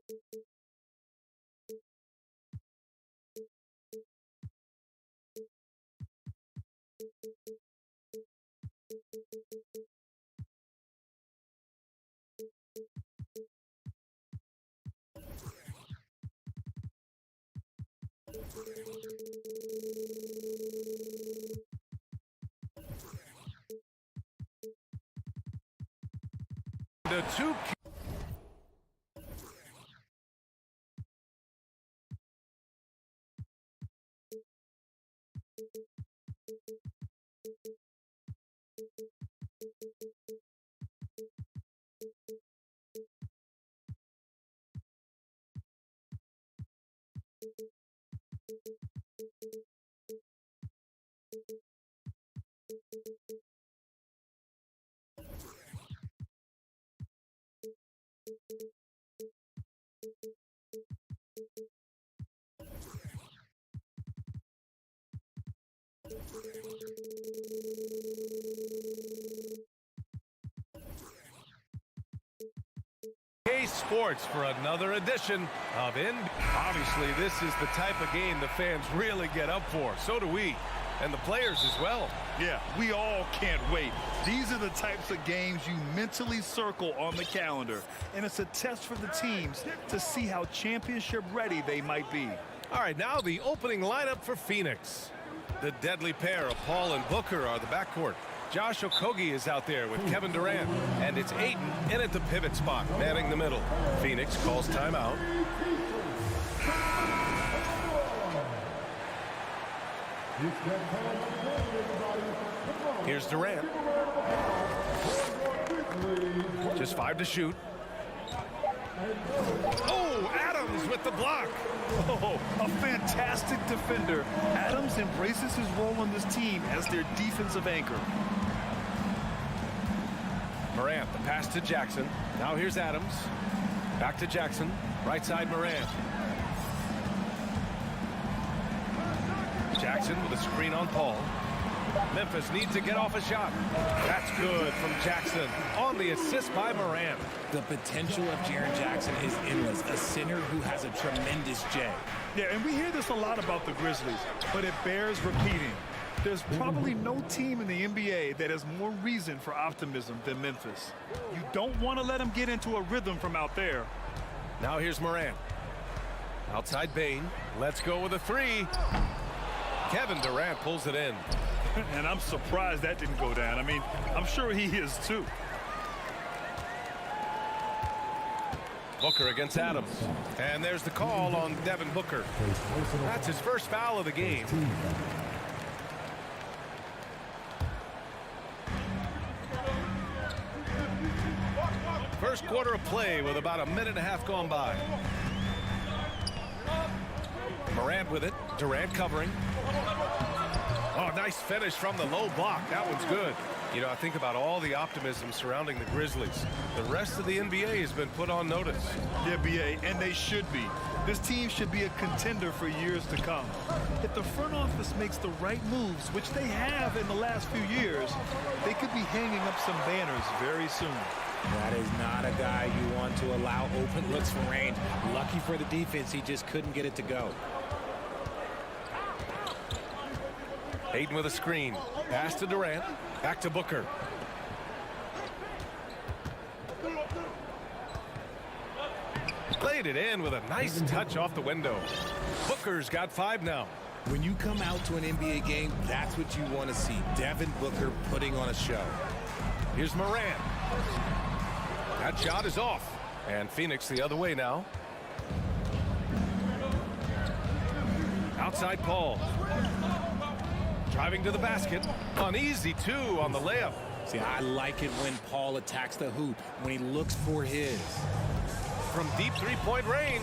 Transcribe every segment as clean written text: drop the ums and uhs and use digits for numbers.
The two. Sports for another edition of Obviously, this is the type of game the fans really get up for. So do we, and the players as well. Yeah, we all can't wait. These are the types of games you mentally circle on the calendar, and it's a test for the teams to see how championship ready they might be. All right, now the opening lineup for Phoenix. The deadly pair of Paul and Booker are the backcourt. Josh Okogie is out there with Kevin Durant, and it's Ayton in at the pivot spot, manning the middle. Phoenix calls timeout. Here's Durant. Just 5 to shoot. Oh, Adams with the block. Oh, a fantastic defender. Adams embraces his role on this team as their defensive anchor. Morant, the pass to Jackson. Now here's Adams. Back to Jackson. Right side, Morant. Jackson with a screen on Paul. Memphis needs to get off a shot. That's good from Jackson on the assist by Morant. The potential of Jaren Jackson is endless. A center who has a tremendous J. Yeah, and we hear this a lot about the Grizzlies, but it bears repeating. There's probably no team in the NBA that has more reason for optimism than Memphis. You don't want to let them get into a rhythm from out there. Now here's Morant. Outside Bane. Let's go with a 3. Kevin Durant pulls it in. And I'm surprised that didn't go down. I mean, I'm sure he is too. Booker against Adams. And there's the call on Devin Booker. That's his first foul of the game. First quarter of play with about a minute and a half gone by. Morant with it. Durant covering. Oh, nice finish from the low block. That one's good. You know, I think about all the optimism surrounding the Grizzlies. The rest of the NBA has been put on notice. Yeah, BA, and they should be. This team should be a contender for years to come. If the front office makes the right moves, which they have in the last few years, they could be hanging up some banners very soon. That is not a guy you want to allow open looks from range. Lucky for the defense, he just couldn't get it to go. Ayton with a screen. Pass to Durant. Back to Booker. Played it in with a nice touch off the window. Booker's got 5 now. When you come out to an NBA game, that's what you want to see. Devin Booker putting on a show. Here's Morant. That shot is off. And Phoenix the other way now. Outside Paul. Driving to the basket. An easy 2 on the layup. See, I like it when Paul attacks the hoop, when he looks for his. From deep 3-point range.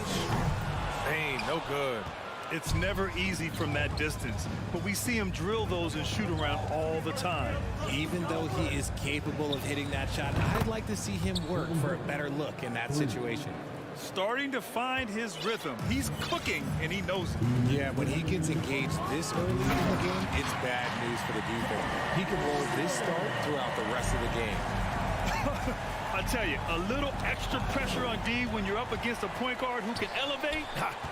Bane, no good. It's never easy from that distance, but we see him drill those and shoot around all the time. Even though he is capable of hitting that shot, I'd like to see him work for a better look in that situation. Starting to find his rhythm. He's cooking, and he knows it. Yeah, when he gets engaged this early in the game, it's bad news for the defense. He can roll this start throughout the rest of the game. I tell you, a little extra pressure on D when you're up against a point guard who can elevate.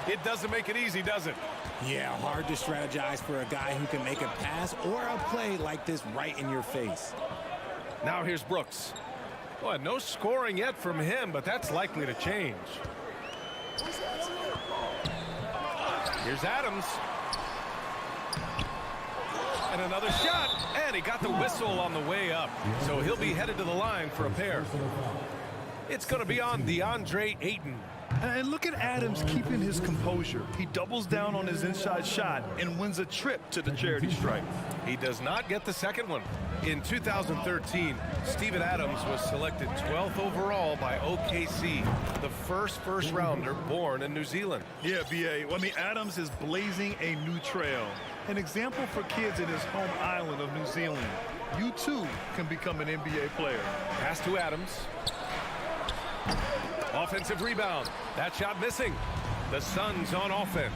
It doesn't make it easy, does it? Yeah, hard to strategize for a guy who can make a pass or a play like this right in your face. Now here's Brooks. Well, no scoring yet from him, but that's likely to change. Here's Adams. And another shot. And he got the whistle on the way up. So he'll be headed to the line for a pair. It's going to be on DeAndre Ayton. And look at Adams keeping his composure. He doubles down on his inside shot and wins a trip to the charity stripe. He does not get the second one. In 2013, Steven Adams was selected 12th overall by OKC, the first rounder born in New Zealand. Yeah, B.A. Well, I mean, Adams is blazing a new trail. An example for kids in his home island of New Zealand. You, too, can become an NBA player. Pass to Adams. Offensive rebound. That shot missing. The Suns on offense.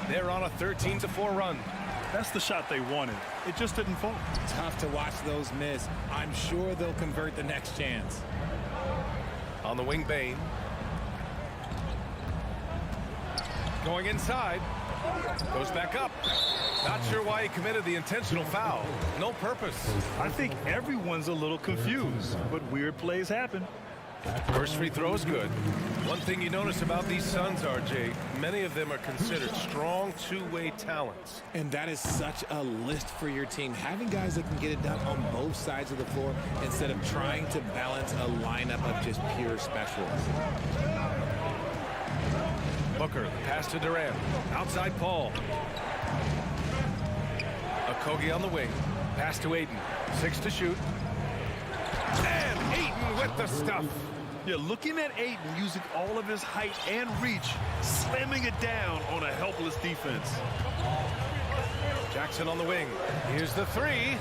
They're on a 13-4 run. That's the shot they wanted. It just didn't fall. Tough to watch those miss. I'm sure they'll convert the next chance. On the wing, Bane. Going inside. Goes back up. Not sure why he committed the intentional foul. No purpose. I think everyone's a little confused, but weird plays happen. First free throw is good. One thing you notice about these Suns, RJ, many of them are considered strong two-way talents. And that is such a list for your team. Having guys that can get it done on both sides of the floor instead of trying to balance a lineup of just pure specialists. Booker, the pass to Durant. Outside Paul. Okogie on the wing. Pass to Ayton. 6 to shoot. And Ayton with the stuff. Yeah, looking at Ayton using all of his height and reach, slamming it down on a helpless defense. Jackson on the wing. Here's the three.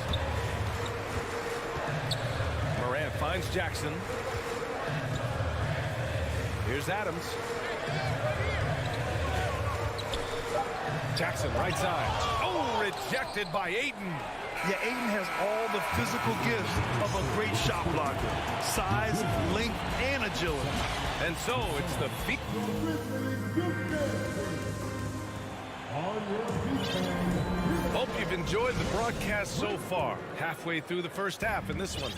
Morant finds Jackson. Here's Adams. Jackson right side. Oh, rejected by Ayton. Yeah, Ayton has all the physical gifts of a great shot blocker. Size, length, and agility. And so it's the feet. Hope you've enjoyed the broadcast so far. Halfway through the first half in this one.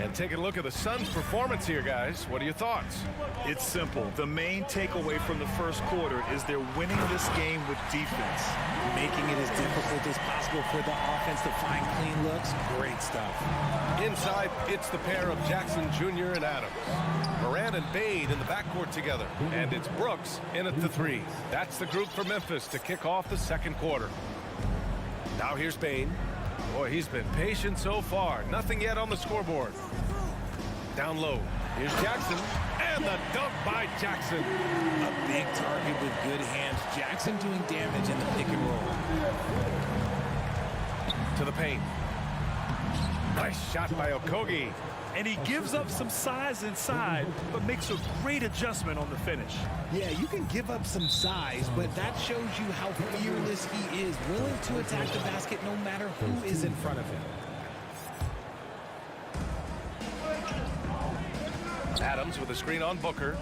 And taking a look at the Suns' performance here, guys. What are your thoughts? It's simple. The main takeaway from the first quarter is they're winning this game with defense. Making it as difficult as possible for the offense to find clean looks. Great stuff. Inside, it's the pair of Jackson Jr. and Adams. Morant and Bane in the backcourt together. And it's Brooks in at the three. That's the group for Memphis to kick off the second quarter. Now here's Bane. Boy, he's been patient so far. Nothing yet on the scoreboard. Down low. Here's Jackson. And the dunk by Jackson. A big target with good hands. Jackson doing damage in the pick and roll. To the paint. Nice shot by Okogie. And he gives up some size inside, but makes a great adjustment on the finish. Yeah, you can give up some size, but that shows you how fearless he is, willing to attack the basket no matter who is in front of him. Adams with a screen on Booker.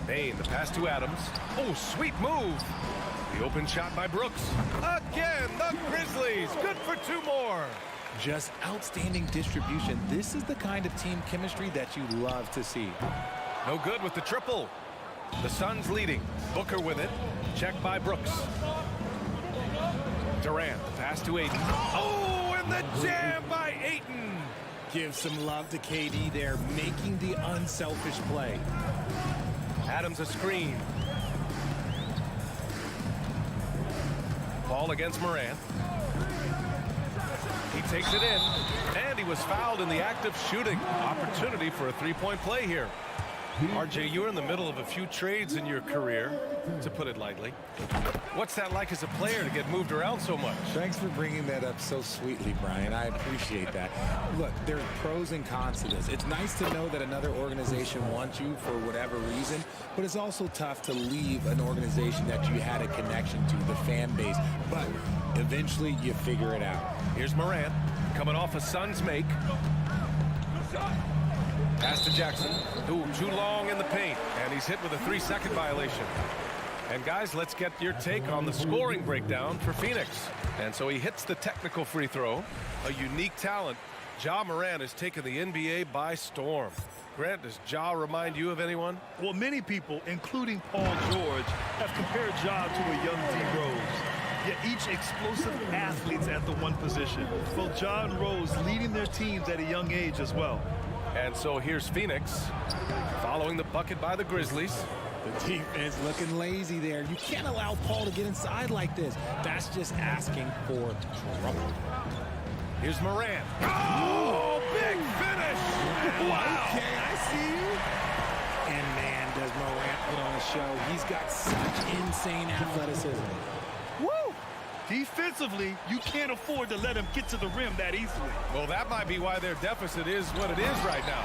Bane, the pass to Adams. Oh, sweet move. The open shot by Brooks. Again, the Grizzlies. Good for two more. Just outstanding distribution. This is the kind of team chemistry that you love to see. No good with the triple. The Suns leading. Booker with it. Check by Brooks. Durant, the pass to Ayton. Oh, and the jam by Ayton. Give some love to KD there, making the unselfish play. Adams a screen. Ball against Morant. He takes it in, and he was fouled in the act of shooting. Opportunity for a three-point play here. RJ, you're in the middle of a few trades in your career, to put it lightly. What's that like as a player to get moved around so much? Thanks for bringing that up so sweetly, Brian. I appreciate that. Look, there's pros and cons to this. It's nice to know that another organization wants you for whatever reason, but it's also tough to leave an organization that you had a connection to, the fan base. But eventually you figure it out. Here's Morant coming off a Suns make. Pass to Jackson. Ooh, too long in the paint, and he's hit with a 3-second violation. And guys, let's get your take on the scoring breakdown for Phoenix. And so he hits the technical free throw. A unique talent. Ja Morant has taken the NBA by storm. Grant, does Ja remind you of anyone? Well, many people, including Paul George, have compared Ja to a young D. Rose. Yet each explosive athletes at the one position. Both Ja and Rose leading their teams at a young age as well. And so here's Phoenix following the bucket by the Grizzlies. The defense looking lazy there. You can't allow Paul to get inside like this. That's just asking for trouble. Here's Morant. Oh, big finish! Wow! Okay, I see you. And man, does Morant put on a show. He's got such insane athleticism. Woo! Defensively, you can't afford to let him get to the rim that easily. Well, that might be why their deficit is what it is right now.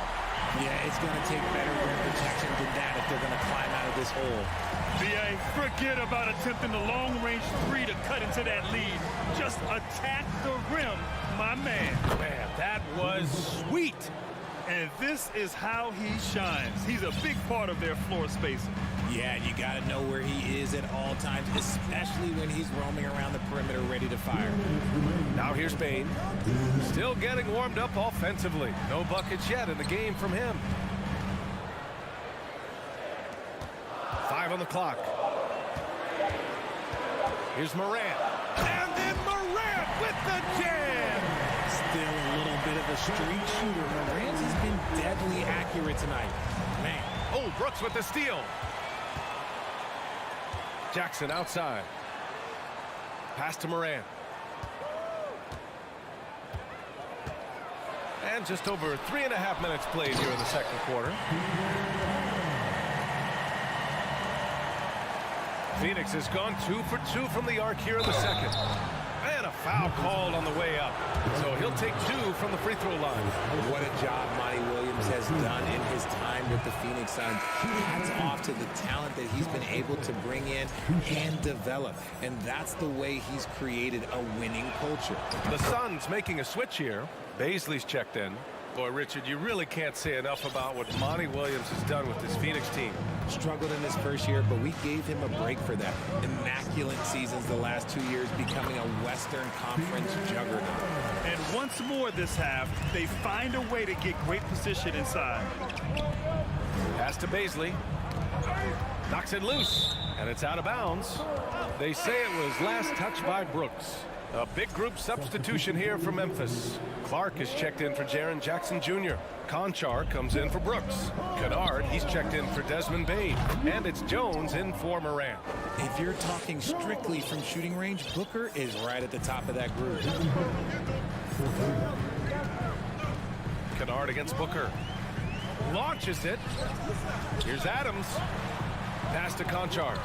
Yeah, it's going to take better rim protection than that if they're going to climb out of this hole. B.A., forget about attempting the long-range three to cut into that lead. Just attack the rim, my man. Man, that was sweet. And this is how he shines. He's a big part of their floor spacing. Yeah, you got to know where he is at all times, especially when he's roaming around the perimeter ready to fire. Now here's Bane. Still getting warmed up offensively. No buckets yet in the game from him. 5 on the clock. Here's Morant. And then Morant with the jam. Still a little bit of a street shooter. Morant has been deadly accurate tonight. Man. Oh, Brooks with the steal. Jackson outside. Pass to Morant. And just over 3.5 minutes played here in the second quarter. Phoenix has gone 2 for 2 from the arc here in the second. And a foul called on the way up. So he'll take 2 from the free throw line. What a job Monty Williams has done in his time with the Phoenix Suns. Hats off to the talent that he's been able to bring in and develop. And that's the way he's created a winning culture. The Suns making a switch here. Baisley's checked in. Boy, Richard, you really can't say enough about what Monty Williams has done with this Phoenix team. Struggled in his first year, but we gave him a break for that. Immaculate seasons the last 2 years, becoming a Western Conference juggernaut. And once more this half, they find a way to get great position inside. Pass to Baisley. Knocks it loose, and it's out of bounds. They say it was last touched by Brooks. A big group substitution here for Memphis. Clark is checked in for Jaren Jackson Jr. Conchar comes in for Brooks. Kennard, he's checked in for Desmond Bane. And it's Jones in for Morant. If you're talking strictly from shooting range, Booker is right at the top of that group. Kennard against Booker. Launches it. Here's Adams. Pass to Conchar.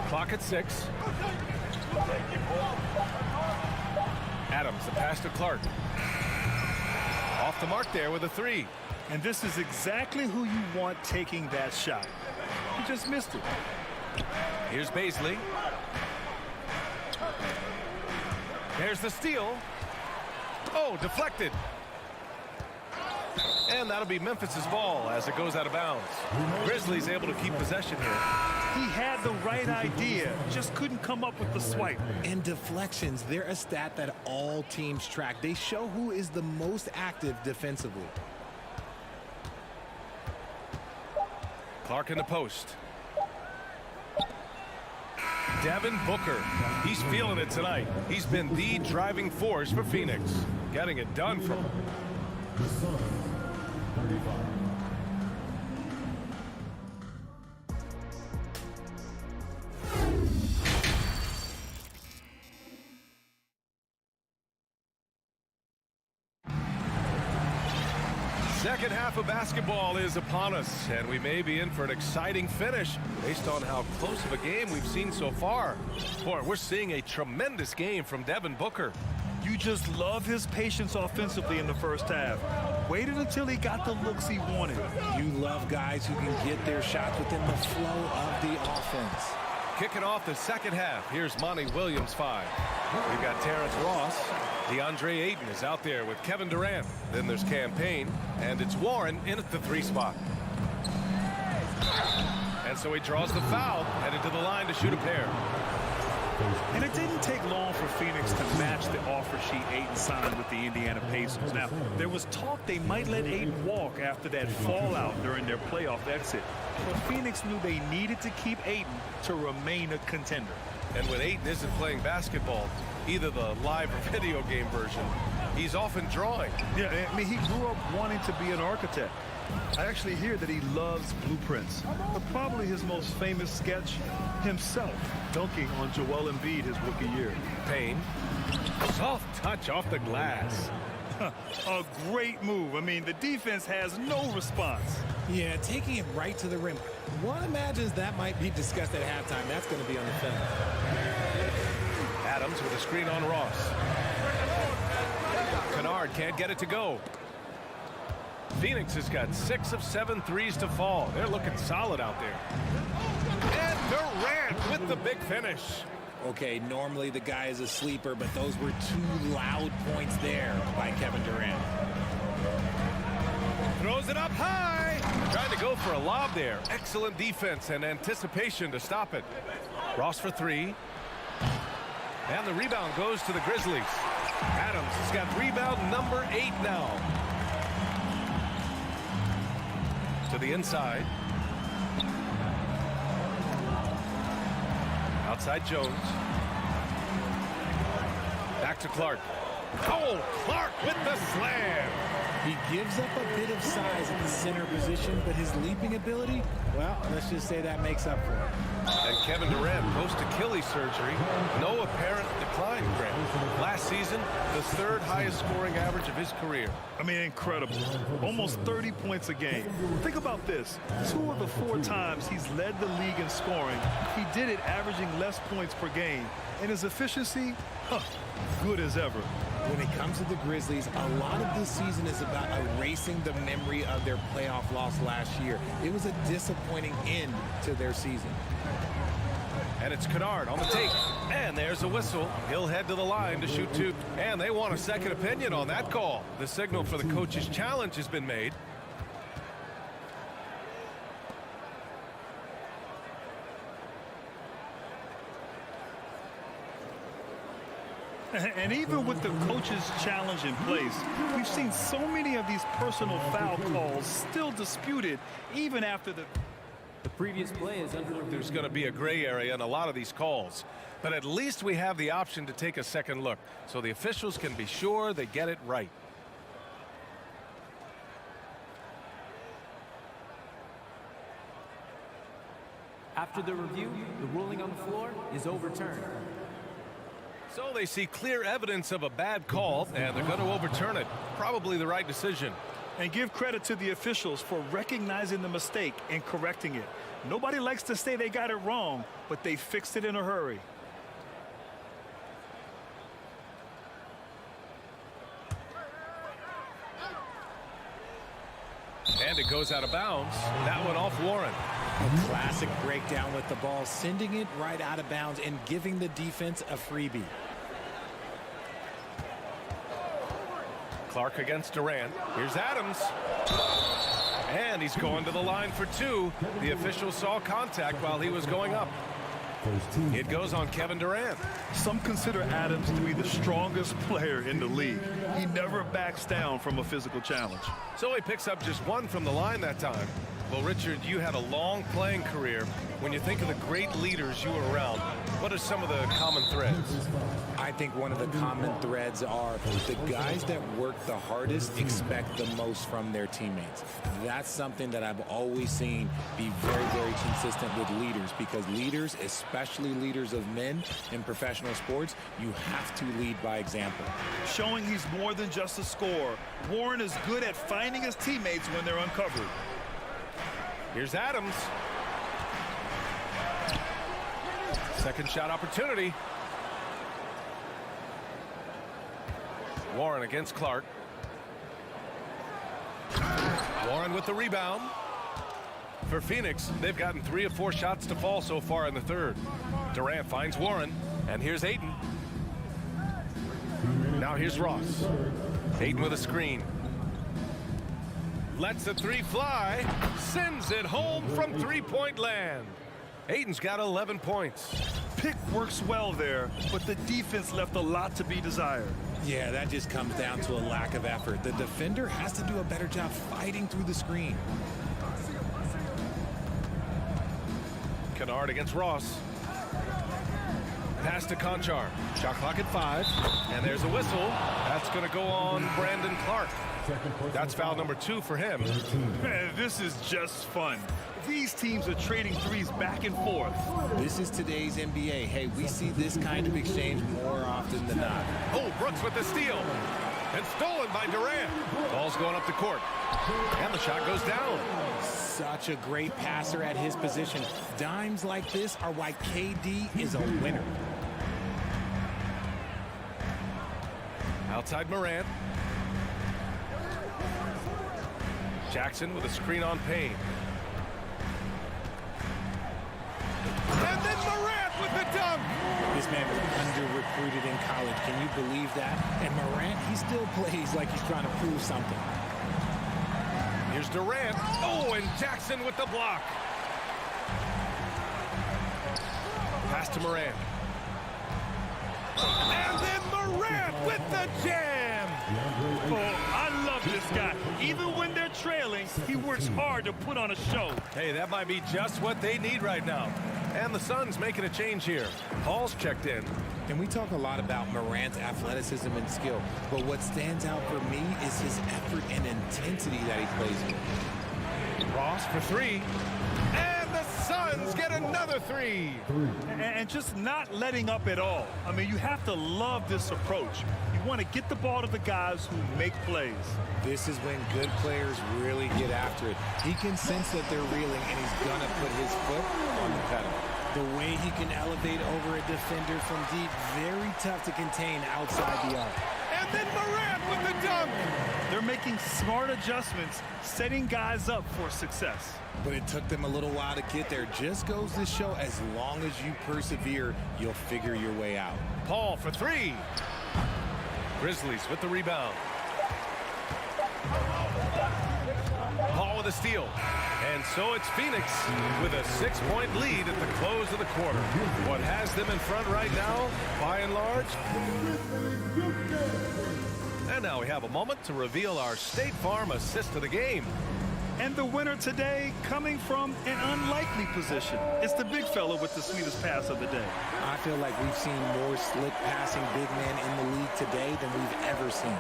Clock at 6. Adams, the pass to Clark. Off the mark there with a 3. And this is exactly who you want taking that shot. He just missed it. Here's Baisley. There's the steal. Oh, deflected. And that'll be Memphis's ball as it goes out of bounds. Grizzlies able to keep possession here. He had the right idea, just couldn't come up with the swipe. And deflections, they're a stat that all teams track. They show who is the most active defensively. Clark in the post. Devin Booker, he's feeling it tonight. He's been the driving force for Phoenix, getting it done from him. Second half of basketball is upon us, and we may be in for an exciting finish based on how close of a game we've seen so far. Boy, we're seeing a tremendous game from Devin Booker. You just love his patience offensively in the first half. Waited until he got the looks he wanted. You love guys who can get their shots within the flow of the offense. Kicking off the second half. Here's Monty Williams 5. We've got Terrence Ross. DeAndre Ayton is out there with Kevin Durant. Then there's Cam Payne. And it's Warren in at the 3 spot. And so he draws the foul, headed to the line to shoot a pair. And it didn't take long for Phoenix to match the offer sheet Ayton signed with the Indiana Pacers. Now, there was talk they might let Ayton walk after that fallout during their playoff exit. But Phoenix knew they needed to keep Ayton to remain a contender. And when Ayton isn't playing basketball, either the live or video game version, he's often drawing. Yeah, I mean, he grew up wanting to be an architect. I actually hear that he loves blueprints. But probably his most famous sketch, himself dunking on Joel Embiid his rookie year. Payne. Soft touch off the glass. A great move. I mean, the defense has no response. Yeah, taking it right to the rim. One imagines that might be discussed at halftime. That's going to be on the film. Adams with a screen on Ross. Kennard can't get it to go. Phoenix has got 6 of 7 threes to fall. They're looking solid out there. And Durant with the big finish. Okay, normally the guy is a sleeper, but those were 2 loud points there by Kevin Durant. Throws it up high. Trying to go for a lob there. Excellent defense and anticipation to stop it. Ross for 3. And the rebound goes to the Grizzlies. Adams has got rebound number 8 now. To the inside. Outside Jones. Back to Clark. Oh, Clark with the slam. He gives up a bit of size at the center position, but his leaping ability, well, let's just say that makes up for it. And Kevin Durant, post-Achilles surgery, no apparent decline, Grant. Last season, the 3rd highest scoring average of his career. I mean, incredible. Almost 30 points a game. Think about this. 2 of the 4 times he's led the league in scoring, he did it averaging less points per game. And his efficiency, good as ever. When it comes to the Grizzlies, a lot of this season is about erasing the memory of their playoff loss last year. It was a disappointing end to their season. And it's Kennard on the take. And there's a whistle. He'll head to the line to shoot 2. And they want a second opinion on that call. The signal for the coach's challenge has been made. And even with the coach's challenge in place, we've seen so many of these personal foul calls still disputed even after the previous play is under review. There's going to be a gray area in a lot of these calls. But at least we have the option to take a second look, so the officials can be sure they get it right. After the review, the ruling on the floor is overturned. So they see clear evidence of a bad call, and they're going to overturn it. Probably the right decision. And give credit to the officials for recognizing the mistake and correcting it. Nobody likes to say they got it wrong, but they fixed it in a hurry. And it goes out of bounds. That one off Warren. A classic breakdown with the ball, sending it right out of bounds and giving the defense a freebie. Clark against Durant. Here's Adams. And he's going to the line for 2. The official saw contact while he was going up. It goes on Kevin Durant. Some consider Adams to be the strongest player in the league. He never backs down from a physical challenge. So he picks up just 1 from the line that time. Well, Richard, you had a long playing career. When you think of the great leaders you were around, what are some of the common threads? I think one of the common threads are the guys that work the hardest expect the most from their teammates. That's something that I've always seen be very, very consistent with leaders, because leaders, especially leaders of men in professional sports, you have to lead by example. Showing he's more than just a scorer, Warren is good at finding his teammates when they're uncovered. Here's Adams. Second shot opportunity. Warren against Clark. Warren with the rebound. For Phoenix, they've gotten 3 of 4 shots to fall so far in the third. Durant finds Warren, and here's Ayton. Now here's Ross. Ayton with a screen. Lets the three fly. Sends it home from three-point land. Ayton's got 11 points. Pick works well there, but the defense left a lot to be desired. Yeah, that just comes down to a lack of effort. The defender has to do a better job fighting through the screen. Kennard against Ross. Pass to Conchar. Shot clock at 5. And there's a whistle. That's going to go on Brandon Clark. That's foul number 2 for him. Man, this is just fun. These teams are trading threes back and forth. This is today's NBA. Hey, we see this kind of exchange more often than not. Oh, Brooks with the steal. And stolen by Durant. Ball's going up the court. And the shot goes down. Such a great passer at his position. Dimes like this are why KD is a winner. Outside Morant. Jackson with a screen on Payne. And then Morant with the dunk. This man was under-recruited in college. Can you believe that? And Morant, he still plays like he's trying to prove something. Here's Durant. Oh, and Jackson with the block. Pass to Morant. And then Morant with the jam. Oh, I love this guy. Even when they're trailing, he works hard to put on a show. Hey, that might be just what they need right now. And the Suns making a change here. Paul's checked in. And we talk a lot about Morant's athleticism and skill, but what stands out for me is his effort and intensity that he plays with. Ross for 3. And the Suns get another 3. And just not letting up at all. I mean, you have to love this approach. You want to get the ball to the guys who make plays. This is when good players really get after it. He can sense that they're reeling, and he's going to put his foot on the pedal. The way he can elevate over a defender from deep, very tough to contain outside the arc. And then Morant with the dunk. They're making smart adjustments, setting guys up for success. But it took them a little while to get there. Just goes to show, as long as you persevere, you'll figure your way out. Paul for 3. Grizzlies with the rebound. Paul with a steal. And so it's Phoenix with a 6-point lead at the close of the quarter. What has them in front right now, by and large? And now we have a moment to reveal our State Farm assist of the game. And the winner today coming from an unlikely position. It's the big fella with the sweetest pass of the day. I feel like we've seen more slick passing big men in the league today than we've ever seen.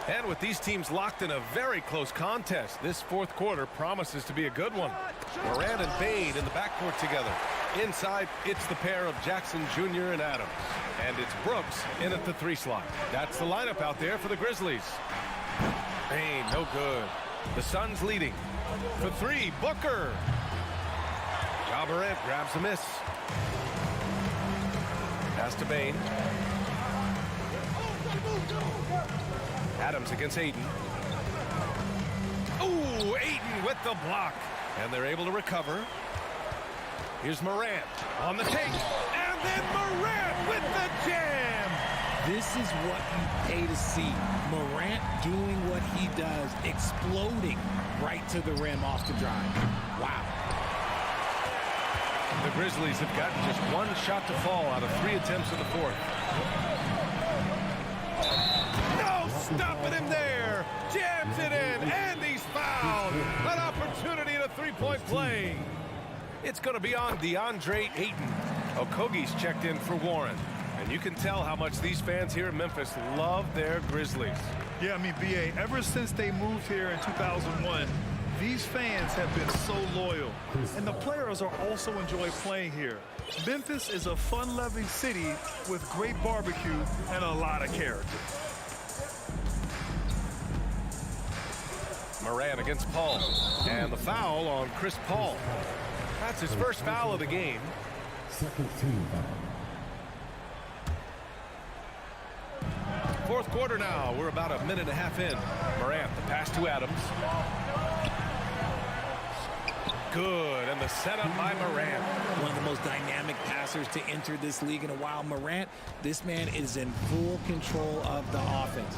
And with these teams locked in a very close contest, this fourth quarter promises to be a good one. Morant and Payne in the backcourt together. Inside, it's the pair of Jackson Jr. and Adams. And it's Brooks in at the 3 slot. That's the lineup out there for the Grizzlies. Payne, no good. The Suns leading. For 3, Booker. Ja Morant grabs a miss. Pass to Payne. Adams against Ayton. Ooh, Ayton with the block. And they're able to recover. Here's Morant on the take. And then Morant with the jam. This is what you pay to see. Morant doing what he does, exploding right to the rim off the drive. Wow. The Grizzlies have gotten just 1 shot to fall out of 3 attempts in the fourth. No, stopping him there. Jams it in, and he's fouled. An opportunity at a 3-point play. It's going to be on DeAndre Ayton. Okogie's checked in for Warren. And you can tell how much these fans here in Memphis love their Grizzlies. Yeah, I mean, B.A., ever since they moved here in 2001, these fans have been so loyal. And the players are also enjoy playing here. Memphis is a fun-loving city with great barbecue and a lot of character. Morant against Paul. And the foul on Chris Paul. That's his first foul of the game. Second team foul. Fourth quarter now. We're about a minute and a half in. Morant, the pass to Adams. good, and the setup by Morant. One of the most dynamic passers to enter this league in a while. Morant, this man is in full control of the offense.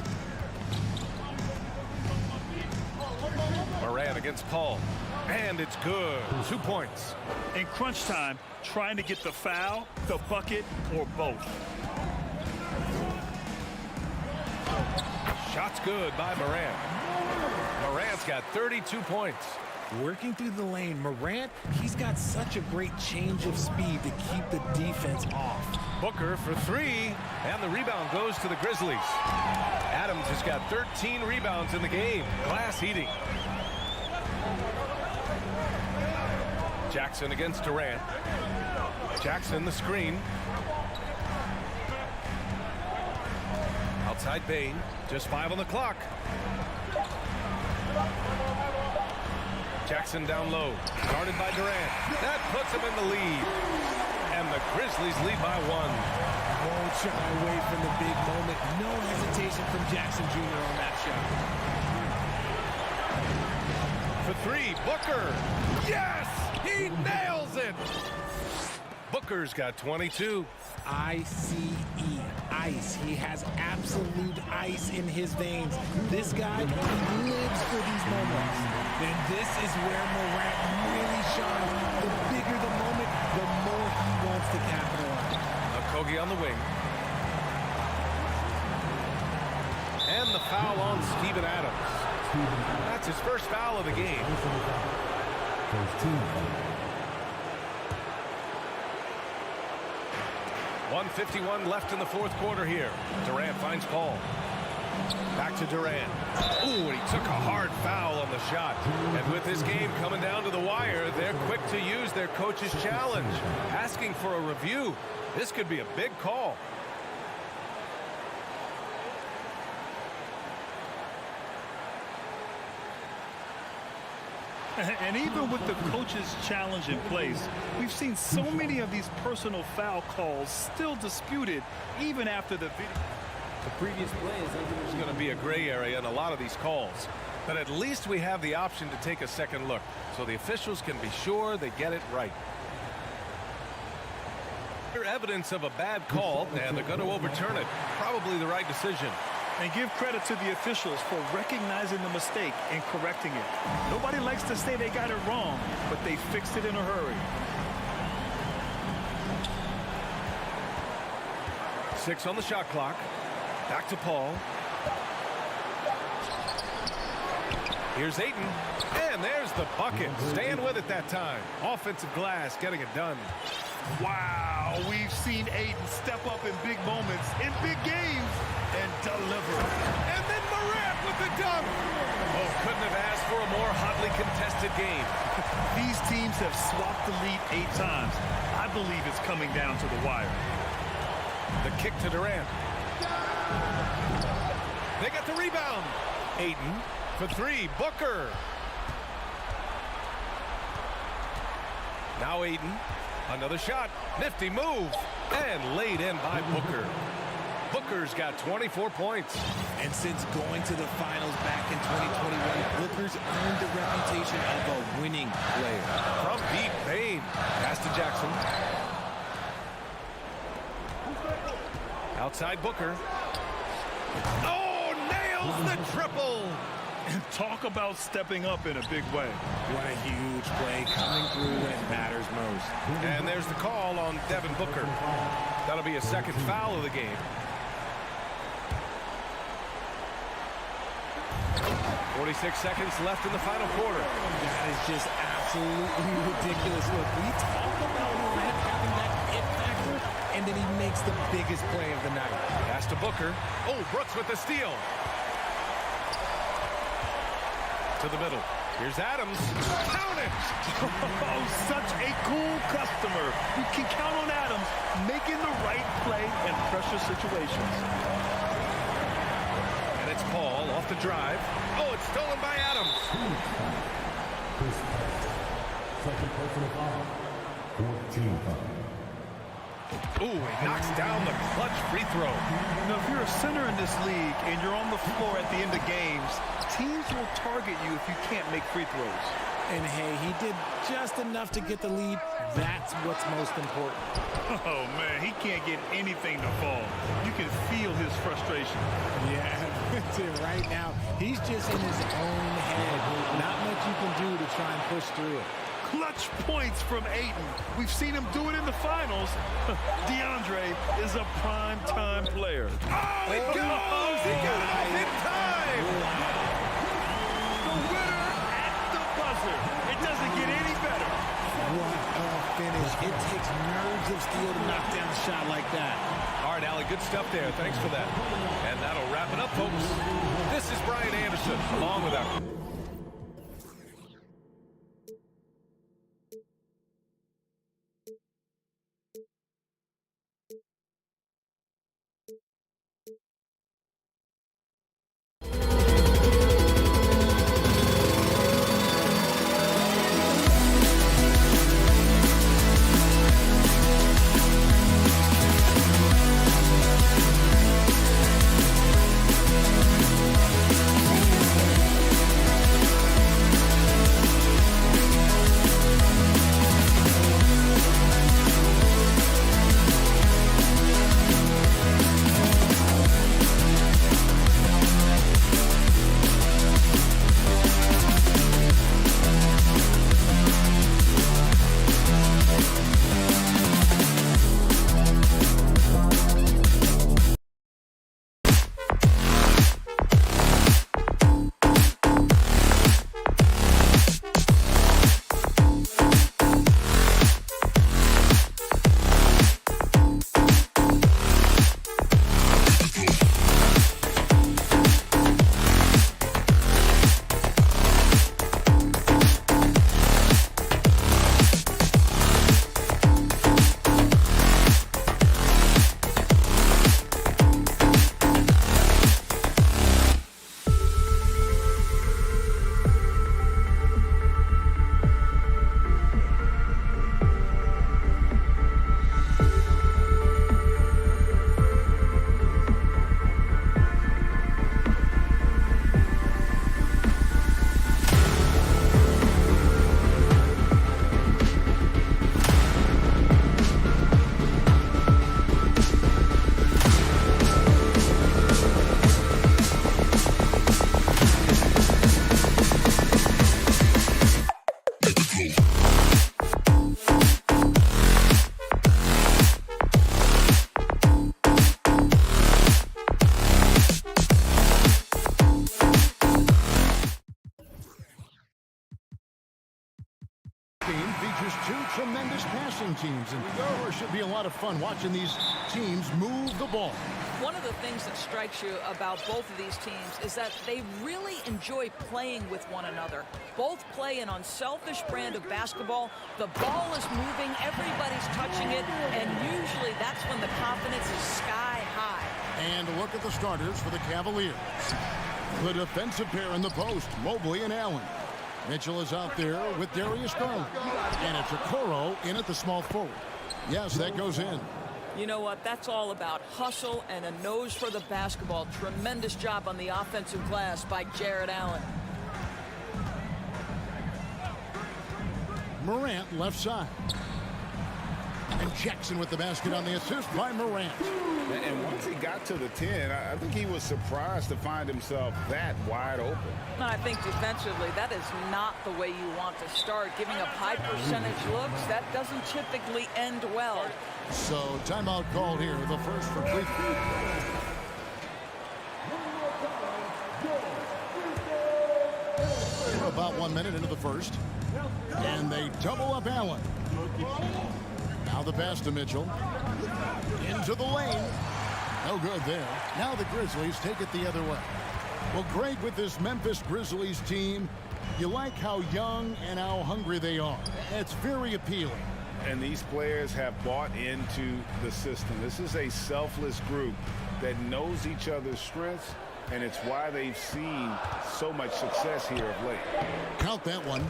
Morant against Paul, and it's good. 2 points. In crunch time, trying to get the foul, the bucket, or both. Shot's good by Morant. Morant's got 32 points. Working through the lane, Morant, he's got such a great change of speed to keep the defense off. Booker for 3, and the rebound goes to the Grizzlies. Adams has got 13 rebounds in the game. Glass eating. Jackson against Durant. Jackson the screen. Outside Bain, just 5 on the clock. Jackson down low, guarded by Durant. That puts him in the lead. And the Grizzlies lead by 1. Won't shy away from the big moment. No hesitation from Jackson Jr. on that shot. For 3, Booker. Yes! He nails it! Booker's got 22. I-C-E, ice. He has absolute ice in his veins. This guy lives for these moments. And this is where Morant really shines. The bigger the moment, the more he wants to capitalize. Okogie on the wing. And the foul on Steven Adams. That's his first foul of the game. First team foul. 1:51 left in the fourth quarter here. Durant finds Paul. Back to Durant. Ooh, and he took a hard foul on the shot. And with this game coming down to the wire, they're quick to use their coach's challenge, asking for a review. This could be a big call. And even with the coach's challenge in place, we've seen so many of these personal foul calls still disputed even after the video. The previous play is There's going to be a gray area in a lot of these calls. But at least we have the option to take a second look, so the officials can be sure they get it right. Evidence of a bad call, and they're going to overturn it. Probably the right decision. And give credit to the officials for recognizing the mistake and correcting it. Nobody likes to say they got it wrong, but they fixed it in a hurry. 6 on the shot clock. Back to Paul. Here's Ayton. And there's the bucket. Staying with it that time. Offensive glass, getting it done. Wow, we've seen Ayton step up in big moments, in big games, and deliver. And then Morant with the dunk. Oh, couldn't have asked for a more hotly contested game. These teams have swapped the lead 8 times. I believe it's coming down to the wire. The kick to Durant. They got the rebound. Ayton for 3. Booker. Now Ayton. Another shot. Nifty move. And laid in by Booker. Booker's got 24 points. And since going to the finals back in 2021, Booker's earned the reputation of a winning player. From deep, Bain. Pass to Jackson. Outside Booker. Oh, nails the triple. And talk about stepping up in a big way. What a huge play coming through when it matters most. And there's the call on Devin Booker. That'll be a second foul of the game. 46 seconds left in the final quarter. That is just absolutely ridiculous. Look, we talk about Morant having that it factor, and then he makes the biggest play of the night. Pass to Booker. Oh, Brooks with the steal. To the middle. Here's Adams. Count it! Oh, such a cool customer. You can count on Adams making the right play in pressure situations. And it's Paul off the drive. Oh, it's stolen by Adams. Second personal foul. 14 foul. Ooh, he knocks down the clutch free throw. Now, if you're a center in this league and you're on the floor at the end of games, teams will target you if you can't make free throws. And hey, he did just enough to get the lead. That's what's most important. Oh, man, he can't get anything to fall. You can feel his frustration. Yeah, right now, he's just in his own head. Not much you can do to try and push through it. Clutch points from Ayton. We've seen him do it in the finals. DeAndre is a prime-time player. Oh, he goes! He got it off in time! The winner at the buzzer. It doesn't get any better. What a finish. It takes nerves of steel to knock down a shot like that. All right, Allie, good stuff there. Thanks for that. And that'll wrap it up, folks. This is Brian Anderson, along with our... Features two tremendous passing teams, and there should be a lot of fun watching these teams move the ball. One of the things that strikes you about both of these teams is that they really enjoy playing with one another. Both play an unselfish brand of basketball. The ball is moving, everybody's touching it, and usually that's when the confidence is sky high. And look at the starters for the Cavaliers. The defensive pair in the post, Mobley and Allen. Mitchell is out there with Darius Garland. And it's Okoro in at the small forward. Yes, that goes in. You know what? That's all about hustle and a nose for the basketball. Tremendous job on the offensive glass by Jared Allen. Morant left side. And Jackson with the basket on the assist by Morant. And once he got to the 10, I think he was surprised to find himself that wide open. I think defensively, that is not the way you want to start. Giving up high percentage looks, that doesn't typically end well. So timeout called here, the first for Cleveland. About 1 minute into the first. And they double up Allen. Now the pass to Mitchell. Into the lane. No good there. Now the Grizzlies take it the other way. Well, Greg, with this Memphis Grizzlies team, you like how young and how hungry they are. It's very appealing. And these players have bought into the system. This is a selfless group that knows each other's strengths, and it's why they've seen so much success here of late. Count that one.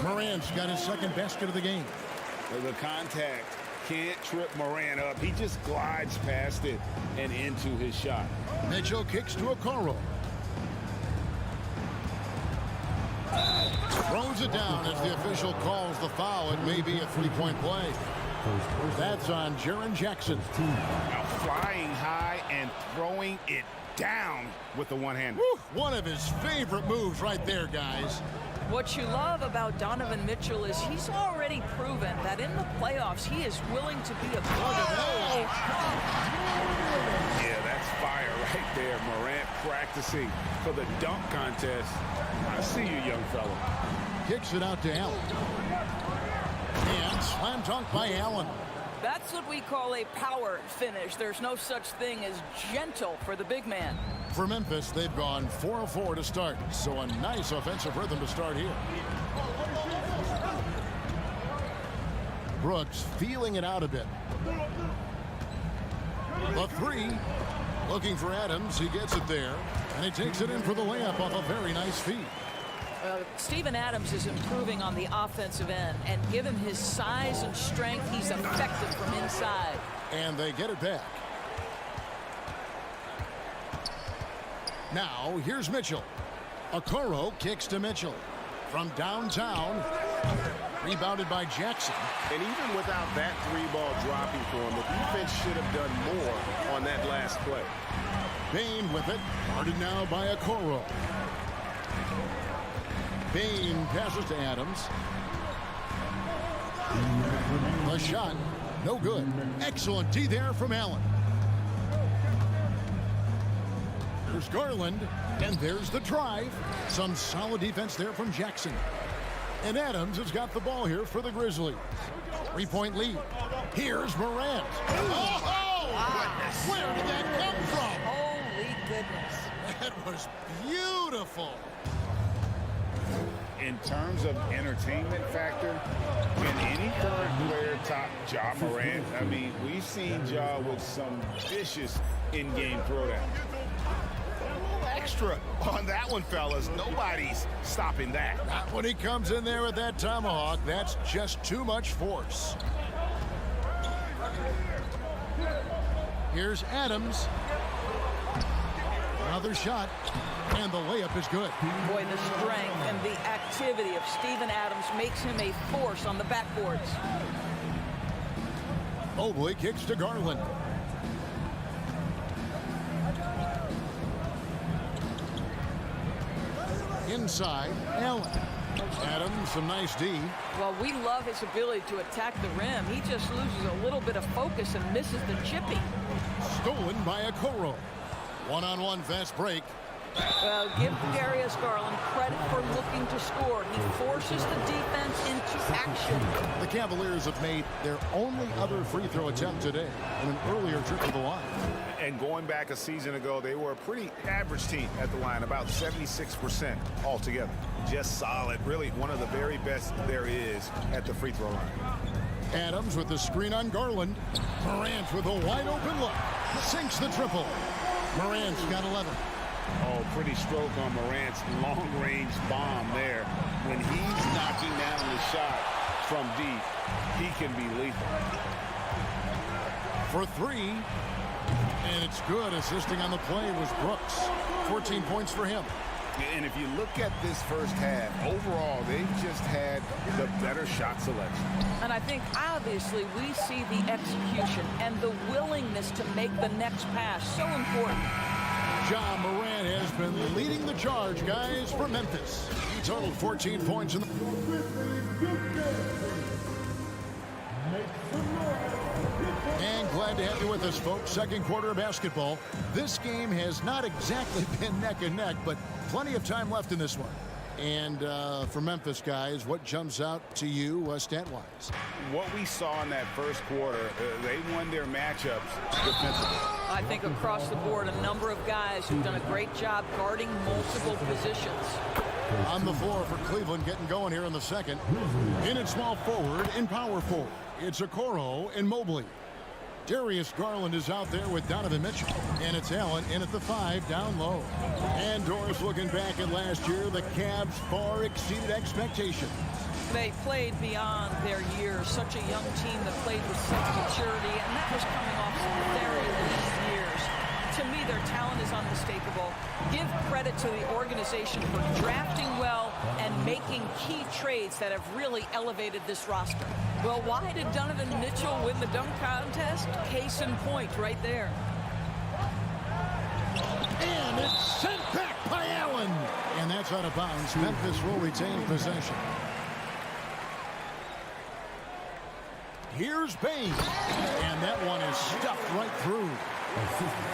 Morant's got his second basket of the game. The contact can't trip Morant up. He just glides past it and into his shot. Mitchell kicks to Okoro. Throws it down as the official calls the foul. It may be a three-point play. That's on Jaren Jackson. Now flying high and throwing it down with the one-hander. One of his favorite moves right there, guys. What you love about Donovan Mitchell is he's already proven that in the playoffs he is willing to be a bully. Yeah, that's fire right there. Morant practicing for the dunk contest. I see you, young fella. Kicks it out to Allen. And slam dunk by Allen. That's what we call a power finish. There's no such thing as gentle for the big man. For Memphis, they've gone 4 of 4 to start, so a nice offensive rhythm to start here. Brooks feeling it out a bit. The three, looking for Adams. He gets it there, and he takes it in for the layup off a very nice feed. Steven Adams is improving on the offensive end, and given his size and strength, he's effective from inside. And they get it back. Now, here's Mitchell. Okoro kicks to Mitchell. From downtown, rebounded by Jackson. And even without that three-ball dropping for him, the defense should have done more on that last play. Bain with it, guarded now by Okoro. Bain passes to Adams. The shot, no good. Excellent D there from Allen. There's Garland, and there's the drive. Some solid defense there from Jackson. And Adams has got the ball here for the Grizzlies. 3-point lead. Here's Morant. Oh, wow. Where did that come from? Holy goodness. That was beautiful. In terms of entertainment factor, can any current player top Ja Morant? I mean, we've seen Ja with some vicious in-game throwdowns. Extra on that one, fellas. Nobody's stopping that. Not when he comes in there with that tomahawk. That's just too much force. Here's Adams. Another shot. And the layup is good. Boy, the strength and the activity of Steven Adams makes him a force on the backboards. Mobley kicks to Garland. Inside, Allen. Adams, some nice D. Well, we love his ability to attack the rim. He just loses a little bit of focus and misses the chippy. Stolen by Okoro. One-on-one fast break. Well, give Darius Garland credit for looking to score. He forces the defense into action. The Cavaliers have made their only other free throw attempt today on an earlier trip to the line. And going back a season ago, they were a pretty average team at the line, about 76% altogether. Just solid, really one of the very best there is at the free throw line. Adams with the screen on Garland. Morant with a wide open look. Sinks the triple. Morant's got 11. Oh, pretty stroke on Morant's long-range bomb there. When he's knocking down the shot from deep, he can be lethal. For three, and it's good. Assisting on the play was Brooks. 14 points for him. And if you look at this first half, overall, they've just had the better shot selection. And I think, obviously, we see the execution and the willingness to make the next pass so important. Ja Morant has been leading the charge, guys, for Memphis. He totaled 14 points in the... And glad to have you with us, folks. Second quarter of basketball. This game has not exactly been neck and neck, but plenty of time left in this one. And for Memphis, guys, what jumps out to you stat-wise? What we saw in that first quarter, they won their matchups defensively. I think across the board, a number of guys who've done a great job guarding multiple positions. On the floor for Cleveland, getting going here in the second. In at small forward, in power forward, it's Okoro and Mobley. Darius Garland is out there with Donovan Mitchell. And it's Allen in at the 5, down low. And Doris looking back at last year, the Cavs far exceeded expectations. They played beyond their years. Such a young team that played with such maturity, and that was coming off some very lean years. To me, their talent is unmistakable. Give credit to the organization for drafting well and making key trades that have really elevated this roster. Well, why did Donovan Mitchell win the dunk contest? Case in point right there. And it's sent back by Allen. And that's out of bounds. Memphis will retain possession. Here's Bain. And that one is stuffed right through.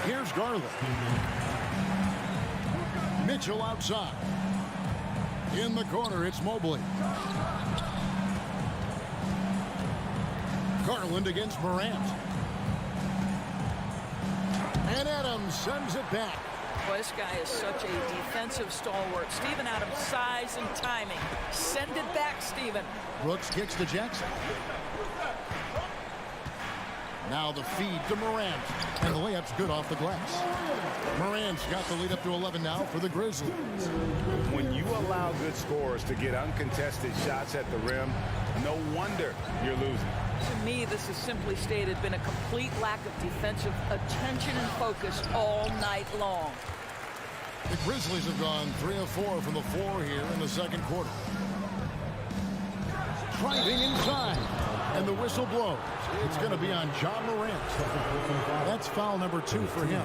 Here's Garland. Mitchell outside. In the corner, it's Mobley. Garland against Morant. And Adams sends it back. Boy, this guy is such a defensive stalwart. Steven Adams' size and timing. Send it back, Steven. Brooks kicks to Jackson. Now the feed to Morant. And the layup's good off the glass. Morant's got the lead up to 11 now for the Grizzlies. When you allow good scorers to get uncontested shots at the rim, no wonder you're losing. To me, this has simply stated been a complete lack of defensive attention and focus all night long. The Grizzlies have gone 3 of 4 from the floor here in the second quarter. Driving inside. And the whistle blows. It's going to be on John Morant. That's foul number 2 for him.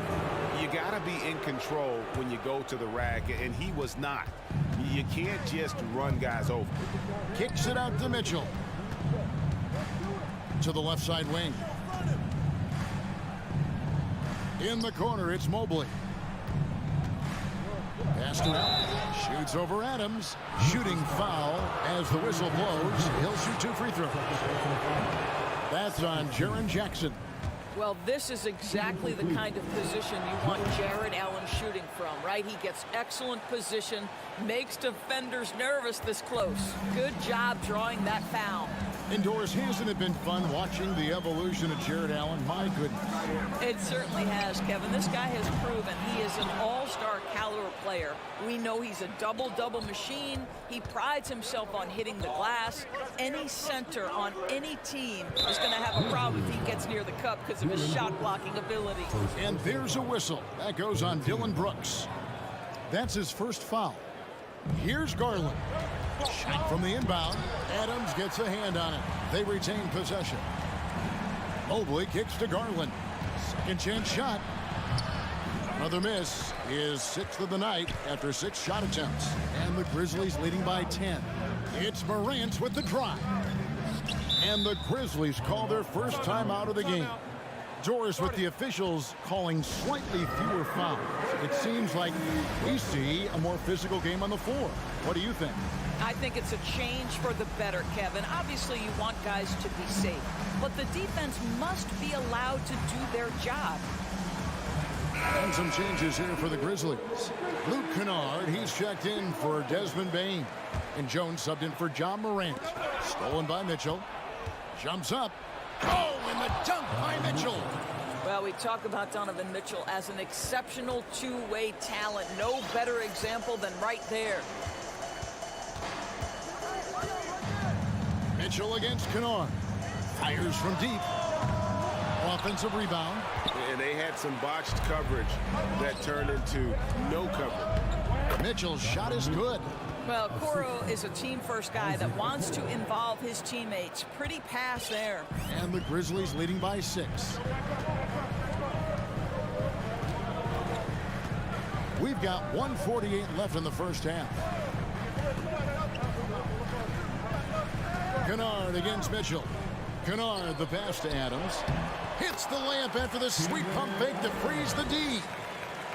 You got to be in control when you go to the rack, and he was not. You can't just run guys over. Kicks it out to Mitchell. To the left side wing. In the corner, it's Mobley. Pass to Allen. Shoots over Adams. Shooting foul as the whistle blows. He'll shoot 2 free throws. That's on Jaren Jackson. Well, this is exactly the kind of position you want Jared Allen shooting from, right? He gets excellent position, makes defenders nervous this close. Good job drawing that foul. Indoors, hasn't it been fun watching the evolution of Jared Allen? My goodness. It certainly has, Kevin. This guy has proven he is an all-star caliber player. We know he's a double-double machine. He prides himself on hitting the glass. Any center on any team is going to have a problem if he gets near the cup because of his shot-blocking ability. And there's a whistle. That goes on Dylan Brooks. That's his first foul. Here's Garland. Shot from the inbound. Adams gets a hand on it. They retain possession. Mobley kicks to Garland. Second chance shot. Another miss. His 6th of the night after 6 shot attempts. And the Grizzlies leading by 10. It's Morant with the drive. And the Grizzlies call their first time out of the game. Doris, with the officials calling slightly fewer fouls. It seems like we see a more physical game on the floor. What do you think? I think it's a change for the better, Kevin. Obviously, you want guys to be safe, but the defense must be allowed to do their job. And some changes here for the Grizzlies. Luke Kennard, he's checked in for Desmond Bain. And Jones subbed in for John Morant. Stolen by Mitchell. Jumps up. Oh, and the dunk by Mitchell. Well, we talk about Donovan Mitchell as an exceptional two-way talent. No better example than right there. Mitchell against Kennard. Fires from deep. Offensive rebound. And they had some botched coverage that turned into no coverage. Mitchell's shot is good. Well, Coro is a team-first guy that wants to involve his teammates. Pretty pass there. And the Grizzlies leading by 6. We've got 1:48 left in the first half. Kennard against Mitchell. Kennard, the pass to Adams. Hits the layup after the sweet pump fake to freeze the D.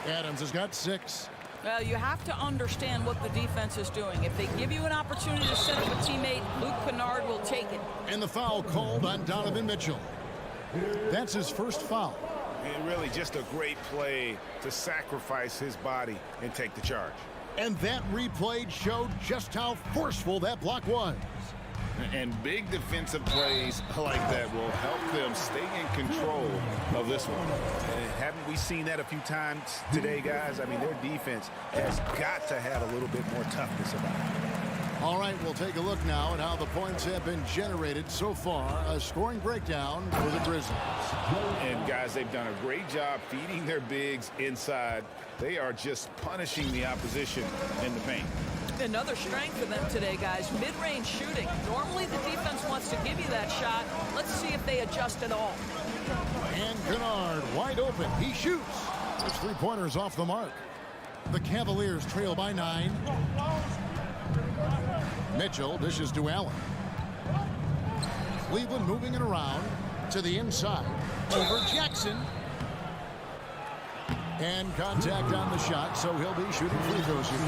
Adams has got 6. Well, you have to understand what the defense is doing. If they give you an opportunity to set up a teammate, Luke Kennard will take it. And the foul called on Donovan Mitchell. That's his first foul. And really just a great play to sacrifice his body and take the charge. And that replay showed just how forceful that block was. And big defensive plays like that will help them stay in control of this one. And haven't we seen that a few times today, guys? I mean, their defense has got to have a little bit more toughness about it. All right, we'll take a look now at how the points have been generated so far. A scoring breakdown for the Grizzlies. And guys, they've done a great job feeding their bigs inside. They are just punishing the opposition in the paint. Another strength for them today, guys. Mid-range shooting. Normally the defense wants to give you that shot. Let's see if they adjust at all. And Kennard wide open. He shoots. Those three-pointers off the mark. The Cavaliers trail by 9. Mitchell dishes to Allen. Cleveland moving it around to the inside. Over Jackson. And contact on the shot, so he'll be shooting free throws here.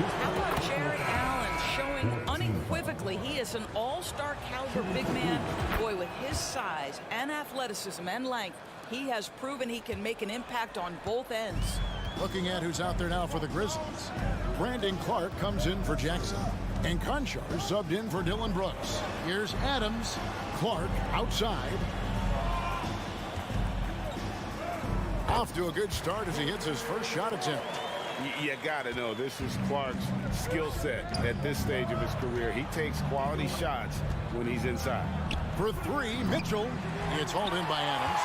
How about Jared Allen showing unequivocally he is an all-star caliber big man? Boy, with his size and athleticism and length, he has proven he can make an impact on both ends. Looking at who's out there now for the Grizzlies. Brandon Clark comes in for Jackson. And Conchar subbed in for Dylan Brooks. Here's Adams. Clark outside. Off to a good start as he hits his first shot attempt. You got to know this is Clark's skill set at this stage of his career. He takes quality shots when he's inside. For 3, Mitchell. It's hauled in by Adams.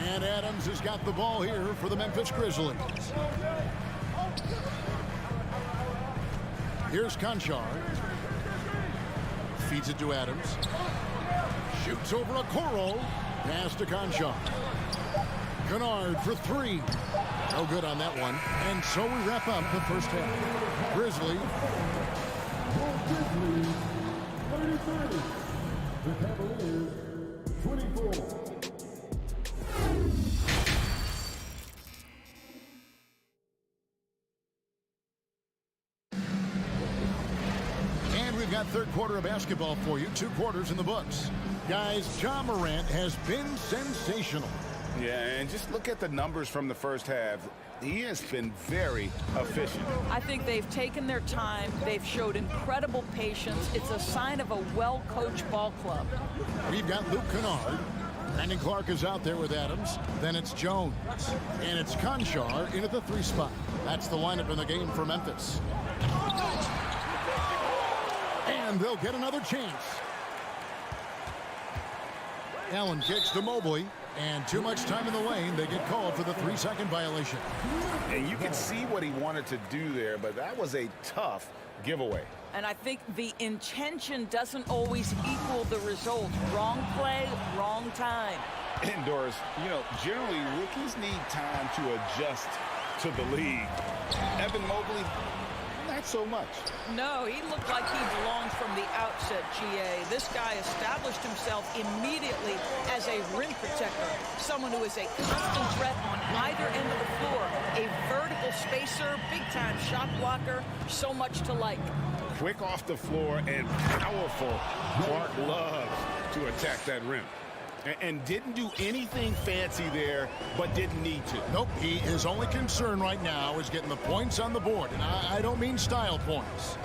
And Adams has got the ball here for the Memphis Grizzlies. Here's Conchar. Feeds it to Adams. Shoots over a Coro. Pass to Conchar. Kennard for 3. No good on that one. And so we wrap up the first half. Grizzlies. 33. The Cavaliers 24. And we've got third quarter of basketball for you. 2 quarters in the books. Guys, Ja Morant has been sensational. Yeah, and just look at the numbers from the first half. He has been very efficient. I think they've taken their time. They've showed incredible patience. It's a sign of a well-coached ball club. We've got Luke Kennard. Brandon Clark is out there with Adams. Then it's Jones. And it's Conchar in at the 3 spot. That's the lineup in the game for Memphis. And they'll get another chance. Allen kicks to Mobley. And too much time in the lane. They get called for the 3-second violation. And you can see what he wanted to do there, but that was a tough giveaway. And I think the intention doesn't always equal the result. Wrong play, wrong time. Indoors, you know, generally rookies need time to adjust to the league. Evan Mobley, not so much. No, he looked like he belonged from the outset, GA. This guy established himself immediately as a rim protector, someone who is a constant threat on either end of the floor, a vertical spacer, big-time shot blocker, so much to like. Quick off the floor and powerful. Clark loves to attack that rim. And didn't do anything fancy there, but didn't need to. Nope, his only concern right now is getting the points on the board. And I don't mean style points.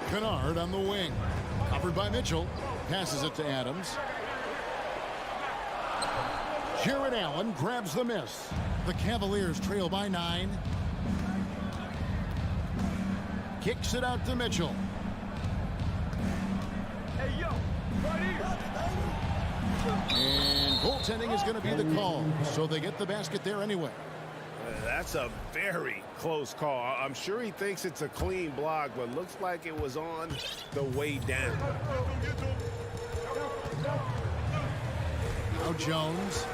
Kennard on the wing. Covered by Mitchell. Passes it to Adams. Jared Allen grabs the miss. The Cavaliers trail by 9. Kicks it out to Mitchell. And goaltending is going to be the call, so they get the basket there anyway. That's a very close call. I'm sure he thinks it's a clean block, but looks like it was on the way down. Now Jones.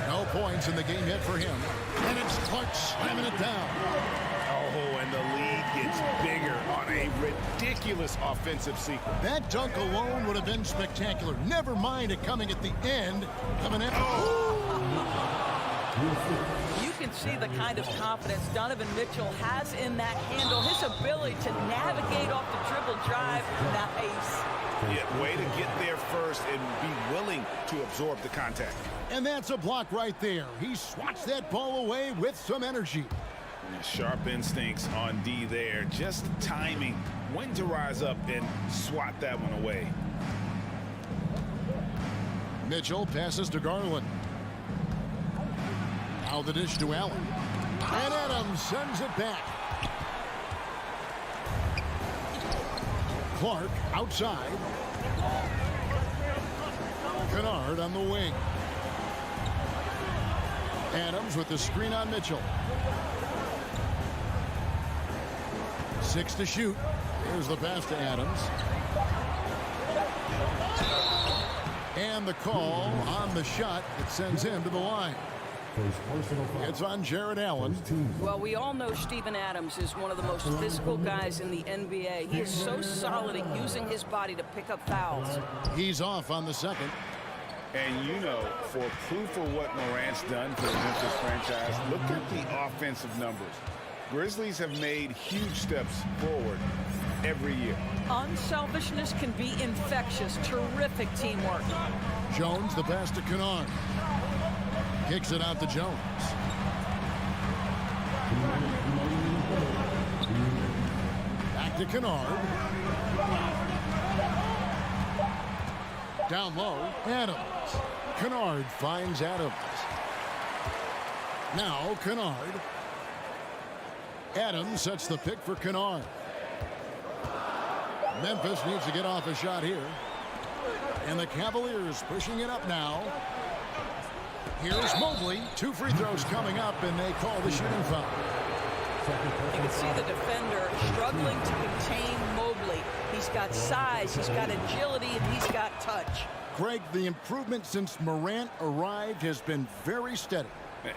No points in the game yet for him. And it's Clark slamming it down. Oh, and the lead gets bigger on a ridiculous offensive sequence. That dunk alone would have been spectacular. Never mind it coming at the end of an You can see the kind of confidence Donovan Mitchell has in that handle. His ability to navigate off the dribble drive. Nice. Yeah, way to get there first and be willing to absorb the contact. And that's a block right there. He swats that ball away with some energy. Sharp instincts on D there. Just timing when to rise up and swat that one away. Mitchell passes to Garland. Now the dish to Allen. And Adams sends it back. Clark outside. Kennard on the wing. Adams with the screen on Mitchell. 6 to shoot. Here's the pass to Adams. And the call on the shot that sends him to the line. It's on Jared Allen. Well, we all know Steven Adams is one of the most physical guys in the NBA. He is so solid at using his body to pick up fouls. He's off on the second. And you know, for proof of what Morant's done for the Memphis franchise, look at the offensive numbers. Grizzlies have made huge steps forward every year. Unselfishness can be infectious. Terrific teamwork. Jones, the pass to Kennard. Kicks it out to Jones. Back to Kennard. Down low, Adams. Kennard finds Adams. Now Kennard. Adams sets the pick for Kennard. Memphis needs to get off a shot here. And the Cavaliers pushing it up now. Here's Mobley. 2 free throws coming up, and they call the shooting foul. You can see the defender struggling to contain Mobley. He's got size, he's got agility, and he's got touch. Greg, the improvement since Morant arrived has been very steady.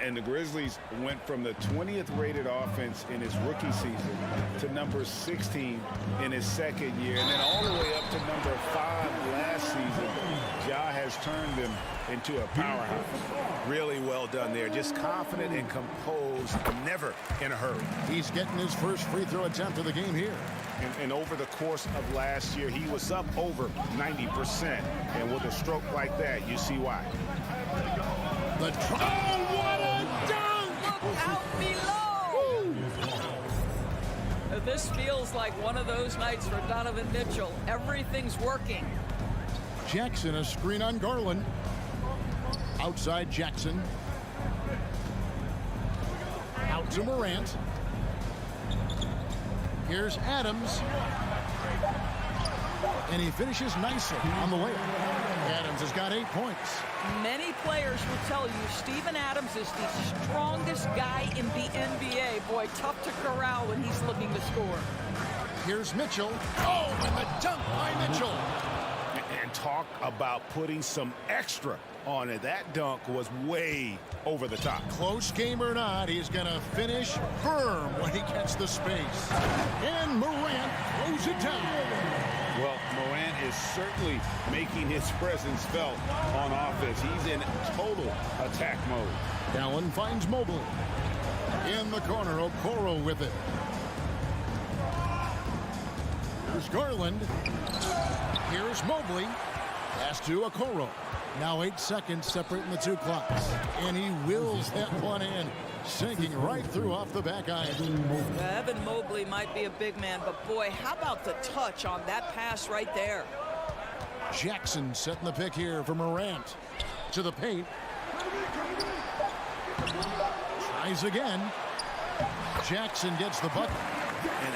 And the Grizzlies went from the 20th rated offense in his rookie season to number 16 in his second year, and then all the way up to number 5 last season. Ja has turned them into a powerhouse. Really well done there. Just confident and composed, never in a hurry. He's getting his first free throw attempt of the game here. And over the course of last year, he was up over 90%. And with a stroke like that, you see why. The oh, what a dunk! Look out below! This feels like one of those nights for Donovan Mitchell. Everything's working. Jackson, a screen on Garland. Outside Jackson. Out to Morant. Here's Adams. And he finishes nicely on the layup. Adams has got 8 points. Many players will tell you Steven Adams is the strongest guy in the NBA. Boy, tough to corral when he's looking to score. Here's Mitchell. Oh, and the dunk by Mitchell. And talk about putting some extra on it. That dunk was way over the top. Close game or not, he's going to finish firm when he gets the space. And Morant throws it down. Well, Morant is certainly making his presence felt on offense. He's in total attack mode. Allen finds Mobley. In the corner, Okoro with it. Here's Garland. Here's Mobley. Pass to Okoro. Now 8 seconds separating the 2 clocks. And he wills that one in. Sinking right through off the back iron. Evan Mobley might be a big man, but boy, how about the touch on that pass right there? Jackson setting the pick here for Morant. To the paint. Tries again. Jackson gets the bucket.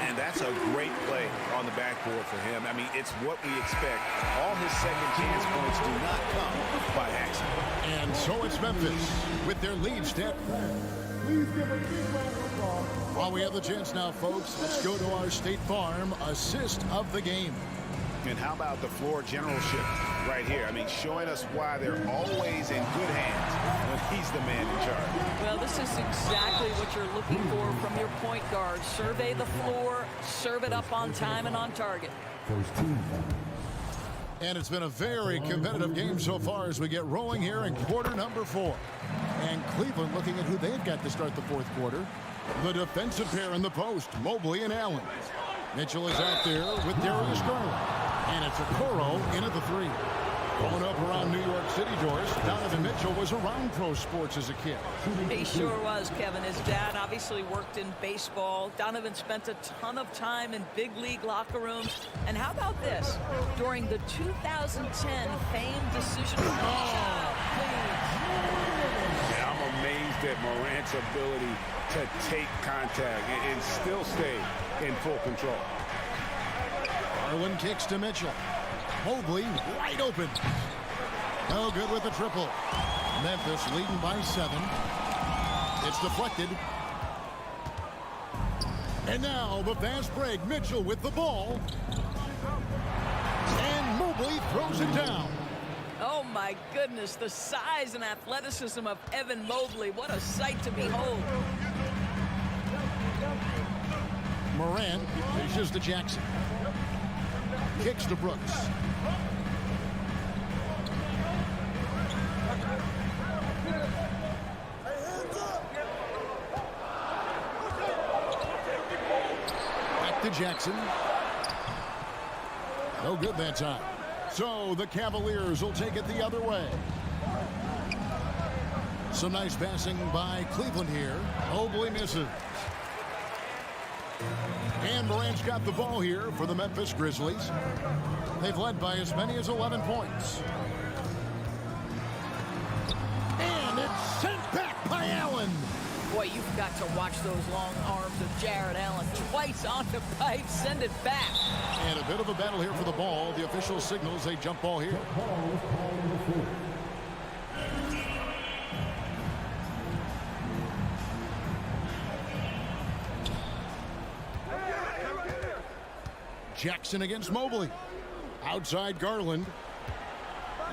And that's a great play on the backboard for him. I mean, it's what we expect. All his second chance points do not come by accident. And so it's Memphis with their lead step. While we have the chance now, folks, let's go to our State Farm assist of the game. And how about the floor generalship right here? I mean, showing us why they're always in good hands when he's the man in charge. Well, this is exactly what you're looking for from your point guard. Survey the floor, serve it up on time and on target. And it's been a very competitive game so far as we get rolling here in quarter number 4. And Cleveland looking at who they've got to start the 4th quarter. The defensive pair in the post, Mobley and Allen. Mitchell is out there with Darius Garland. And it's Okoro in at the 3. Growing up around New York City, Doris, Donovan Mitchell was around pro sports as a kid. He sure was, Kevin. His dad obviously worked in baseball. Donovan spent a ton of time in big league locker rooms. And how about this? During the 2010 famed decision. Yeah, I'm amazed at Morant's ability to take contact and still stay in full control. Garland kicks to Mitchell. Mobley wide open. No good with the triple. Memphis leading by 7. It's deflected. And now the fast break. Mitchell with the ball. And Mobley throws it down. Oh, my goodness. The size and athleticism of Evan Mobley. What a sight to behold. Morant dishes to Jackson. Kicks to Brooks. Back to Jackson. No good that time. So the Cavaliers will take it the other way. Some nice passing by Cleveland here. Mobley misses. And Morant's got the ball here for the Memphis Grizzlies. They've led by as many as 11 points. And it's sent back by Allen. Boy, you've got to watch those long arms of Jared Allen. Twice on the pipe, send it back. And a bit of a battle here for the ball. The official signals a jump ball here. Jackson against Mobley. Outside Garland.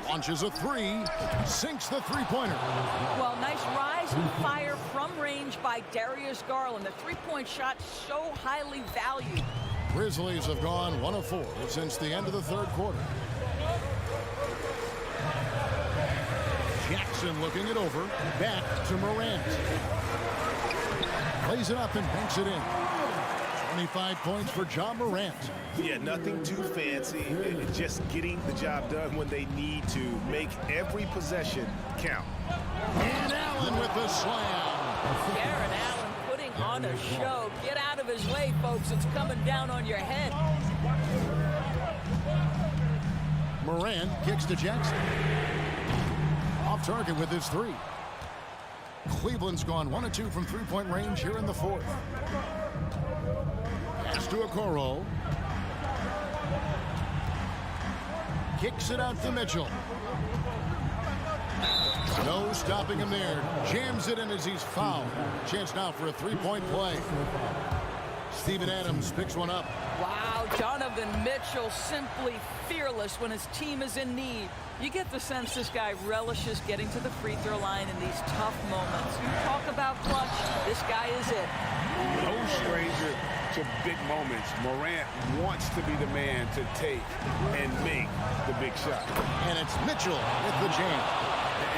Launches a 3. Sinks the three-pointer. Well, nice rise and fire from range by Darius Garland. The three-point shot so highly valued. Grizzlies have gone 1 of 4 since the end of the third quarter. Jackson looking it over. Back to Morant. Plays it up and banks it in. 25 points for Ja Morant. Yeah, nothing too fancy. Just getting the job done when they need to. Make every possession count. And Allen with the slam. Jared Allen putting on a show. Get out of his way, folks. It's coming down on your head. Morant kicks to Jackson. Off target with his 3. Cleveland's gone 1 of 2 from three-point range here in the fourth. Pass to Okoro. Kicks it out to Mitchell. No stopping him there. Jams it in as he's fouled. Chance now for a three-point play. Steven Adams picks one up. Wow, Donovan Mitchell simply fearless when his team is in need. You get the sense this guy relishes getting to the free throw line in these tough moments. You talk about clutch, this guy is it. No stranger to big moments. Morant wants to be the man to take and make the big shot. And it's Mitchell with the jam.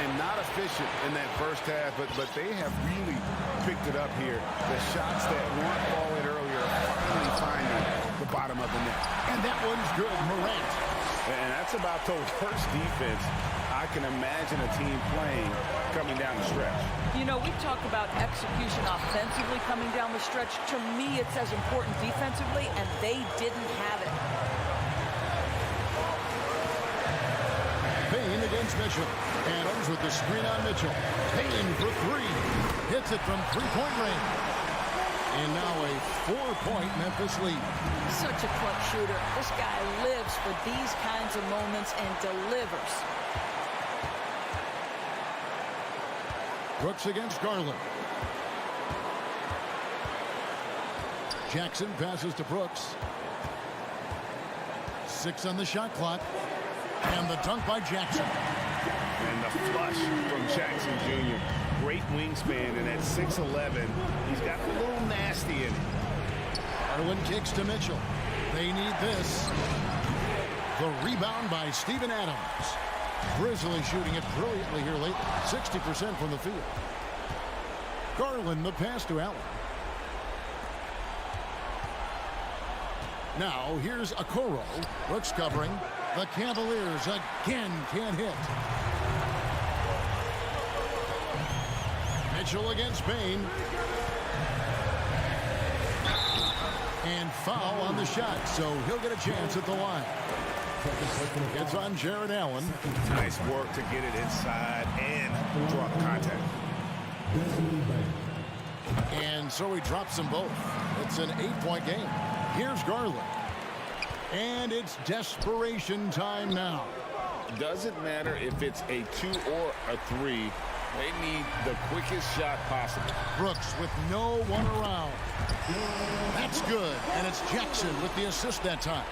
And not efficient in that first half, but they have really picked it up here. The shots that weren't falling earlier are finally finding the bottom of the net. And that one's good, Morant. And that's about the worst defense I can imagine a team playing coming down the stretch. You know, we talk about execution offensively coming down the stretch. To me, it's as important defensively, and they didn't have it. Payne against Mitchell. Adams with the screen on Mitchell. Payne for 3. Hits it from three-point range. And now a 4-point Memphis lead. Such a clutch shooter. This guy lives for these kinds of moments and delivers. Brooks against Garland. Jackson passes to Brooks. 6 on the shot clock. And the dunk by Jackson. And the flush from Jackson Jr. Great wingspan, and at 6'11", he's got a little nasty in it. Garland kicks to Mitchell. They need this. The rebound by Steven Adams. Grizzlies shooting it brilliantly here late. 60% from the field. Garland the pass to Allen. Now here's Okoro. Brooks covering. The Cavaliers again can't hit. Mitchell against Payne. And foul on the shot, so he'll get a chance at the line. It's on Jared Allen. Nice work to get it inside and draw the contact. and so he drops them both. It's an 8-point game. Here's Garland. And it's desperation time now. Doesn't matter if it's a 2 or a 3. They need the quickest shot possible. Brooks with no one around. That's good. And it's Jackson with the assist that time.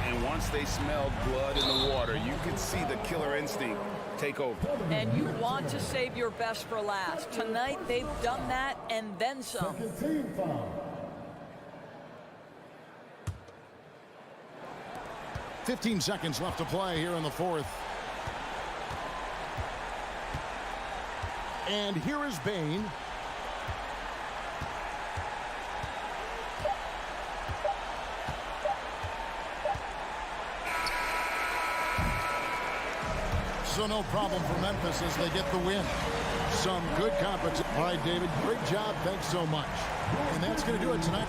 And once they smelled blood in the water, you could see the killer instinct take over. And you want to save your best for last. Tonight, they've done that and then some. Team foul. 15 seconds left to play here in the fourth. And here is Bain. So no problem for Memphis as they get the win. Some good competition. All right, David, great job. Thanks so much. And that's going to do it tonight.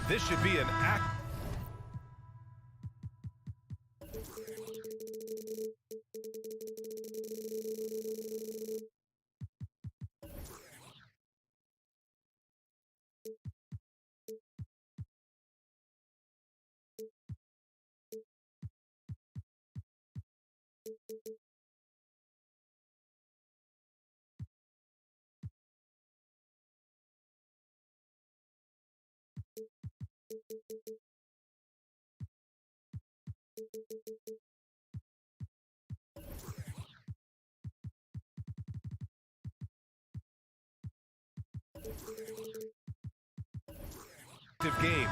This should be an act. Game.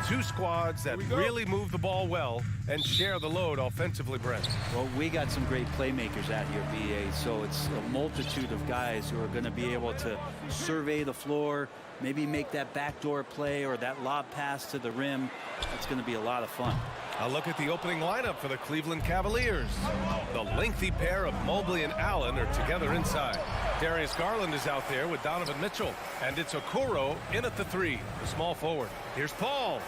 Two squads that really move the ball well and share the load offensively, Brent. Well, we got some great playmakers out here, BA, so it's a multitude of guys who are going to be able to survey the floor, maybe make that backdoor play or that lob pass to the rim. That's going to be a lot of fun. A look at the opening lineup for the Cleveland Cavaliers. The lengthy pair of Mobley and Allen are together inside. Darius Garland is out there with Donovan Mitchell. And it's Okoro in at the three, the small forward. Here's Paul.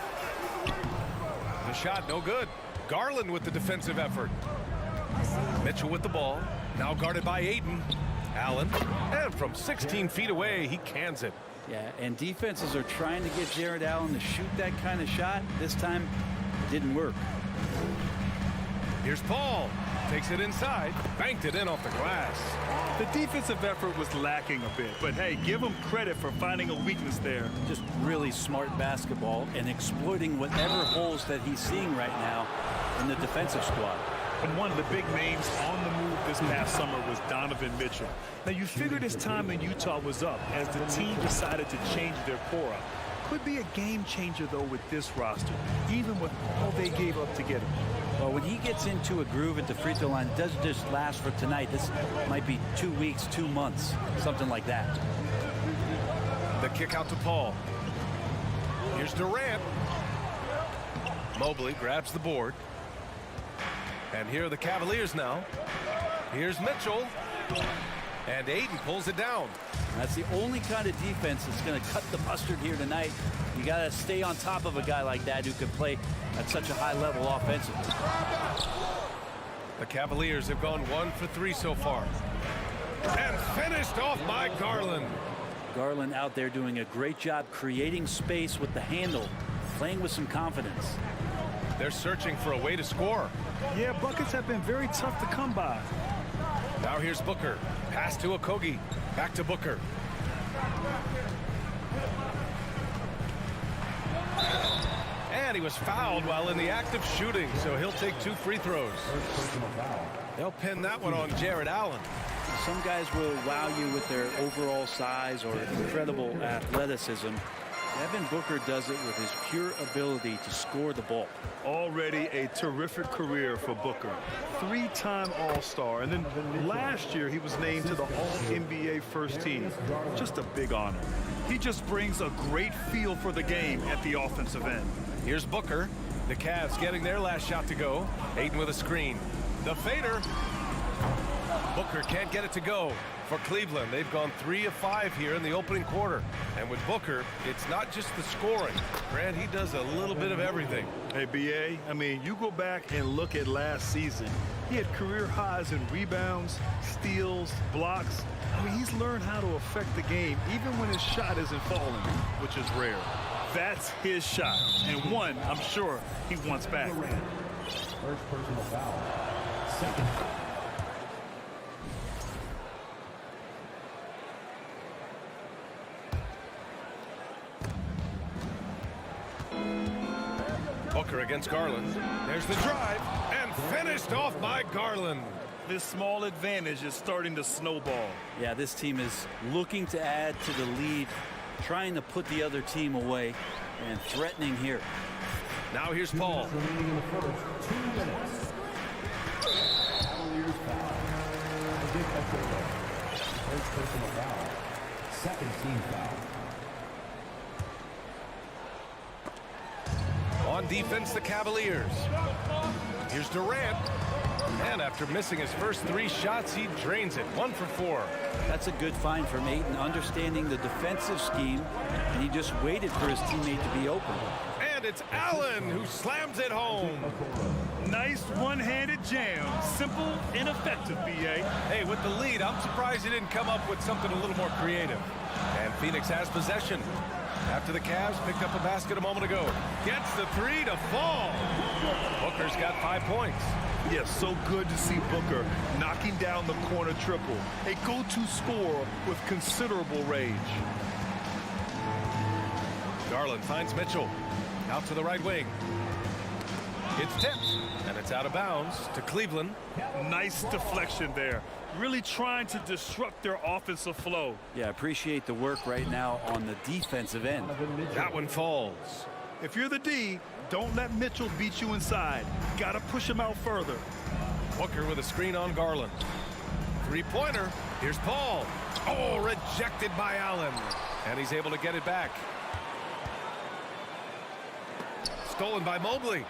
The shot no good. Garland with the defensive effort. Mitchell with the ball. Now guarded by Ayton. Allen. And from 16 feet away, he cans it. Yeah, and defenses are trying to get Jared Allen to shoot that kind of shot. This time, it didn't work. Here's Paul. Takes it inside. Banked it in off the glass. The defensive effort was lacking a bit, but hey, give him credit for finding a weakness there. Just really smart basketball and exploiting whatever holes that he's seeing right now in the defensive squad. And one of the big names on the move this past summer was Donovan Mitchell. Now, you figured his time in Utah was up as the team decided to change their core up. Could be a game changer, though, with this roster, even with all they gave up to get him. Well, when he gets into a groove at the free throw line, it doesn't just last for tonight. This might be 2 weeks, 2 months, something like that. The kick out to Paul. Here's Durant. Mobley grabs the board. And here are the Cavaliers now. Here's Mitchell. And Ayton pulls it down. That's the only kind of defense that's going to cut the mustard here tonight. You got to stay on top of a guy like that who can play at such a high level offensively. The Cavaliers have gone 1 for 3 so far. And finished off by Garland. Garland out there doing a great job creating space with the handle, playing with some confidence. They're searching for a way to score. Yeah, buckets have been very tough to come by. Now here's Booker. Pass to Okogie. Back to Booker. And he was fouled while in the act of shooting, so he'll take 2 free throws. They'll pin that one on Jared Allen. Some guys will wow you with their overall size or incredible athleticism. Devin Booker does it with his pure ability to score the ball. Already a terrific career for Booker. 3-time All-Star, and then last year he was named to the All-NBA first team. Just a big honor. He just brings a great feel for the game at the offensive end. Here's Booker. The Cavs getting their last shot to go. Ayton with a screen. The fader. Booker can't get it to go. For Cleveland, they've gone 3 of 5 here in the opening quarter. And with Booker, it's not just the scoring. Grant, he does a little bit of everything. Hey, B.A., I mean, you go back and look at last season. He had career highs in rebounds, steals, blocks. I mean, he's learned how to affect the game even when his shot isn't falling, which is rare. That's his shot, and one I'm sure he wants back. First personal foul. Second. Booker against Garland. There's the drive, and finished off by Garland. This small advantage is starting to snowball. Yeah, this team is looking to add to the lead, trying to put the other team away, and threatening here. Now here's Paul. Remaining in the first 2 minutes. Cavaliers foul. First personal foul. Second team foul. On defense, the Cavaliers. Here's Durant. And after missing his first 3 shots, he drains it. 1 for 4. That's a good find from Ayton, understanding the defensive scheme, and he just waited for his teammate to be open. And it's Allen who slams it home. Nice one-handed jam. Simple and effective, B.A. Hey, with the lead, I'm surprised he didn't come up with something a little more creative. And Phoenix has possession. After the Cavs picked up a basket a moment ago. Gets the 3 to fall. Booker's got 5 points. Yes, so good to see Booker knocking down the corner triple. A go-to scorer with considerable rage. Garland finds Mitchell. Out to the right wing. It's tipped, and it's out of bounds to Cleveland. Nice deflection there. Really trying to disrupt their offensive flow. Yeah, appreciate the work right now on the defensive end. That one falls. If you're the D, don't let Mitchell beat you inside. Got to push him out further. Booker with a screen on Garland. 3-pointer. Here's Paul. Oh, rejected by Allen. And he's able to get it back. Stolen by Mobley.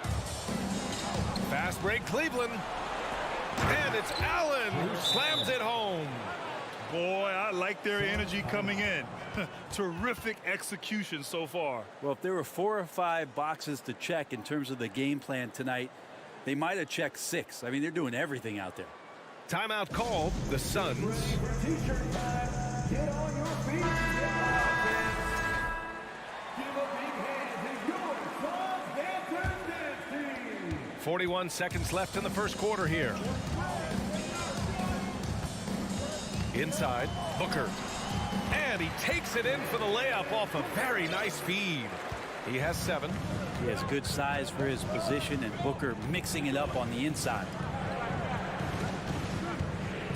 Fast break, Cleveland. And it's Allen who slams it home. Boy, I like their energy coming in. Terrific execution so far. Well, if there were 4 or 5 boxes to check in terms of the game plan tonight, they might have checked 6. I mean, they're doing everything out there. Timeout called. The Suns. T-shirt time. Get on your feet. Give a big hand to your Suns Dancing team. 41 seconds left in the first quarter here. Inside, Booker. And he takes it in for the layup off a very nice feed. He has 7. He has good size for his position, and Booker mixing it up on the inside.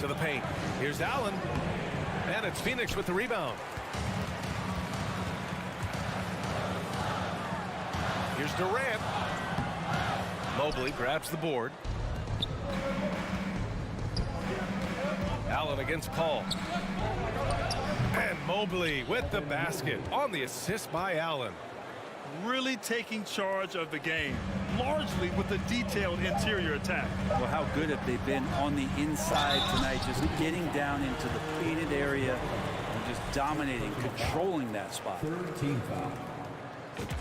To the paint. Here's Allen. And it's Phoenix with the rebound. Here's Durant. Mobley grabs the board. Allen against Paul. And Mobley with the basket on the assist by Allen. Really taking charge of the game, largely with a detailed interior attack. Well, how good have they been on the inside tonight, just getting down into the painted area and just dominating, controlling that spot. Third team foul.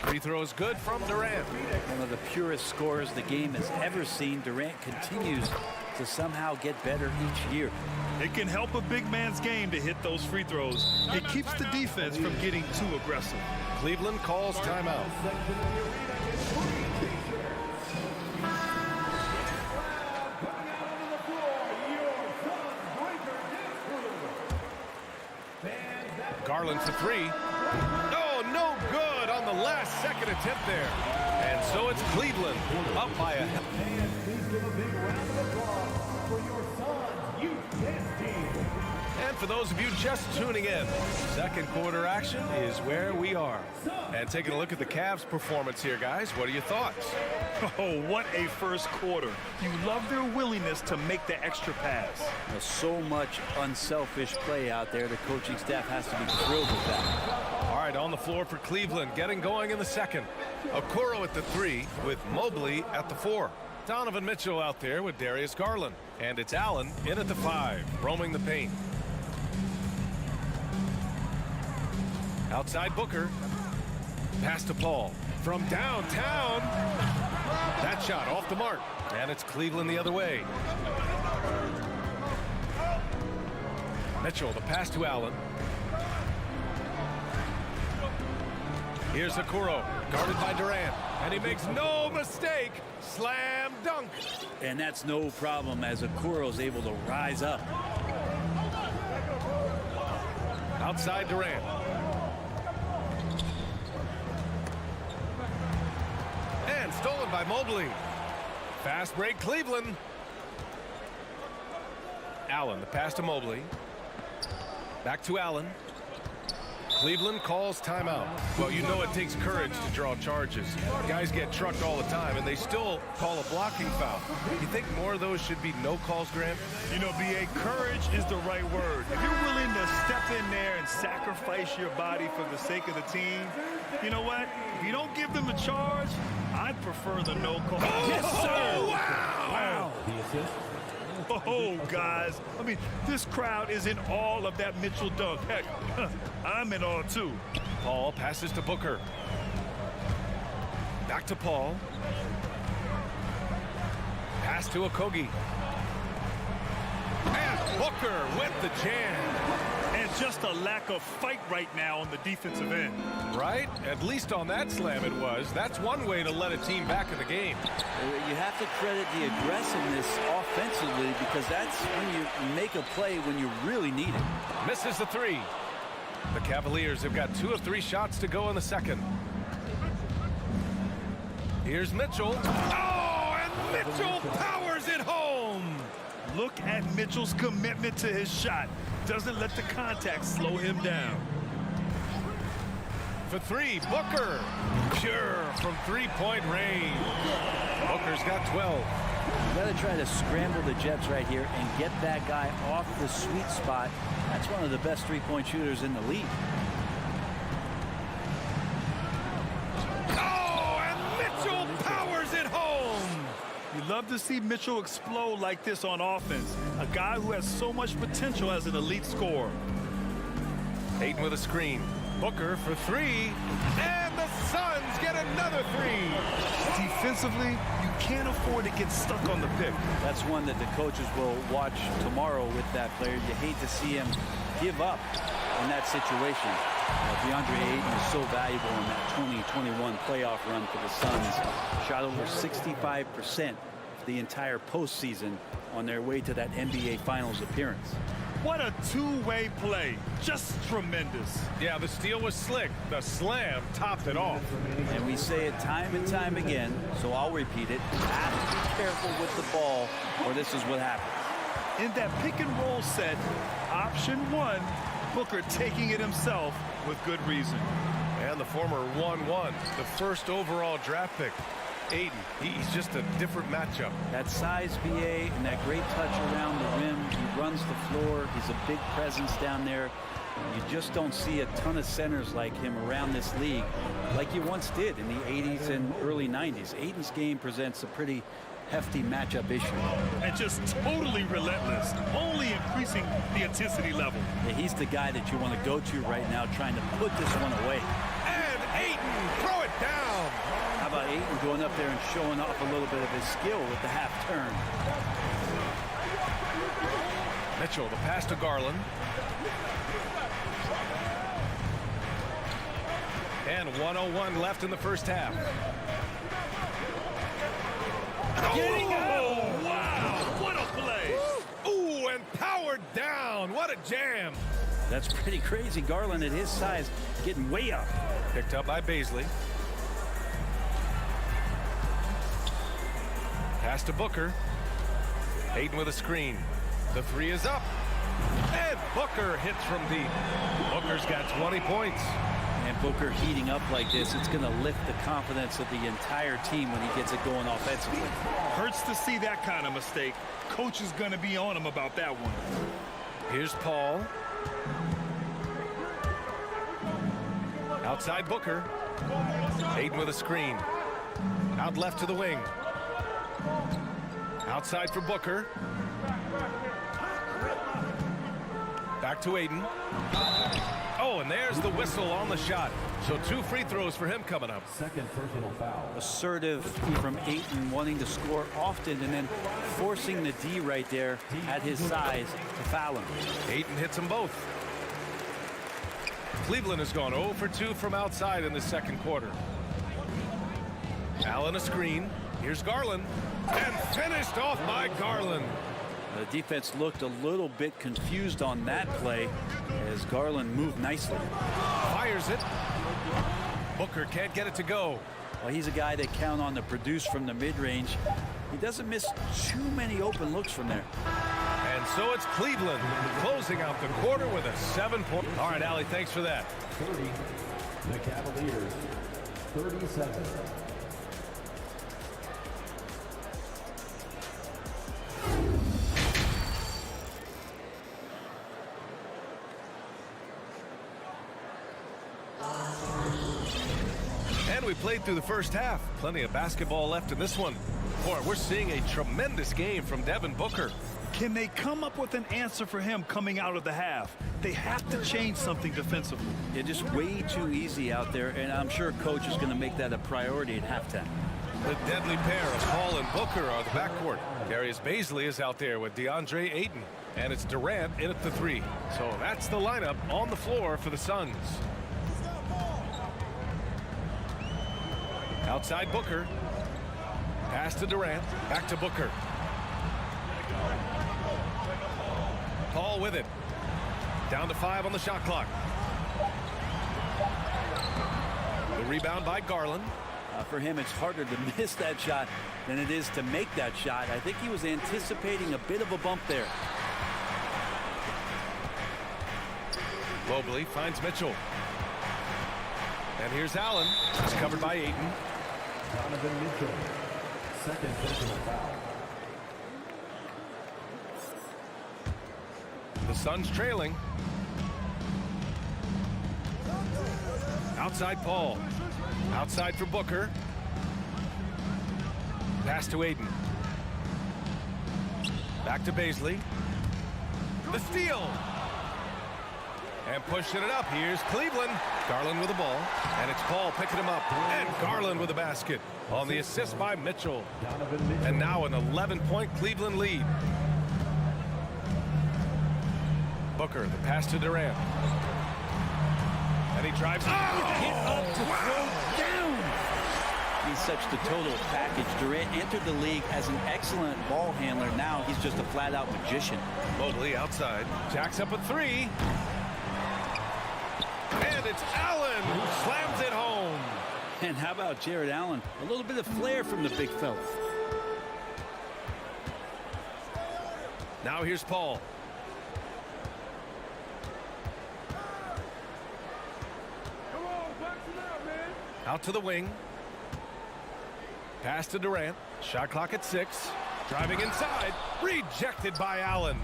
Free throw is good from Durant. One of the purest scorers the game has ever seen. Durant continues to somehow get better each year. It can help a big man's game to hit those free throws. It keeps the defense from getting too aggressive. Cleveland calls timeout. Garland for 3. Oh, no good on the last second attempt there. And so it's Cleveland up by a... Please give a big round of applause for your Suns Youth Dance Team. And for those of you just tuning in, second quarter action is where we are. And taking a look at the Cavs' performance here, guys. What are your thoughts? Oh, what a first quarter. You love their willingness to make the extra pass. There's so much unselfish play out there. The coaching staff has to be thrilled with that. All right, on the floor for Cleveland, getting going in the second. Okoro at the 3 with Mobley at the 4. Donovan Mitchell out there with Darius Garland. And it's Allen in at the 5, roaming the paint. Outside Booker. Pass to Paul. From downtown. That shot off the mark. And it's Cleveland the other way. Mitchell, the pass to Allen. Here's Okoro, guarded by Durant. And he makes no mistake. Slam dunk. And that's no problem as Okoro is able to rise up. Outside Durant. And stolen by Mobley. Fast break, Cleveland. Allen, the pass to Mobley. Back to Allen. Cleveland calls timeout. Well, you know it takes courage to draw charges. Guys get trucked all the time, and they still call a blocking foul. You think more of those should be no calls, Grant? You know, B.A., courage is the right word. If you're willing to step in there and sacrifice your body for the sake of the team, you know what? If you don't give them a charge, I'd prefer the no call. Oh, yes, sir! Wow! The assist. Oh, guys. I mean, this crowd is in awe of that Mitchell dunk. Heck, I'm in awe, too. Paul passes to Booker. Back to Paul. Pass to Okogie. And Booker with the jam. And just a lack of fight right now on the defensive end. Right? At least on that slam it was. That's one way to let a team back in the game. You have to credit the aggressiveness offensively, because that's when you make a play when you really need it. Misses the three. The Cavaliers have got 2 of 3 shots to go in the second. Here's Mitchell. Oh, and Mitchell powers it home. Look at Mitchell's commitment to his shot. Doesn't let the contact slow him down. For 3, Booker. Pure from 3-point range. Booker's got 12. You got to try to scramble the Jets right here and get that guy off the sweet spot. That's one of the best three-point shooters in the league. Oh, and Mitchell powers it home. You love to see Mitchell explode like this on offense. A guy who has so much potential as an elite scorer. Ayton with a screen. Booker for 3. And the Suns get another 3. Defensively, you can't afford to get stuck on the pick. That's one that the coaches will watch tomorrow with that player. You hate to see him give up in that situation. DeAndre Ayton is so valuable in that 2021 playoff run for the Suns. Shot over 65% for the entire postseason on their way to that NBA Finals appearance. What a two-way play. Just tremendous. Yeah, the steal was slick. The slam topped it off. And we say it time and time again, so I'll repeat it. Have to be careful with the ball, or this is what happens. In that pick and roll set, option 1, Booker taking it himself with good reason. And the former 1-1, the first overall draft pick. Ayton, he's just a different matchup. That size, BA, and that great touch around the rim. He runs the floor. He's a big presence down there. You just don't see a ton of centers like him around this league like you once did in the 80s and early 90s. Ayton's game presents a pretty hefty matchup issue. And just totally relentless, only increasing the intensity level. Yeah, he's the guy that you want to go to right now, trying to put this one away. And Ayton, throw it down. How about Ayton going up there and showing off a little bit of his skill with the half turn? Mitchell, the pass to Garland. And 1:01 left in the first half. Oh, wow, what a play. Ooh, and powered down. What a jam. That's pretty crazy. Garland at his size getting way up. Picked up by Baisley. Pass to Booker. Ayton with a screen. The 3 is up. And Booker hits from deep. Booker's got 20 points. And Booker heating up like this, it's going to lift the confidence of the entire team when he gets it going offensively. Hurts to see that kind of mistake. Coach is going to be on him about that one. Here's Paul. Outside Booker. Ayton with a screen. Out left to the wing. Outside for Booker. Back to Ayton. Oh, and there's the whistle on the shot. So 2 free throws for him coming up. Second personal foul. Assertive from Ayton, wanting to score often and then forcing the D right there at his size to foul him. Ayton hits them both. Cleveland has gone 0 for 2 from outside in the second quarter. Allen a screen. Here's Garland. And finished off by Garland. The defense looked a little bit confused on that play as Garland moved nicely. Fires it. Booker can't get it to go. Well, he's a guy they count on to produce from the mid-range. He doesn't miss too many open looks from there. And so it's Cleveland closing out the quarter with a 7-point. All right, Allie, thanks for that. 30. The Cavaliers, 37. And we played through the first half. Plenty of basketball left in this one. Boy, we're seeing a tremendous game from Devin Booker. Can they come up with an answer for him coming out of the half? They have to change something defensively. They're just way too easy out there, and I'm sure coach is going to make that a priority at halftime. The deadly pair of Paul and Booker are the backcourt. Darius Baisley is out there with DeAndre Ayton, and it's Durant in at the 3. So that's the lineup on the floor for the Suns. Outside Booker. Pass to Durant. Back to Booker. Paul with it. Down to 5 on the shot clock. The rebound by Garland. For him, it's harder to miss that shot than it is to make that shot. I think he was anticipating a bit of a bump there. Mobley finds Mitchell. And here's Allen. It's covered by Ayton. Donovan Mitchell, second personal foul. The Suns trailing. Outside Paul. Outside for Booker. Pass to Ayton. Back to Baisley. The steal. And pushing it up. Here's Cleveland. Garland with the ball. And it's Paul picking him up. And Garland with a basket on the assist by Mitchell. And now an 11-point Cleveland lead. Booker, the pass to Durant. And he drives. Get up to throw down. He's such the total package. Durant entered the league as an excellent ball handler. Now he's just a flat-out magician. Mobley outside. Jacks up a 3. And it's Allen who slams it home. And how about Jared Allen? A little bit of flair from the big fella. Now here's Paul. Out to the wing. Pass to Durant. Shot clock at 6. Driving inside. Rejected by Allen.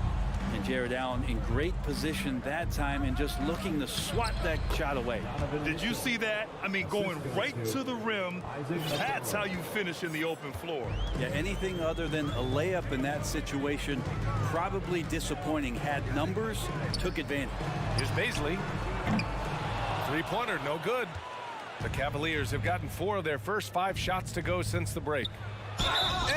And Jared Allen in great position that time and just looking to swat that shot away. Did you see that? I mean, going right to the rim. That's how you finish in the open floor. Yeah, anything other than a layup in that situation, probably disappointing. Had numbers, took advantage. Here's Baisley. 3-pointer, no good. The Cavaliers have gotten 4 of their first 5 shots to go since the break.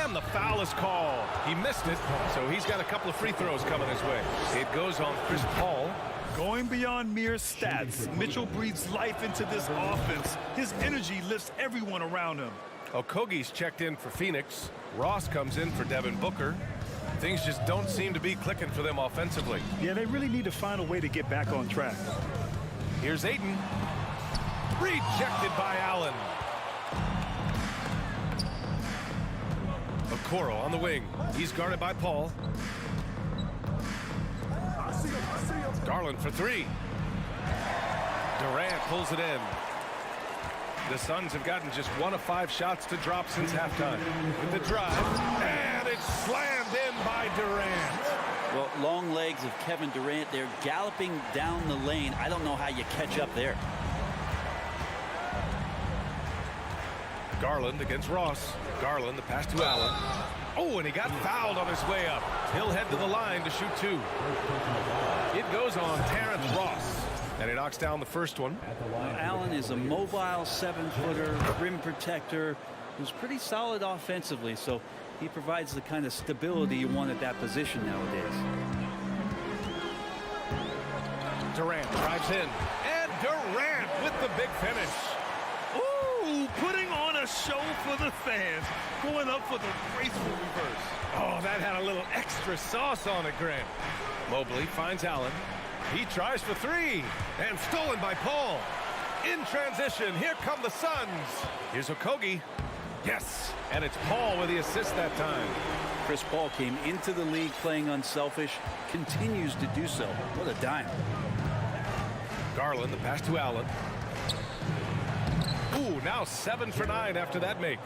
And the foul is called. He missed it, so he's got a couple of free throws coming his way. It goes on Chris Paul. Going beyond mere stats, Mitchell breathes life into this offense. His energy lifts everyone around him. Okogie's checked in for Phoenix. Ross comes in for Devin Booker. Things just don't seem to be clicking for them offensively. Yeah, they really need to find a way to get back on track. Here's Ayton. Rejected by Allen. Okoro on the wing. He's guarded by Paul. Garland for 3. Durant pulls it in. The Suns have gotten just 1 of 5 shots to drop since halftime. With the drive, and it's slammed in by Durant. Well, long legs of Kevin Durant. They're galloping down the lane. I don't know how you catch up there. Garland against Ross. Garland, the pass to Allen. Oh, and he got fouled on his way up. He'll head to the line to shoot 2. It goes on Terrence Ross. And he knocks down the first one. Allen is a mobile 7-footer, rim protector, who's pretty solid offensively, so he provides the kind of stability you want at that position nowadays. Durant drives in. And Durant with the big finish. Ooh, putting on a show for the fans. Going up for the graceful reverse. Oh, that had a little extra sauce on it, Grant. Mobley finds Allen. He tries for 3. And stolen by Paul. In transition, here come the Suns. Here's Okogie. Yes, and it's Paul with the assist that time. Chris Paul came into the league playing unselfish, continues to do so. What a dime. Garland, the pass to Allen. Ooh, now 7 for 9 after that make.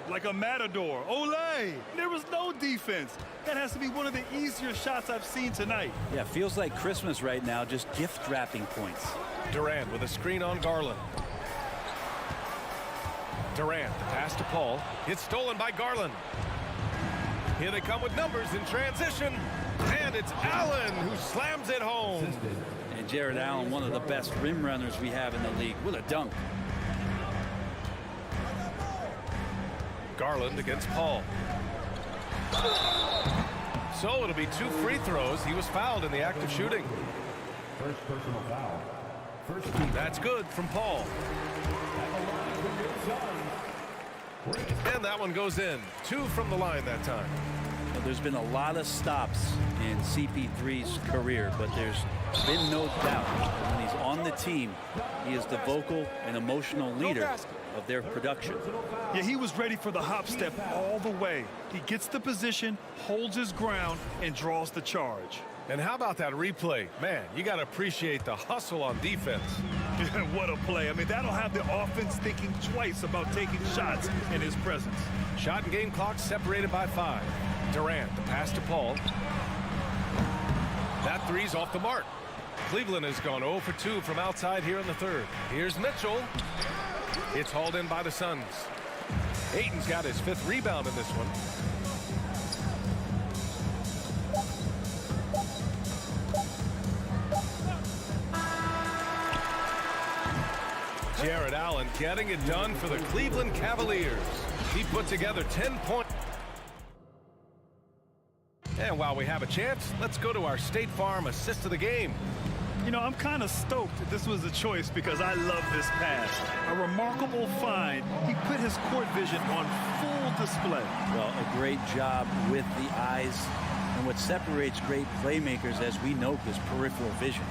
Like a matador. Olay! There was no defense. That has to be one of the easier shots I've seen tonight. Yeah, feels like Christmas right now, just gift wrapping points. Durant with a screen on Garland. Durant, the pass to Paul. It's stolen by Garland. Here they come with numbers in transition. And it's Allen who slams it home. And Jared Allen, one of the best rim runners we have in the league. What a dunk. Garland against Paul. So it'll be 2 free throws. He was fouled in the act of shooting. First personal foul. That's good from Paul. And that one goes in. 2 from the line that time. Well, there's been a lot of stops in CP3's career, but there's been no doubt that when he's on the team, he is the vocal and emotional leader of their production. Yeah, he was ready for the hop step all the way. He gets the position, holds his ground, and draws the charge. And how about that replay? Man, you got to appreciate the hustle on defense. What a play. I mean, that'll have the offense thinking twice about taking shots in his presence. Shot and game clock separated by 5. Durant, the pass to Paul. That three's off the mark. Cleveland has gone 0 for 2 from outside here in the third. Here's Mitchell. It's hauled in by the Suns. Ayton's got his 5th rebound in this one. Jared Allen getting it done for the Cleveland Cavaliers. He put together 10 points. And while we have a chance, let's go to our State Farm assist of the game. You know, I'm kind of stoked that this was a choice because I love this pass. A remarkable find. He put his court vision on full display. Well, a great job with the eyes. And what separates great playmakers, as we note, is peripheral vision.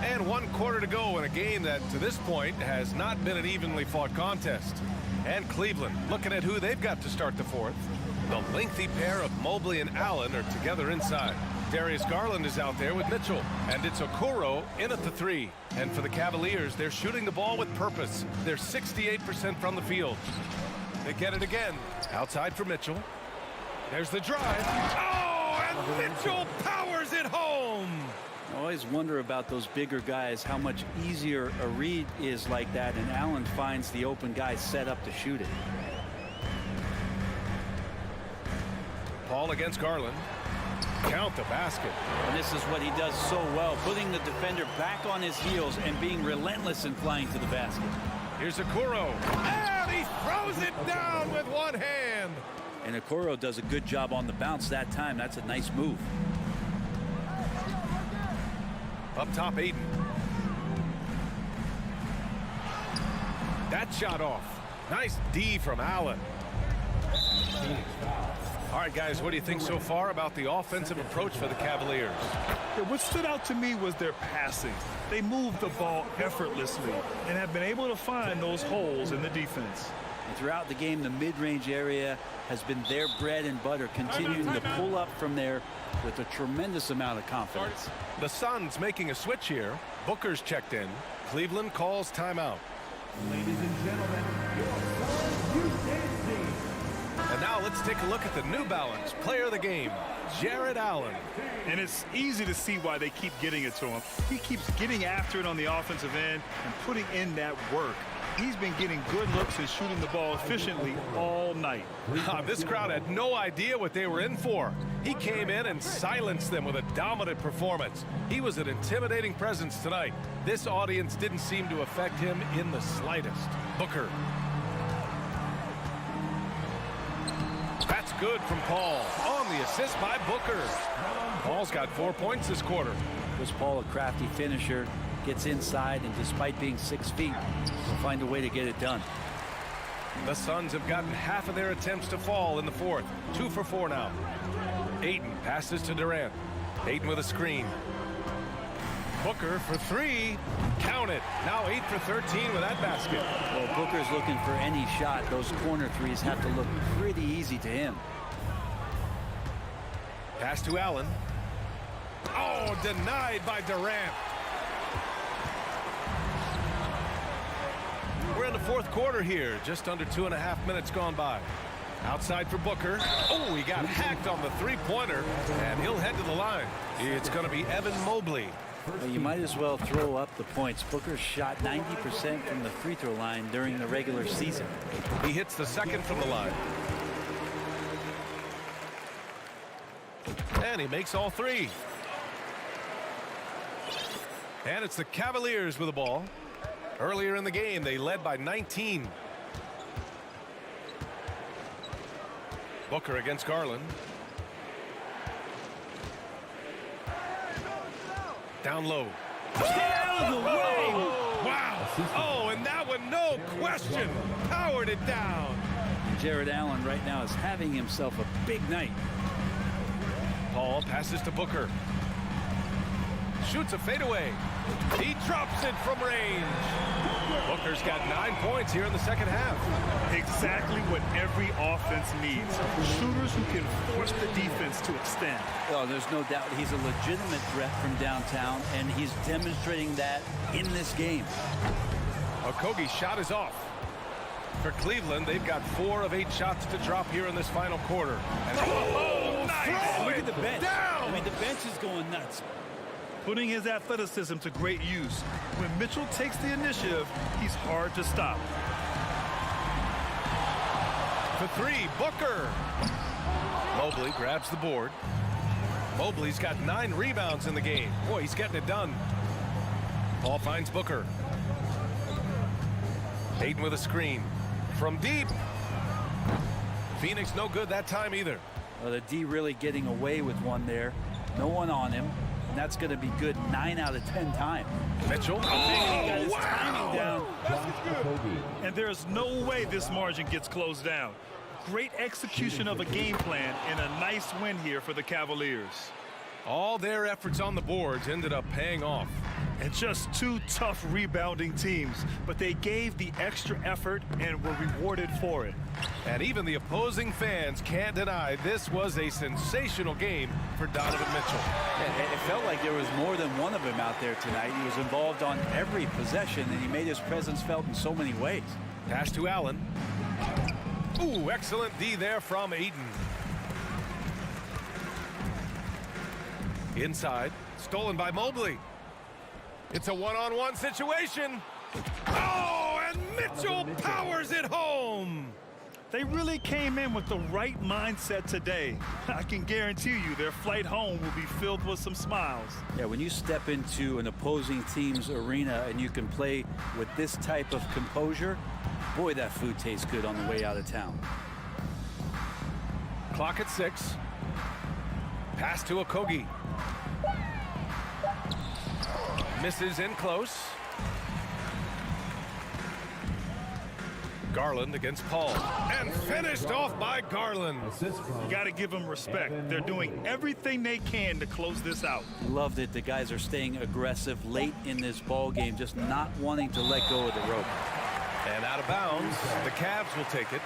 And 1 quarter to go in a game that, to this point, has not been an evenly fought contest. And Cleveland, looking at who they've got to start the 4th. The lengthy pair of Mobley and Allen are together inside. Darius Garland is out there with Mitchell. And it's Okoro in at the 3. And for the Cavaliers, they're shooting the ball with purpose. They're 68% from the field. They get it again. Outside for Mitchell. There's the drive. Oh, and Mitchell powers it home. I always wonder about those bigger guys, how much easier a read is like that, and Allen finds the open guy set up to shoot it. Paul against Garland. Count the basket. And this is what he does so well, putting the defender back on his heels and being relentless in flying to the basket. Here's Okoro. And he throws it down with one hand. And Okoro does a good job on the bounce that time. That's a nice move. Up top, Ayton. That shot off. Nice D from Allen. All right, guys, what do you think so far about the offensive approach for the Cavaliers? Yeah, what stood out to me was their passing. They moved the ball effortlessly and have been able to find those holes in the defense. And throughout the game, the mid-range area has been their bread and butter, continuing to pull up from there with a tremendous amount of confidence. The Suns making a switch here. Booker's checked in. Cleveland calls timeout. Ladies and gentlemen, your Suns Youth Dance Team. And now let's take a look at the New Balance player of the game, Jared Allen. And it's easy to see why they keep getting it to him. He keeps getting after it on the offensive end and putting in that work. He's been getting good looks and shooting the ball efficiently all night. This crowd had no idea what they were in for. He came in and silenced them with a dominant performance. He was an intimidating presence tonight. This audience didn't seem to affect him in the slightest. Booker. That's good from Paul. On the assist by Booker. Paul's got 4 points this quarter. Was Paul a crafty finisher? Gets inside, and despite being 6 feet, will find a way to get it done. The Suns have gotten half of their attempts to fall in the 4th. 2 for 4 now. Ayton passes to Durant. Ayton with a screen. Booker for three. Count it. Now 8 for 13 with that basket. Well, Booker's looking for any shot. Those corner threes have to look pretty easy to him. Pass to Allen. Oh, denied by Durant. We're in the fourth quarter here. Just under 2.5 minutes gone by. Outside for Booker. Oh, he got hacked on the three-pointer, and he'll head to the line. It's going to be Evan Mobley. Well, you might as well throw up the points. Booker shot 90% from the free throw line during the regular season. He hits the second from the line. And he makes all three. And it's the Cavaliers with the ball. Earlier in the game, they led by 19. Booker against Garland. Down low. Stay out of the way. Wow. Oh, and that one, no question, powered it down. Jared Allen right now is having himself a big night. Paul passes to Booker. Shoots a fadeaway. He drops it from range. Booker's got 9 points here in the second half. Exactly what every offense needs. Shooters who can force the defense to extend. Oh, there's no doubt he's a legitimate threat from downtown, and he's demonstrating that in this game. Okogie's shot is off. For Cleveland, they've got 4 of 8 shots to drop here in this final quarter. And nice. Look at the bench. Down. I mean, the bench is going nuts. Putting his athleticism to great use. When Mitchell takes the initiative, he's hard to stop. For three, Booker. Mobley grabs the board. Mobley's got 9 rebounds in the game. Boy, he's getting it done. Paul finds Booker. Hayden with a screen. From deep. Phoenix no good that time either. Well, the D really getting away with one there. No one on him. And that's going to be good 9 out of 10 times. Mitchell. He got his timing down. And there's no way this margin gets closed down. Great execution of a game plan and a nice win here for the Cavaliers. All their efforts on the boards ended up paying off. And just 2 tough rebounding teams, but they gave the extra effort and were rewarded for it. And even the opposing fans can't deny this was a sensational game for Donovan Mitchell. It felt like there was more than one of him out there tonight. He was involved on every possession, and he made his presence felt in so many ways. Pass to Allen. Ooh, excellent D there from Ayton. Inside, stolen by Mobley. It's a one-on-one situation. Oh, and Mitchell powers it home. They really came in with the right mindset today. I can guarantee you their flight home will be filled with some smiles. Yeah, when you step into an opposing team's arena and you can play with this type of composure, boy, that food tastes good on the way out of town. Clock at 6. Pass to Okogie. Misses in close. Garland against Paul. And finished off by Garland. You got to give them respect. They're doing everything they can to close this out. Loved it. The guys are staying aggressive late in this ball game, just not wanting to let go of the rope. And out of bounds, the Cavs will take it.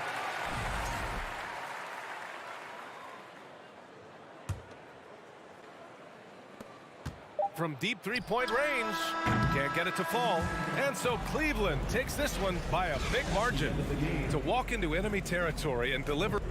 From deep three-point range, can't get it to fall. And so Cleveland takes this one by a big margin to walk into enemy territory and deliver.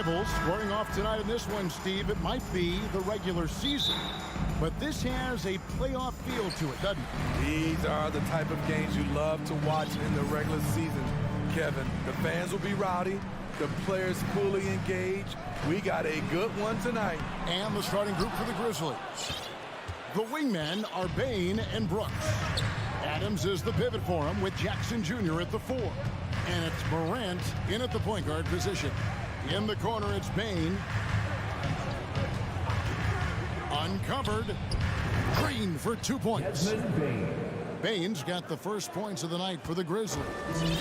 rivals squaring off tonight in this one, Steve. It might be the regular season, but this has a playoff feel to it, doesn't it? These are the type of games you love to watch in the regular season, Kevin. The fans will be rowdy, the players fully engaged. We got a good one tonight. And the starting group for the Grizzlies. The wingmen are Bain and Brooks. Adams is the pivot for him with Jackson Jr. at the 4. And it's Morant in at the point guard position. In the corner, it's Bain. Uncovered. Green for 2 points. Bain's got the first points of the night for the Grizzlies.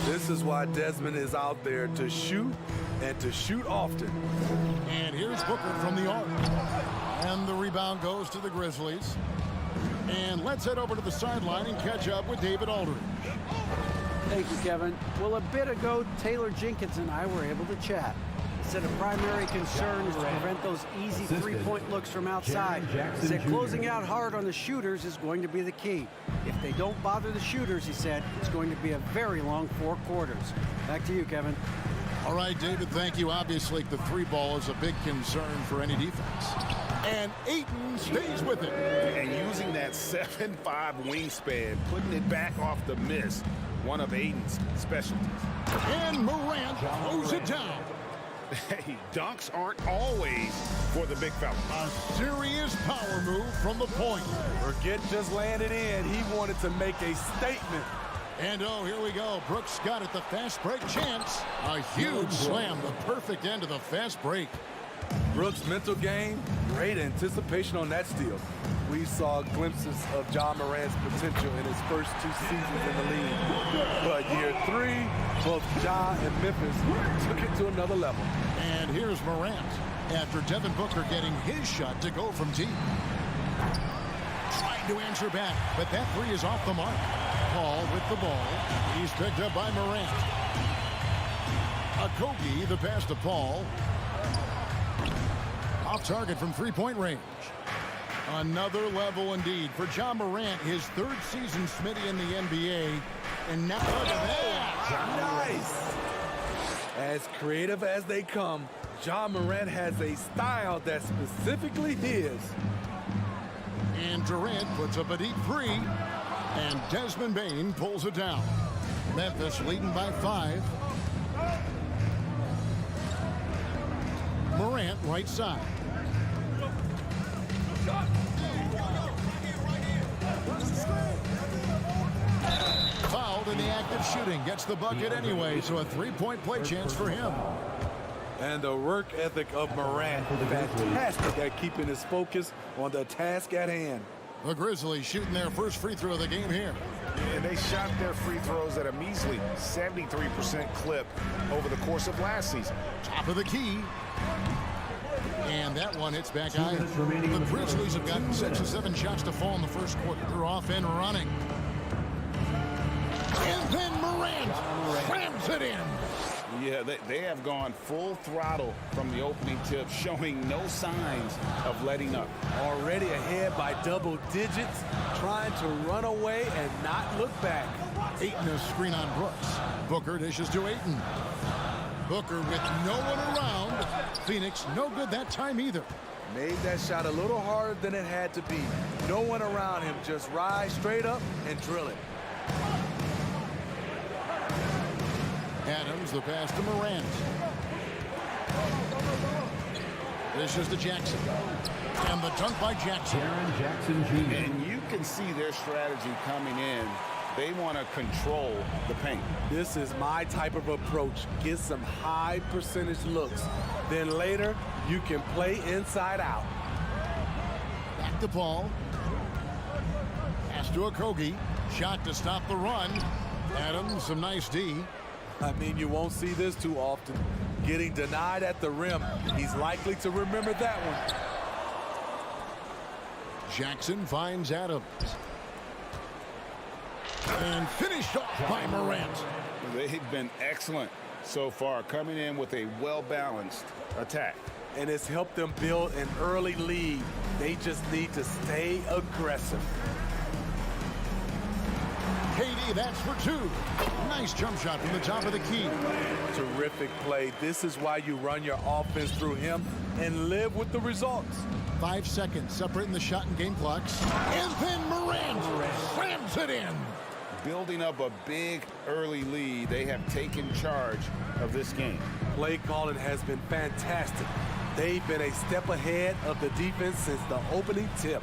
This is why Desmond is out there to shoot and to shoot often. And here's Booker from the arc. And the rebound goes to the Grizzlies. And let's head over to the sideline and catch up with David Aldridge. Thank you, Kevin. Well, a bit ago, Taylor Jenkins and I were able to chat. He said a primary concern is to prevent those easy three-point looks from outside. He said closing out hard on the shooters is going to be the key. If they don't bother the shooters, he said, it's going to be a very long 4 quarters. Back to you, Kevin. All right, David, thank you. Obviously, the 3-ball is a big concern for any defense. And Ayton stays with it. And using that 7'5" wingspan, putting it back off the miss, one of Ayton's specialties. And Morant throws it down. Hey, dunks aren't always for the big fella. A serious power move from the point. Forget just landed in. He wanted to make a statement. And oh, here we go. Brooks got it, the fast break chance. A huge slam, the perfect end of the fast break. Brooks' mental game, great anticipation on that steal. We saw glimpses of John Morant's potential in his first 2 seasons in the league. But year 3, both John and Memphis took it to another level. And here's Morant after Devin Booker getting his shot to go from deep. Trying to answer back, but that 3 is off the mark. Paul with the ball. He's picked up by Morant. Okogie, the pass to Paul. Off target from 3-point range. Another level indeed for John Morant, his 3rd season Smitty in the NBA. And now look at that. Nice. As creative as they come, John Morant has a style that's specifically his. And Durant puts up a deep 3. And Desmond Bain pulls it down. Memphis leading by 5. Morant right side. Fouled in the act of shooting. Gets the bucket anyway, so a 3-point play chance for him. And the work ethic of Morant, fantastic at keeping his focus on the task at hand. The Grizzlies shooting their first free throw of the game here. And they shot their free throws at a measly 73% clip over the course of last season. Top of the key. And that one hits back high. The Grizzlies have gotten 6 or 7 shots to fall in the first quarter. They're off and running. And then Morant slams it in. Yeah, they have gone full throttle from the opening tip, showing no signs of letting up. Already ahead by double digits, trying to run away and not look back. Ayton a screen on Brooks. Booker dishes to Ayton. Booker with no one around. Phoenix no good that time either. Made that shot a little harder than it had to be. No one around him, just rise straight up and drill it. Adams, the pass to Morant. This is to Jackson. And the dunk by Jackson. And you can see their strategy coming in. They want to control the paint. This is my type of approach. Get some high percentage looks. Then later, you can play inside out. Back to Paul. Pass to Okogie. Shot to stop the run. Adams, some nice D. I mean, you won't see this too often. Getting denied at the rim. He's likely to remember that one. Jackson finds Adams. And finished off by Morant. They've been excellent so far, coming in with a well-balanced attack. And it's helped them build an early lead. They just need to stay aggressive. KD, that's for two. Nice jump shot from the top of the key. Terrific play. This is why you run your offense through him and live with the results. 5 seconds separating the shot and game clocks. And then Morant slams it in. Building up a big early lead, they have taken charge of this game. Play calling has been fantastic. They've been a step ahead of the defense since the opening tip.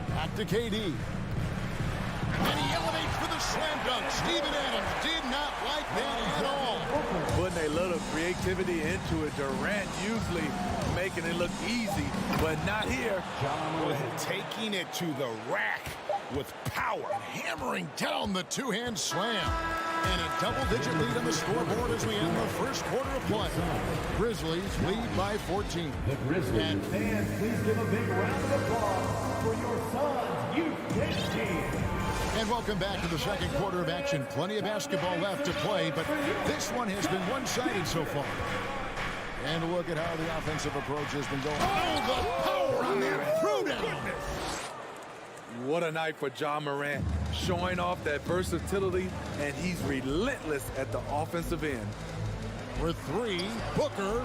Back to KD. And he elevates for the slam dunk. Steven Adams did not like that at all. Putting a little creativity into it. Durant usually making it look easy, but not here. Taking it to the rack with power. Hammering down the two-hand slam. And a double-digit lead on the scoreboard as we end the first quarter of play. Grizzlies lead by 14. The Grizzlies fans, please give a big round of applause for your son's youth tennis team. And welcome back to the second quarter of action. Plenty of basketball left to play, but this one has been one-sided so far. And look at how the offensive approach has been going. Oh, the power on that throwdown! What a night for Ja Morant, showing off that versatility, and he's relentless at the offensive end. For three, Booker.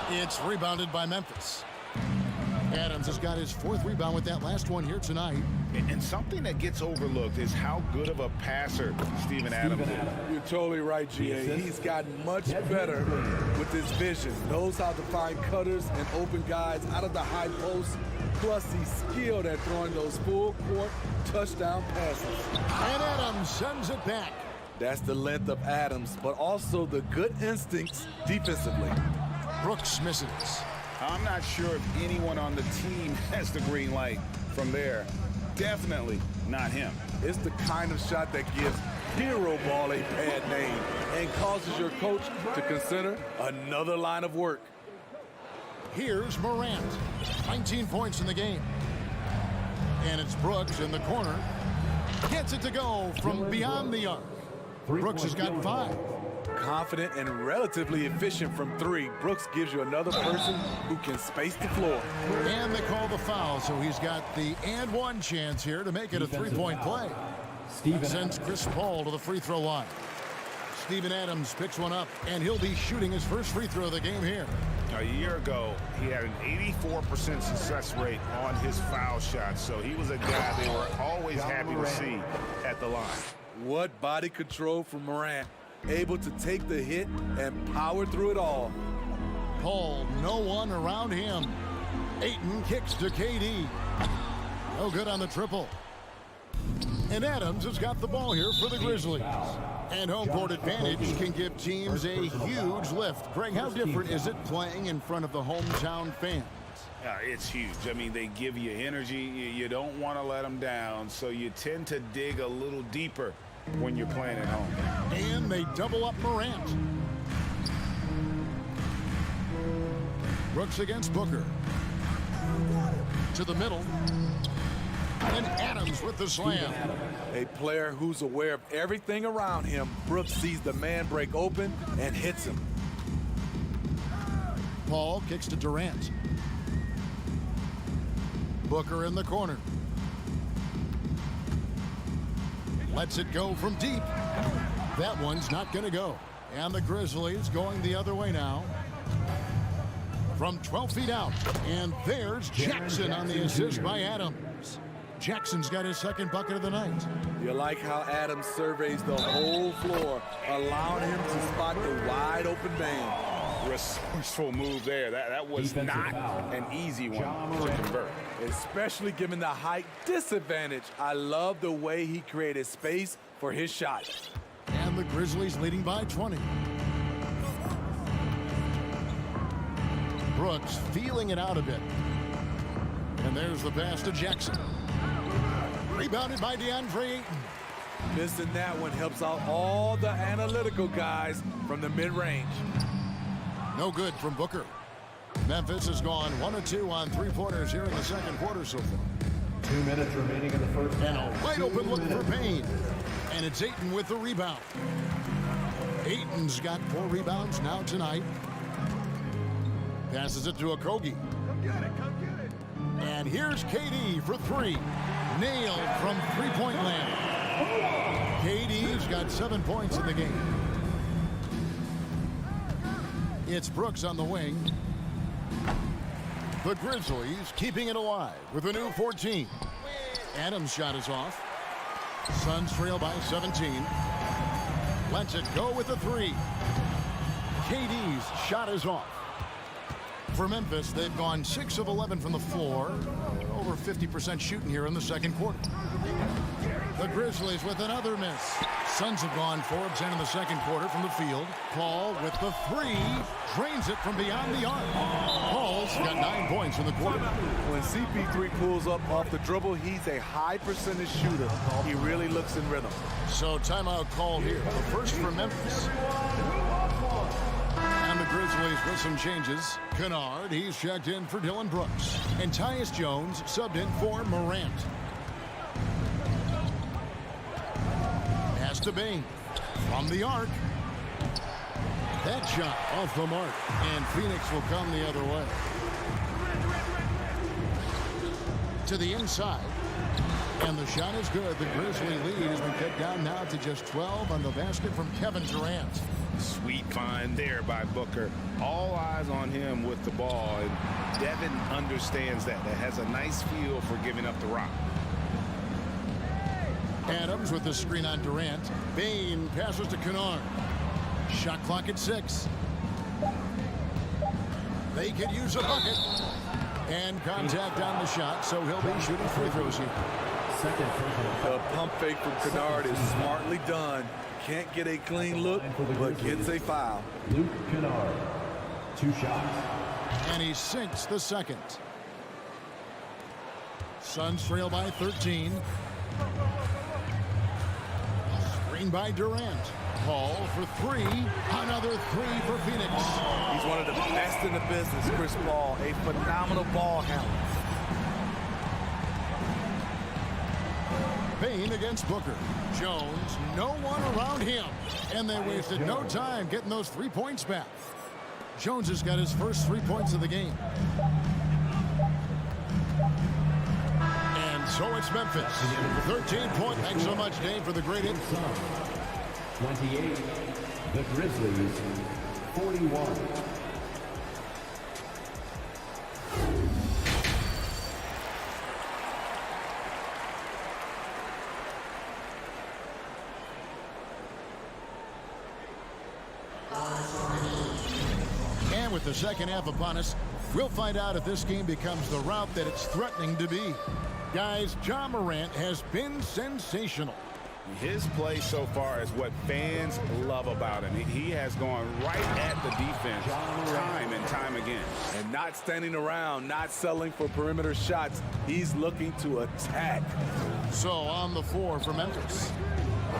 It's rebounded by Memphis. Adams has got his fourth rebound with that last one here tonight. And something that gets overlooked is how good of a passer Steven Adams is. You're totally right, G.A. He's gotten much better with his vision. Knows how to find cutters and open guys out of the high post. Plus, he's skilled at throwing those full-court touchdown passes. And Adams sends it back. That's the length of Adams, but also the good instincts defensively. Brooks misses. I'm not sure if anyone on the team has the green light from there. Definitely not him. It's the kind of shot that gives hero ball a bad name and causes your coach to consider another line of work. Here's Morant. 19 points in the game. And it's Brooks in the corner. Gets it to go from beyond the arc. Brooks has got 5. Confident and relatively efficient from 3. Brooks gives you another person who can space the floor. And they call the foul, so he's got the and one chance here to make it a three-point play. Sends Chris Paul to the free throw line. Steven Adams picks one up, and he'll be shooting his first free throw of the game here. A year ago, he had an 84% success rate on his foul shots, so he was a guy they were always happy to see at the line. What body control from Morant. Able to take the hit and power through it all. Paul, no one around him. Ayton kicks to KD. No good on the triple. And Adams has got the ball here for the Grizzlies. And home court advantage can give teams a huge lift. Greg, how different is it playing in front of the hometown fans? It's huge. I mean, they give you energy. You don't want to let them down, so you tend to dig a little deeper when you're playing at home. And they double up Morant. Brooks against Booker. To the middle. And Adams with the slam. A player who's aware of everything around him. Brooks sees the man break open and hits him. Paul kicks to Durant. Booker in the corner. Lets it go from deep. That one's not going to go. And the Grizzlies going the other way now. From 12 feet out. And there's Jackson on the assist by Adams. Jackson's got his second bucket of the night. You like how Adams surveys the whole floor, allowing him to spot the wide open man. Resourceful move there. That was not an easy one to convert. Especially given the height disadvantage. I love the way he created space for his shot. And the Grizzlies leading by 20. Brooks feeling it out a bit. And there's the pass to Jackson. Rebounded by DeAndre Ayton. Missing that one helps out all the analytical guys from the mid-range. No good from Booker. Memphis has gone 1 of 2 on three-pointers here in the second quarter so far. 2 minutes remaining in the first half. And a wide open look for Payne. And it's Ayton with the rebound. Ayton's got 4 rebounds now tonight. Passes it to Okogie. Come get it, come get it. And here's KD for 3. Nailed from three-point land. KD's got 7 points in the game. It's Brooks on the wing. The Grizzlies keeping it alive with a new 14. Adams' shot is off. Suns trail by 17. Lets it go with a 3. KD's shot is off. For Memphis, they've gone 6 of 11 from the floor. Over 50% shooting here in the second quarter. The Grizzlies with another miss. Suns have gone 4 of 10 in the second quarter from the field. Paul with the 3. Drains it from beyond the arc. Paul's got 9 points in the quarter. When CP3 pulls up off the dribble, he's a high percentage shooter. He really looks in rhythm. So timeout called here. The first for Memphis. And the Grizzlies with some changes. Kennard, he's checked in for Dylan Brooks. And Tyus Jones subbed in for Morant. Pass to Bain. From the arc. That shot off the mark. And Phoenix will come the other way. To the inside. And the shot is good. The Grizzly lead has been cut down now to just 12 on the basket from Kevin Durant. Sweet find there by Booker. All eyes on him with the ball, and Devin understands that. That has a nice feel for giving up the rock. Adams with the screen on Durant. Bain passes to Kennard. Shot clock at 6. They could use a bucket. And contact on the shot, so he'll be shooting free throws here. The pump fake from Kennard is smartly done. Can't get a clean look, but gets a foul. Luke Kennard, 2 shots. And he sinks the second. Suns trail by 13. Screen by Durant. Paul for 3. Another 3 for Phoenix. He's one of the best in the business, Chris Paul. A phenomenal ball handler. Bain against Booker. Jones, no one around him. And they wasted no time getting those 3 points back. Jones has got his first 3 points of the game. And so it's Memphis. 13 points. Thanks so much, Dave, for the great info. 28. The Grizzlies, 41. And with the second half upon us, we'll find out if this game becomes the route that it's threatening to be. Guys, Ja Morant has been sensational. His play so far is what fans love about him. He has gone right at the defense time and time again. And not standing around, not settling for perimeter shots. He's looking to attack. So on the floor for Memphis.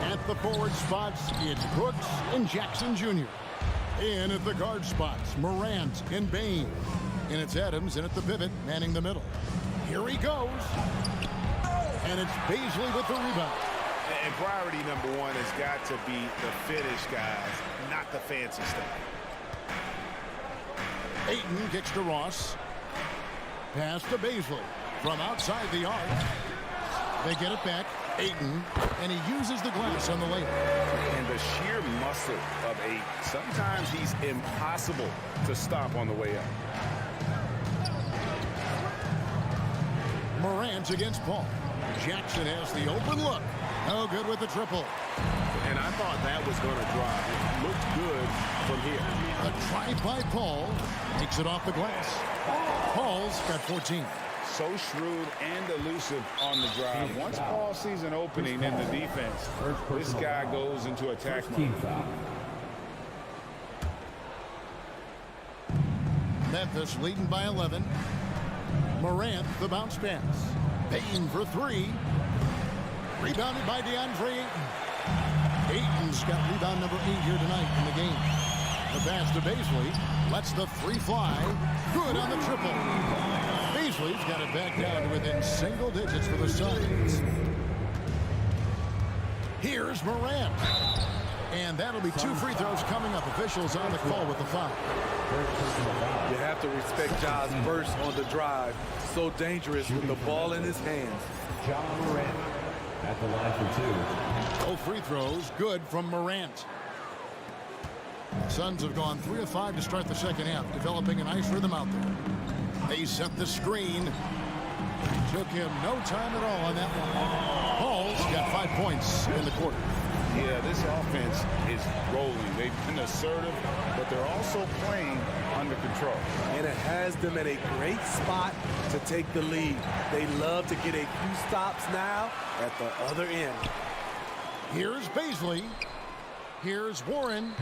At the forward spots, it's Brooks and Jackson Jr. In at the guard spots, Morant and Bain. And it's Adams in at the pivot, manning the middle. Here he goes. And it's Bazley with the rebound. And priority number 1 has got to be the finish, guys, not the fancy stuff. Ayton kicks to Ross. Pass to Bazley from outside the arc. They get it back. Ayton, and he uses the glass on the layup. And the sheer muscle of Ayton. Sometimes he's impossible to stop on the way up. Morant against Paul. Jackson has the open look. No good with the triple. And I thought that was going to drive. It looked good from here. A try by Paul. Takes it off the glass. Paul's got 14. So shrewd and elusive on the drive. Once Paul sees an opening in the defense, this guy goes into attack mode. Memphis leading by 11. Morant, the bounce pass. Bain for 3. Rebounded by DeAndre Ayton. Ayton's got rebound number 8 here tonight in the game. The pass to Bazley. Lets the 3 fly. Good on the triple. Bazley's got it back down to within single digits for the Suns. Here's Morant. And And that'll be 2 free throws coming up. Officials on the call with the foul. You have to respect Ja's burst on the drive. So dangerous with the ball in his hands. John Morant at the line for 2. Both free throws good from Morant. Suns have gone 3 of 5 to start the second half, developing a nice rhythm out there. They set the screen. Took him no time at all on that one. Paul's got 5 points in the quarter. Yeah, this offense is rolling. They've been assertive, but they're also playing under control. And it has them at a great spot to take the lead. They love to get a few stops now at the other end. Here's Baisley. Here's Warren.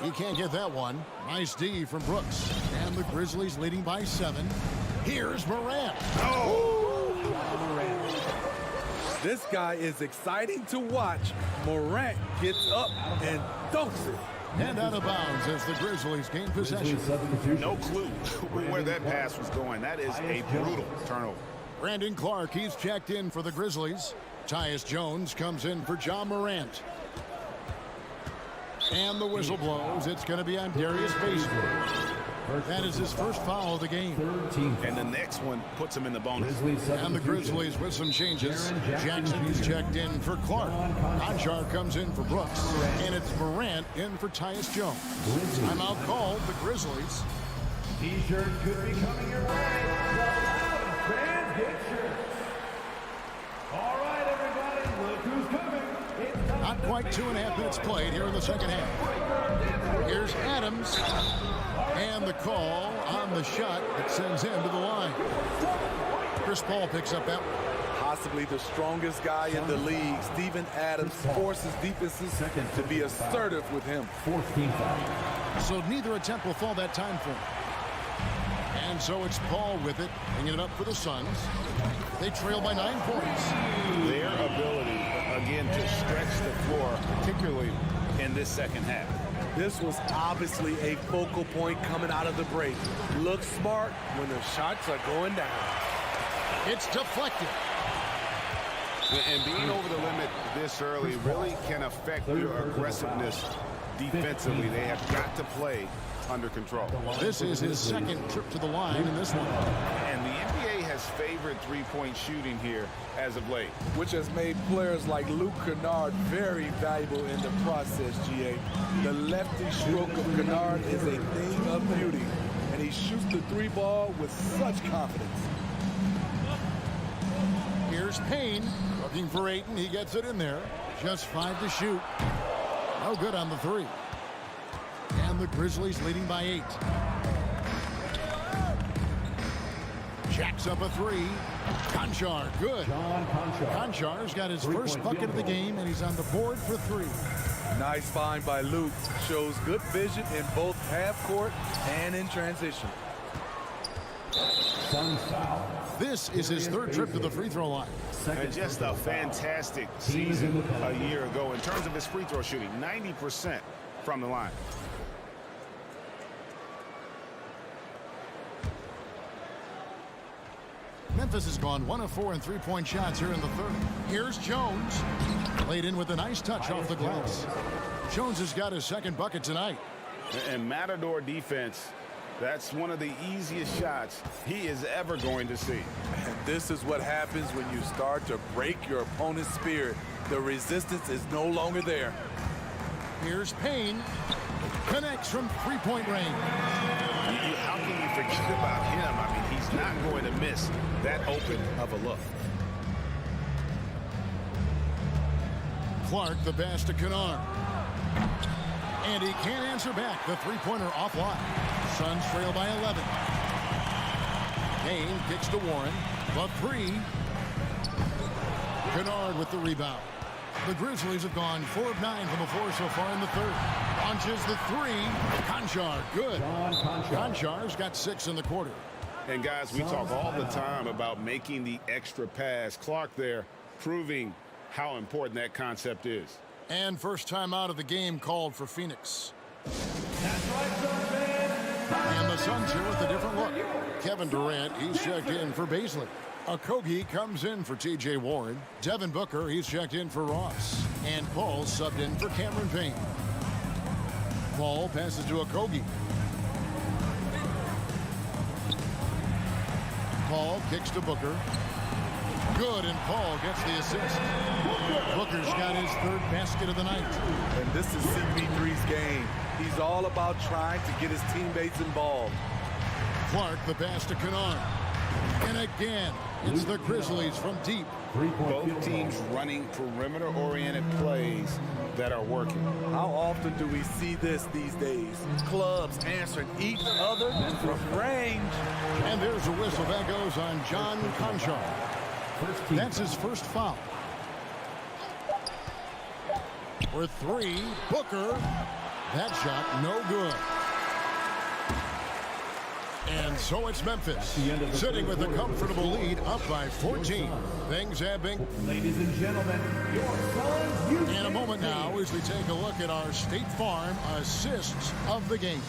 He can't get that one. Nice D from Brooks. And the Grizzlies leading by 7. Here's Morant. This guy is exciting to watch. Morant gets up and dunks it. And out of bounds as the Grizzlies gain possession. No clue where that pass was going. That is a brutal turnover. Brandon Clark, he's checked in for the Grizzlies. Tyus Jones comes in for John Morant. And the whistle blows. It's going to be on Darius Baisley. That is his first foul of the game. And the next one puts him in the bonus. And the Grizzlies with some changes. Jackson is checked in for Clark. Conchar comes in for Brooks. And it's Morant in for Tyus Jones. Timeout called the Grizzlies. T-shirts could be coming your way. Fans get shirts. All right, everybody, look who's coming. Not quite 2.5 minutes played here in the second half. Here's Adams. And the call on the shot that sends him to the line. Chris Paul picks up that one. Possibly the strongest guy in the league, Steven Adams, forces defenses to be assertive with him. 14 fouls. So neither attempt will fall that time for him. And so it's Paul with it, bringing it up for the Suns. They trail by 9 points. Their ability, again, to stretch the floor, particularly in this second half. This was obviously a focal point coming out of the break. Look smart when the shots are going down. It's deflected. And being over the limit this early really can affect your aggressiveness defensively. They have got to play under control. This is his second trip to the line in this one. And the NBA has favored three-point shooting here as of late, which has made players like Luke Kennard very valuable in the process, GA. The lefty stroke of Kennard is a thing of beauty, and he shoots the 3 ball with such confidence. Here's Payne looking for Ayton. He gets it in there. Just 5 to shoot. No good on the 3. And the Grizzlies leading by 8. Jacks up a 3. Conchar, good. Conchar's got his first bucket of the game, and he's on the board for 3. Nice find by Luke. Shows good vision in both half court and in transition. This is his 3rd trip to the free throw line. And just a fantastic season a year ago in terms of his free throw shooting, 90% from the line. Memphis has gone 1 of 4 in 3-point shots here in the 3rd. Here's Jones. Laid in with a nice touch off the glass. Jones has got his 2nd bucket tonight. And Matador defense, that's one of the easiest shots he is ever going to see. And this is what happens when you start to break your opponent's spirit. The resistance is no longer there. Here's Payne. Connects from 3-point range. How can you forget about him? I mean, he's not going to miss that open of a look. Clark, the pass to Kennard. And he can't answer back. The 3-pointer offline. Suns trail by 11. Payne kicks to Warren. The 3. Kennard with the rebound. The Grizzlies have gone 4 of 9 from the floor so far in the 3rd. Launches the 3. Conchar, good. Conchar's got 6 in the quarter. And guys, we talk all the time about making the extra pass. Clark there proving how important that concept is. And first time out of the game called for Phoenix. And the Suns here with a different look. Kevin Durant, he's checked in for Baisley. Okogie comes in for T.J. Warren. Devin Booker, he's checked in for Ross. And Paul subbed in for Cameron Payne. Paul passes to Okogie. Paul kicks to Booker. Good, and Paul gets the assist. Booker's got his third basket of the night. And this is CP3's game. He's all about trying to get his teammates involved. Clark, the pass to Kennard. And again, it's the Grizzlies from deep. Both teams running perimeter-oriented plays that are working. How often do we see this these days? Clubs answering each other from range. And there's a whistle. That goes on John Conchar. That's his first foul. For three, Booker. That shot, no good. And so it's Memphis, sitting with a comfortable lead, up by 14. Things have been... Ladies and gentlemen, your Suns. In a moment now, as we take a look at our State Farm assists of the game.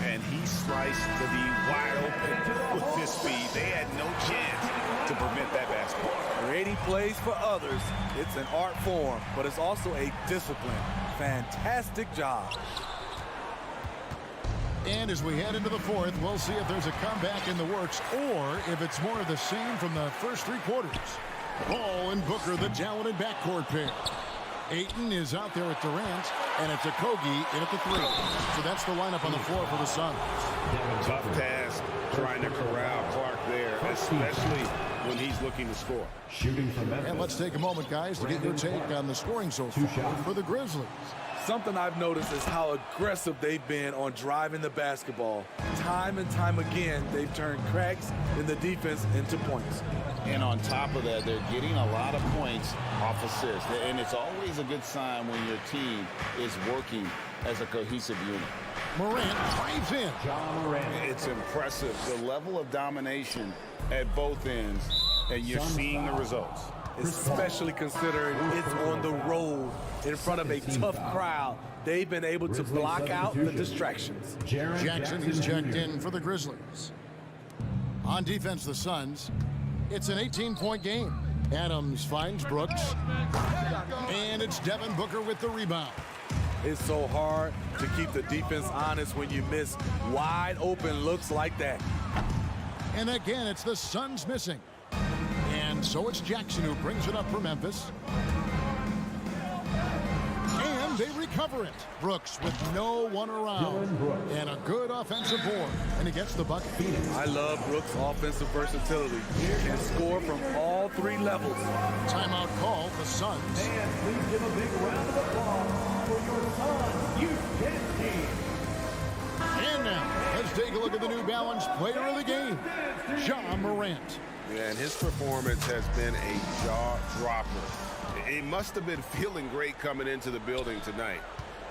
And he sliced to be wide open with this speed. They had no chance to prevent that basketball. Creating plays for others, it's an art form, but it's also a discipline. Fantastic job. And as we head into the fourth, we'll see if there's a comeback in the works or if it's more of the same from the first three quarters. Paul and Booker, the talented backcourt pair. Ayton is out there at Durant, and it's Okogie in at the three. So that's the lineup on the floor for the Suns. Tough task trying to corral Clark there, especially when he's looking to score. Shooting from Memphis. And let's take a moment, guys, to get your take on the scoring so far for the Grizzlies. Something I've noticed is how aggressive they've been on driving the basketball. Time and time again, they've turned cracks in the defense into points. And on top of that, they're getting a lot of points off assists. And it's always a good sign when your team is working as a cohesive unit. Morant drives in. John Morant. It's impressive, the level of domination at both ends, and you're seeing the results. Especially considering it's on the road in front of a tough crowd. They've been able to block out the distractions. Jackson is checked in for the Grizzlies. On defense, the Suns. It's an 18-point game. Adams finds Brooks. And it's Devin Booker with the rebound. It's so hard to keep the defense honest when you miss wide open looks like that. And again, it's the Suns missing. And so it's Jackson who brings it up for Memphis. And they recover it. Brooks with no one around. And a good offensive board. And he gets the bucket. I love Brooks' offensive versatility. He can score from all three levels. Timeout call, the Suns. And please give a big round of applause for your Suns youth team. And now, let's take a look at the New Balance player of the game, John Morant. Yeah, and his performance has been a jaw-dropper. He must have been feeling great coming into the building tonight,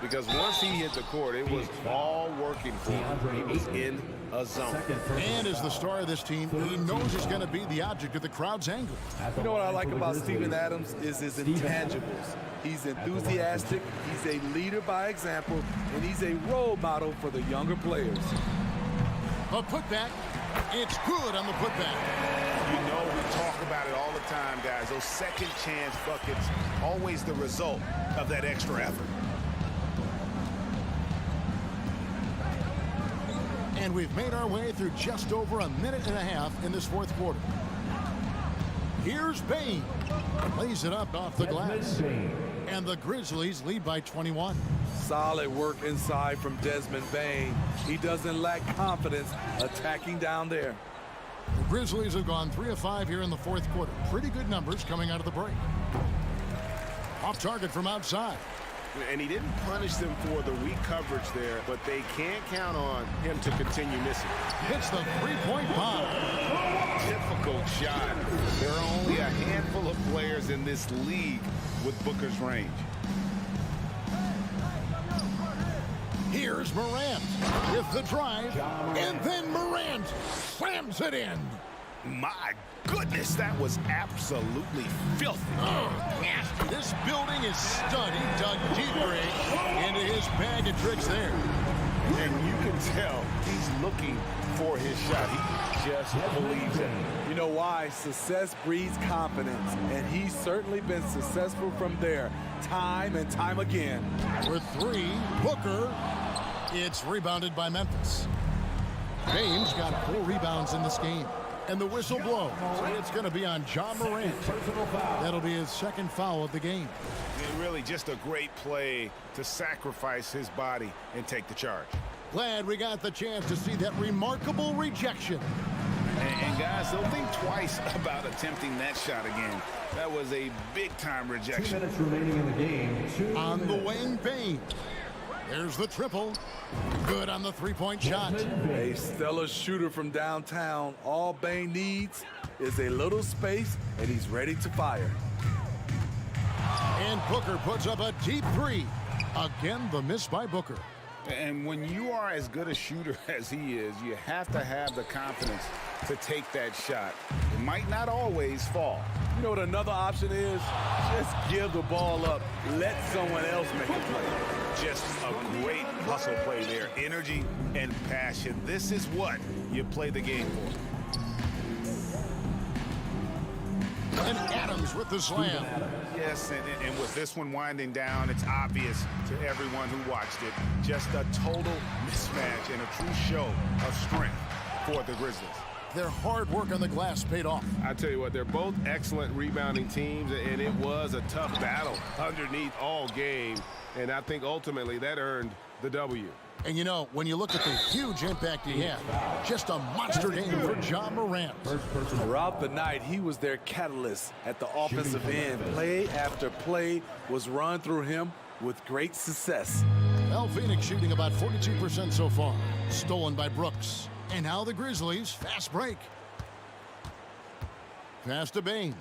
because once he hit the court, it was all working for him. He was in a zone. And as the star of this team, he knows he's going to be the object of the crowd's anger. You know what I like about Steven Adams is his intangibles. He's enthusiastic, he's a leader by example, and he's a role model for the younger players. A putback. It's good on the putback. You know, we talk about it all the time, guys. Those second chance buckets, always the result of that extra effort. And we've made our way through just over a minute and a half in this fourth quarter. Here's Bain. Lays it up off the glass. And the Grizzlies lead by 21. Solid work inside from Desmond Bain. He doesn't lack confidence attacking down there. The Grizzlies have gone 3 of 5 here in the fourth quarter. Pretty good numbers coming out of the break. Off target from outside. And he didn't punish them for the weak coverage there, but they can't count on him to continue missing. Hits the three-point bomb. Difficult shot. There are only a handful of players in this league with Booker's range. Here's Morant with the drive, and then Morant slams it in. My goodness, that was absolutely filthy. Nasty. This building is studied, dug deeper into his bag of tricks there. And you can tell he's looking for his shot. just believes it. You know why? Success breeds confidence, and he's certainly been successful from there, time and time again. For three, Booker. It's rebounded by Memphis. Baines got 4 rebounds in this game. And the whistle blows. It's going to be on John Morant. That'll be his second foul of the game. Really just a great play to sacrifice his body and take the charge. Glad we got the chance to see that remarkable rejection. And guys, don't think twice about attempting that shot again. That was a big-time rejection. 2 minutes remaining in the game. On the wing, Baines. There's the triple. Good on the three-point shot. A stellar shooter from downtown. All Bane needs is a little space, and he's ready to fire. And Booker puts up a deep 3. Again, the miss by Booker. And when you are as good a shooter as he is, you have to have the confidence to take that shot. It might not always fall. You know what another option is? Just give the ball up. Let someone else make a play. Just a great hustle play there. Energy and passion. This is what you play the game for. And Adams with the slam. Yes, and with this one winding down, it's obvious to everyone who watched it. Just a total mismatch and a true show of strength for the Grizzlies. Their hard work on the glass paid off. I tell you what, they're both excellent rebounding teams, and it was a tough battle underneath all game. And I think ultimately that earned the W. And you know, when you look at the huge impact he had, just a monster game for John Morant. Throughout the night, he was their catalyst at the offensive end. Play after play was run through him with great success. Well, Phoenix shooting about 42% so far. Stolen by Brooks. And now the Grizzlies, fast break. Pass to Baines.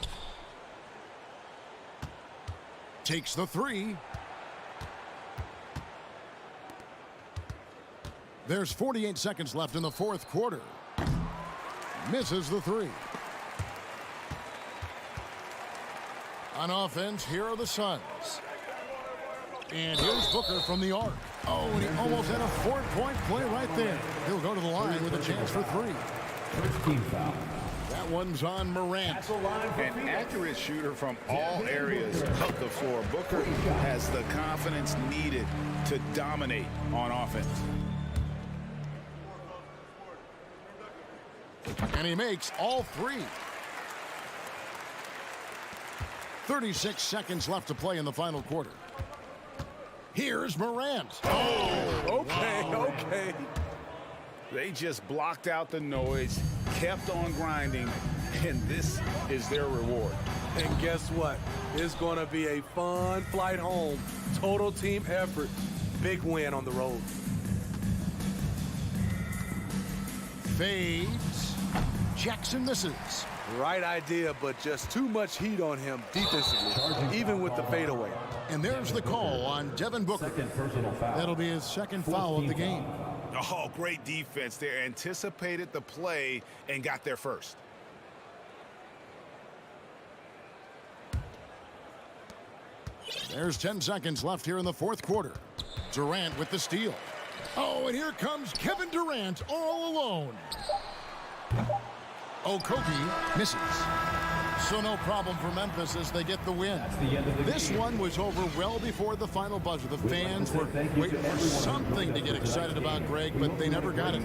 Takes the 3. There's 48 seconds left in the fourth quarter. Misses the 3. On offense, here are the Suns. And here's Booker from the arc. Oh, and he almost had a 4-point play right there. He'll go to the line with a chance for 3. First team foul. That one's on Morant. An accurate shooter from all areas of the floor. Booker has the confidence needed to dominate on offense. And he makes all 3. 36 seconds left to play in the final quarter. Here's Morant. Oh, okay. They just blocked out the noise, kept on grinding, and this is their reward. And guess what? It's going to be a fun flight home. Total team effort. Big win on the road. Fades. Jackson misses. Right idea, but just too much heat on him defensively, even with the fadeaway. And there's the call on Devin Booker. That'll be his second foul of the game. Oh, great defense there. Anticipated the play and got there first. There's 10 seconds left here in the fourth quarter. Durant with the steal. Oh, and here comes Kevin Durant all alone. Okogie misses. So no problem for Memphis as they get the win. This one was over well before the final buzzer. The fans were waiting for something to get excited about, Greg, but they never got it.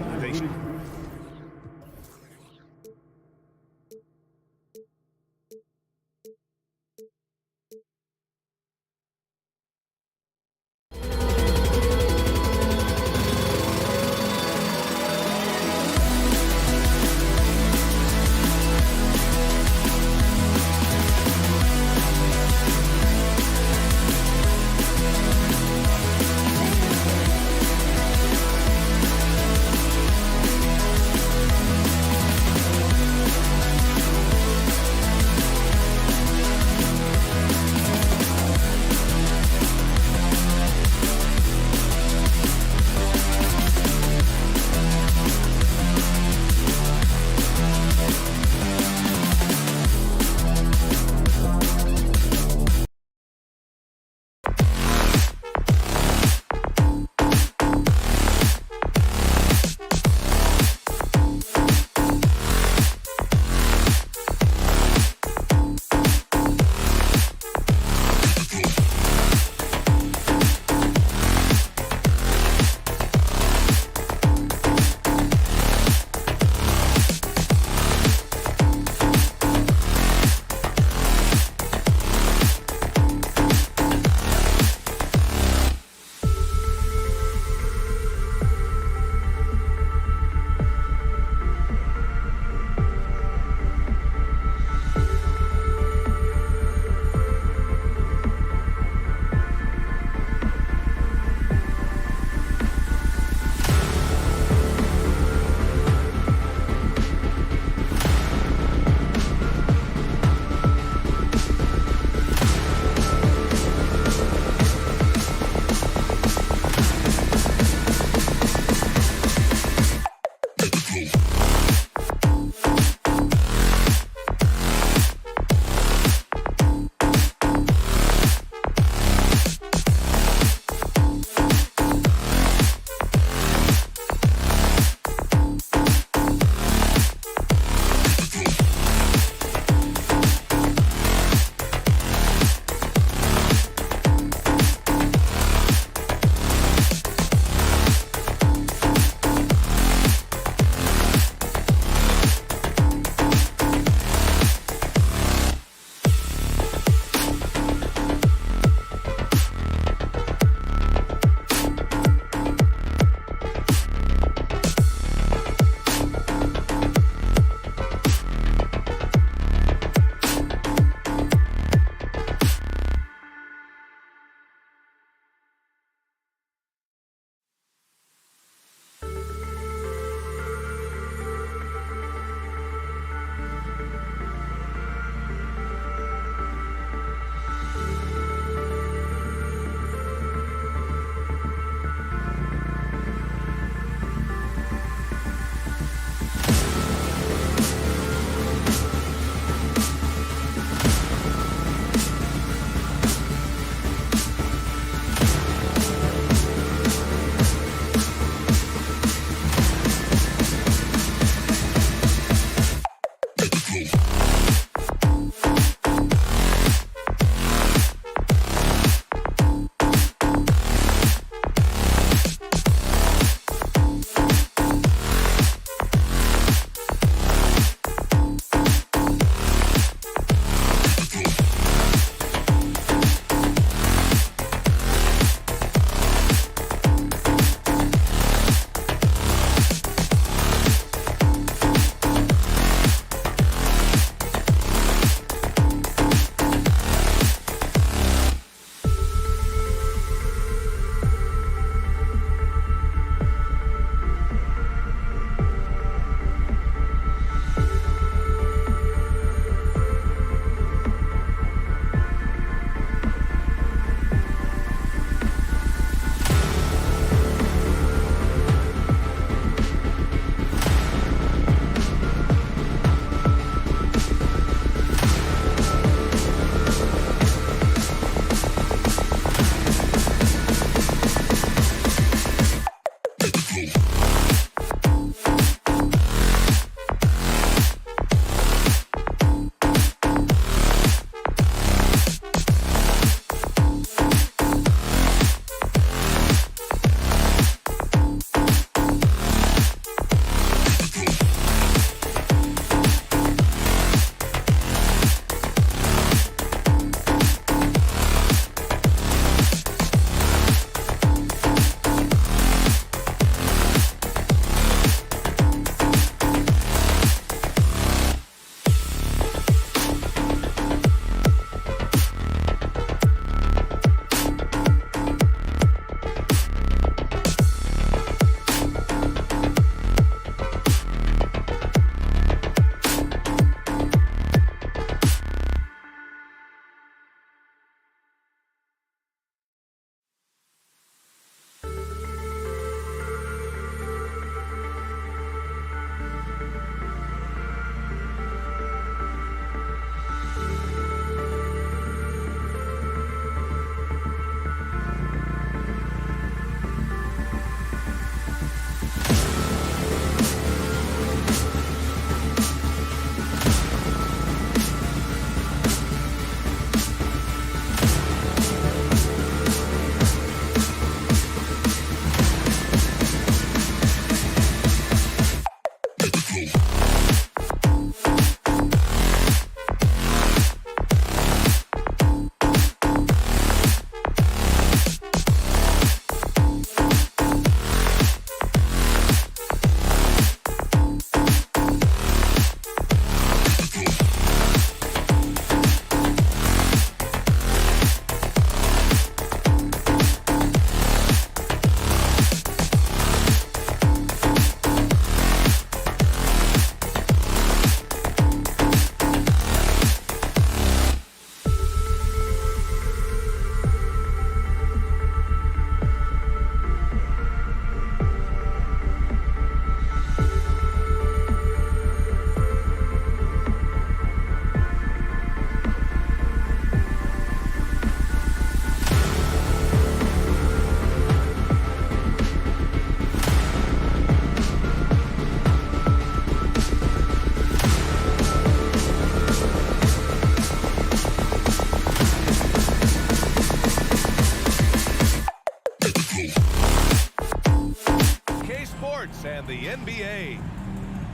sports and the NBA.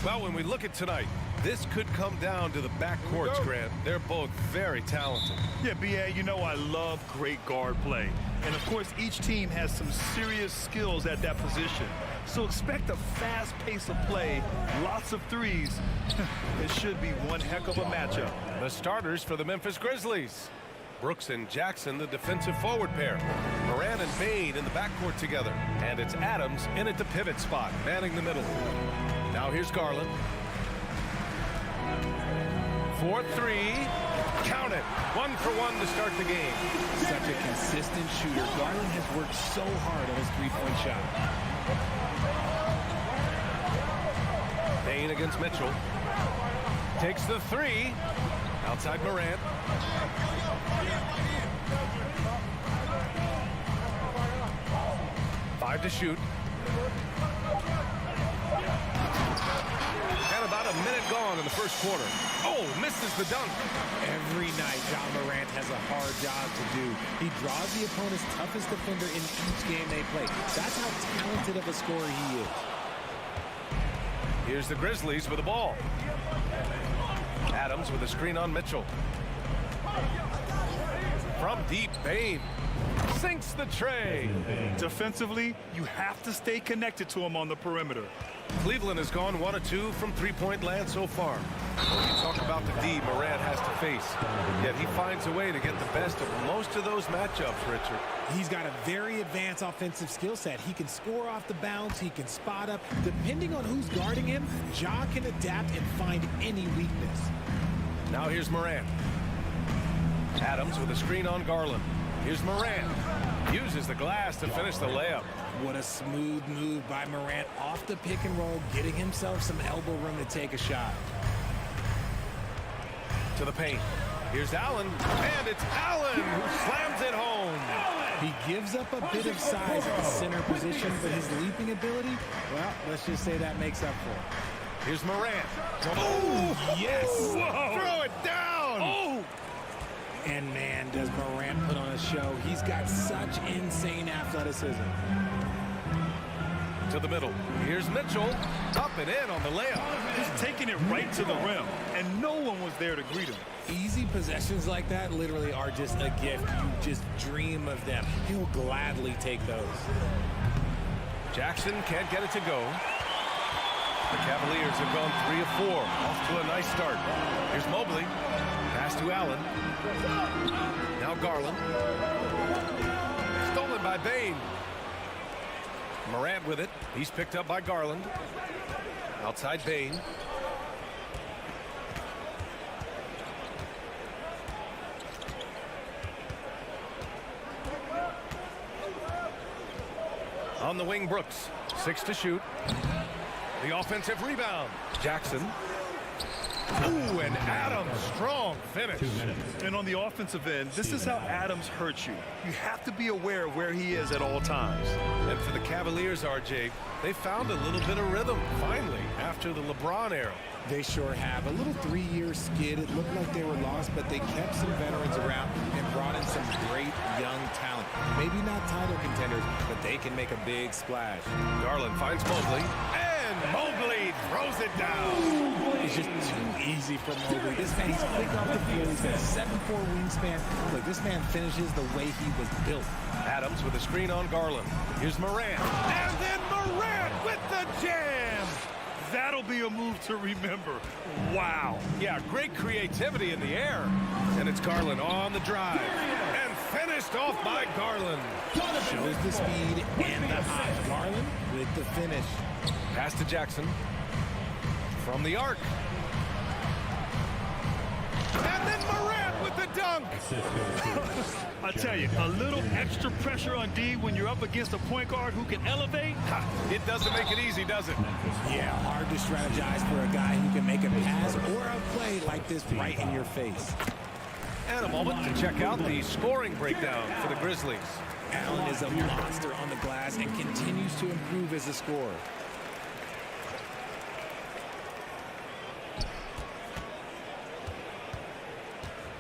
Well, when we look at tonight, this could come down to the backcourts, Grant. They're both very talented. Yeah, B.A., you know I love great guard play. And, of course, each team has some serious skills at that position. So expect a fast pace of play, lots of threes. It should be one heck of a matchup. The starters for the Memphis Grizzlies. Brooks and Jackson, the defensive forward pair. Morant and Bain in the backcourt together. And it's Adams in at the pivot spot, manning the middle. Now here's Garland. 4-3. Count it. 1 for 1 to start the game. Such a consistent shooter. Garland has worked so hard on his three-point shot. Bain against Mitchell. Takes the 3. Outside Morant. Five to shoot. And about a minute gone in the first quarter. Oh, misses the dunk. Every night, John Morant has a hard job to do. He draws the opponent's toughest defender in each game they play. That's how talented of a scorer he is. Here's the Grizzlies with the ball. Adams with a screen on Mitchell. From deep, Bain sinks the tray. Defensively, you have to stay connected to him on the perimeter. Cleveland has gone 1 of 2 from three-point land so far. When you talk about the D Morant has to face, yet he finds a way to get the best of most of those matchups, Richard. He's got a very advanced offensive skill set. He can score off the bounce. He can spot up. Depending on who's guarding him, Ja can adapt and find any weakness. Now here's Morant. Adams with a screen on Garland. Here's Morant. Uses the glass to finish the layup. What a smooth move by Morant off the pick and roll, getting himself some elbow room to take a shot. To the paint. Here's Allen, and it's Allen who slams it home. He gives up a bit of size at the center position, but his leaping ability, well, let's just say that makes up for it. Here's Morant. Oh, yes! Whoa. Throw it down! Oh! And man, does Morant put on a show. He's got such insane athleticism. To the middle. Here's Mitchell. Up and in on the layup. He's taking it right to the rim, and no one was there to greet him. Easy possessions like that literally are just a gift. You just dream of them. He'll gladly take those. Jackson can't get it to go. The Cavaliers have gone 3 of 4. Off to a nice start. Here's Mobley. Pass to Allen. Now Garland. Stolen by Bain. Morant with it. He's picked up by Garland. Outside Bain. On the wing, Brooks. 6 to shoot. The offensive rebound. Jackson. Ooh, and Adams, strong finish. And on the offensive end, this is how Adams hurts you. You have to be aware of where he is at all times. And for the Cavaliers, RJ, they found a little bit of rhythm, finally, after the LeBron era. They sure have. A little 3-year skid. It looked like they were lost, but they kept some veterans around and brought in some great young talent. Maybe not title contenders, but they can make a big splash. Garland finds Mobley, and Mobley throws it down. It's just too easy for Mobley. This man, he's quick off the field. He's got a 7'4" wingspan. Look, this man finishes the way he was built. Adams with a screen on Garland. Here's Morant. And then Morant with the jam. That'll be a move to remember. Wow. Yeah, great creativity in the air. And it's Garland on the drive. And finished off by Garland. Shows the speed and the height. Garland with the finish. Pass to Jackson. From the arc. And then Morant with the dunk. I tell you, a little extra pressure on D when you're up against a point guard who can elevate. It doesn't make it easy, does it? Yeah, hard to strategize for a guy who can make a pass or a play like this right in your face. And a moment to check out the scoring breakdown for the Grizzlies. Allen is a monster on the glass and continues to improve as a scorer.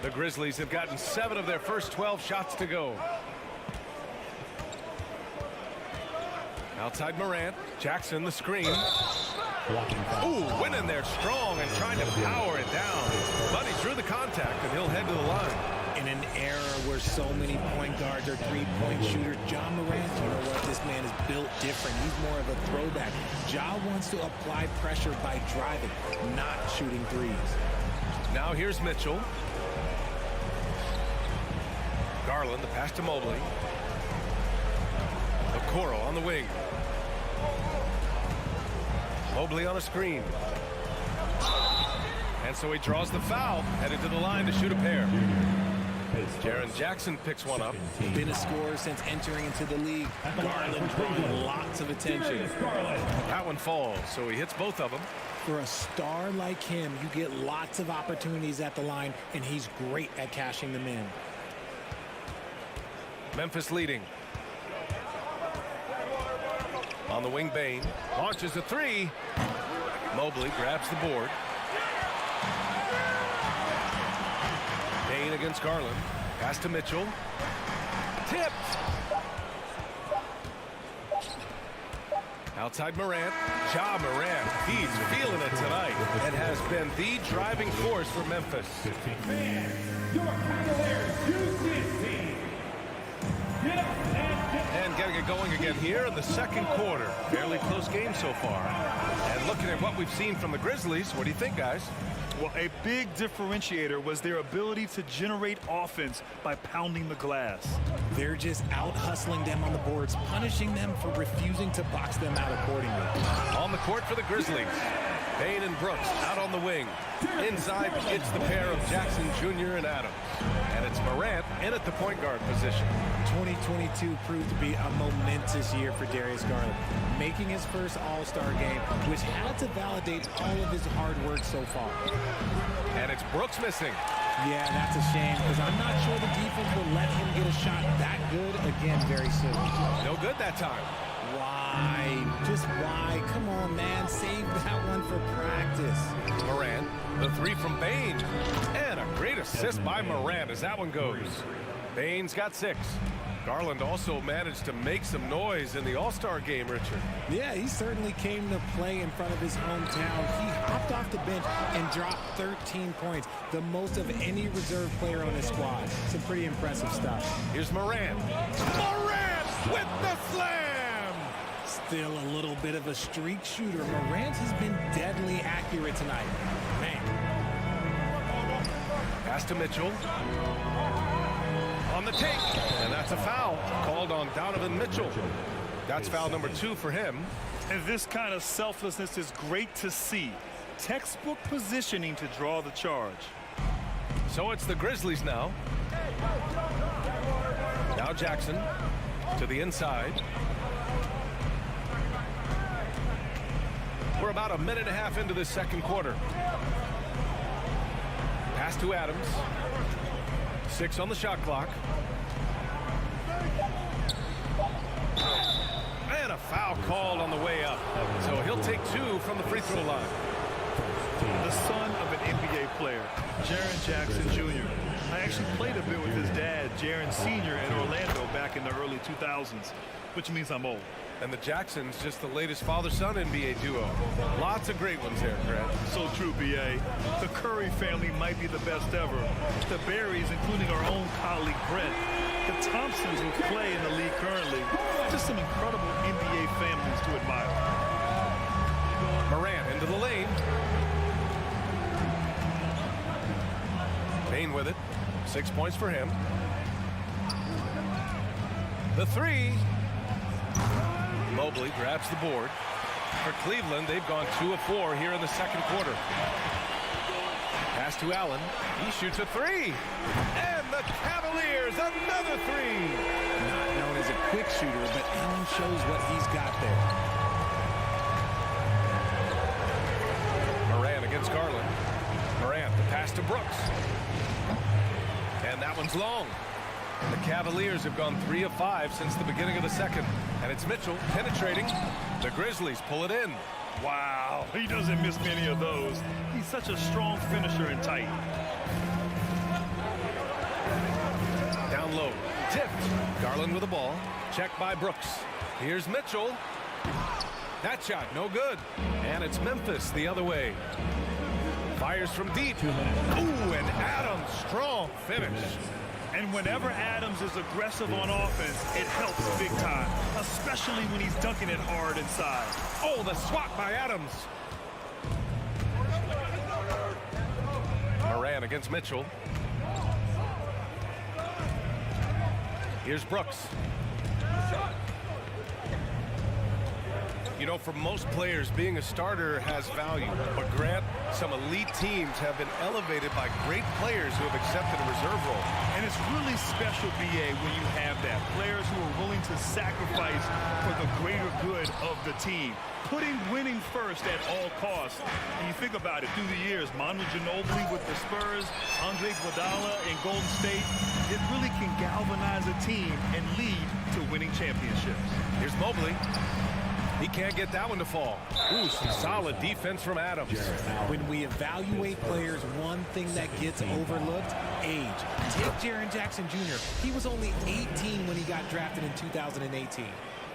The Grizzlies have gotten 7 of their first 12 shots to go. Outside Morant. Jackson, the screen. Ooh, went in there strong and trying to power it down. But he drew the contact, and he'll head to the line. In an era where so many point guards are three-point shooters, John Morant, you know what? This man is built different. He's more of a throwback. Ja wants to apply pressure by driving, not shooting threes. Now here's Mitchell. Garland, the pass to Mobley. Okoro on the wing. Mobley on a screen. And so he draws the foul, headed to the line to shoot a pair. Jaren Jackson picks one up. Been a scorer since entering into the league. Garland drawing lots of attention. That one falls, so he hits both of them. For a star like him, you get lots of opportunities at the line, and he's great at cashing them in. Memphis leading. On the wing, Bane launches a three. Mobley grabs the board. Bane against Garland. Pass to Mitchell. Tipped. Outside Morant. Ja Morant. He's feeling it tonight and has been the driving force for Memphis. Your Cavaliers use this team. Get up And getting it going again here in the second quarter. Fairly close game so far. And looking at what we've seen from the Grizzlies, what do you think, guys? Well, a big differentiator was their ability to generate offense by pounding the glass. They're just out hustling them on the boards, punishing them for refusing to box them out accordingly. On the court for the Grizzlies. Bane and Brooks out on the wing. Inside, it's the pair of Jackson Jr. and Adams. And it's Morant in at the point guard position. 2022 proved to be a momentous year for Darius Garland, making his first All-Star game, which had to validate all of his hard work so far. And it's Brooks missing. Yeah, that's a shame, because I'm not sure the defense will let him get a shot that good again very soon. No good that time. Why? Just why? Come on, man. Save that one for practice. Morant, the three from Bane. And a great assist by Morant as that one goes. Bane's got 6. Garland also managed to make some noise in the All-Star game, Richard. Yeah, he certainly came to play in front of his hometown. He hopped off the bench and dropped 13 points, the most of any reserve player on his squad. Some pretty impressive stuff. Here's Morant. Morant with the slam! Still a little bit of a streak shooter. Morant has been deadly accurate tonight. Man. Pass to Mitchell. On the take, and that's a foul called on Donovan Mitchell. That's foul number 2 for him. And this kind of selflessness is great to see. Textbook positioning to draw the charge. So it's the Grizzlies now. Now Jackson to the inside. We're about a minute and a half into this second quarter. Pass to Adams. 6 on the shot clock. And a foul called on the way up. So he'll take 2 from the free throw line. The son of an NBA player, Jaren Jackson Jr. I actually played a bit with his dad, Jaren Sr. in Orlando back in the early 2000s, which means I'm old. And the Jacksons, just the latest father-son NBA duo. Lots of great ones there, Grant. So true, B.A. The Curry family might be the best ever. The Berries, including our own colleague Brent. The Thompsons, who play in the league currently. Just some incredible NBA families to admire. Morant into the lane. Bane with it. 6 points for him. The 3. Mobley grabs the board. For Cleveland, they've gone 2 of 4 here in the second quarter. Pass to Allen. He shoots a 3. And the Cavaliers, another 3. Not known as a quick shooter, but Allen shows what he's got there. Morant against Garland. Morant, the pass to Brooks. And that one's long. The Cavaliers have gone 3 of 5 since the beginning of the second. And it's Mitchell penetrating. The Grizzlies pull it in. Wow, he doesn't miss many of those. He's such a strong finisher and tight. Down low. Tipped. Garland with the ball. Checked by Brooks. Here's Mitchell. That shot, no good. And it's Memphis the other way. Fires from deep. Ooh, and Adams, strong finish. And whenever Adams is aggressive on offense, it helps big time, especially when he's dunking it hard inside. Oh, the swat by Adams. Moran against Mitchell. Here's Brooks. You know, for most players, being a starter has value. But Grant, some elite teams have been elevated by great players who have accepted a reserve role. And it's really special, BA, when you have that. Players who are willing to sacrifice for the greater good of the team. Putting winning first at all costs. And you think about it, through the years, Manu Ginobili with the Spurs, Andre Iguodala in Golden State, it really can galvanize a team and lead to winning championships. Here's Mobley. He can't get that one to fall. Ooh, some solid defense from Adams. When we evaluate players, one thing that gets overlooked, age. Take Jaren Jackson Jr. He was only 18 when he got drafted in 2018.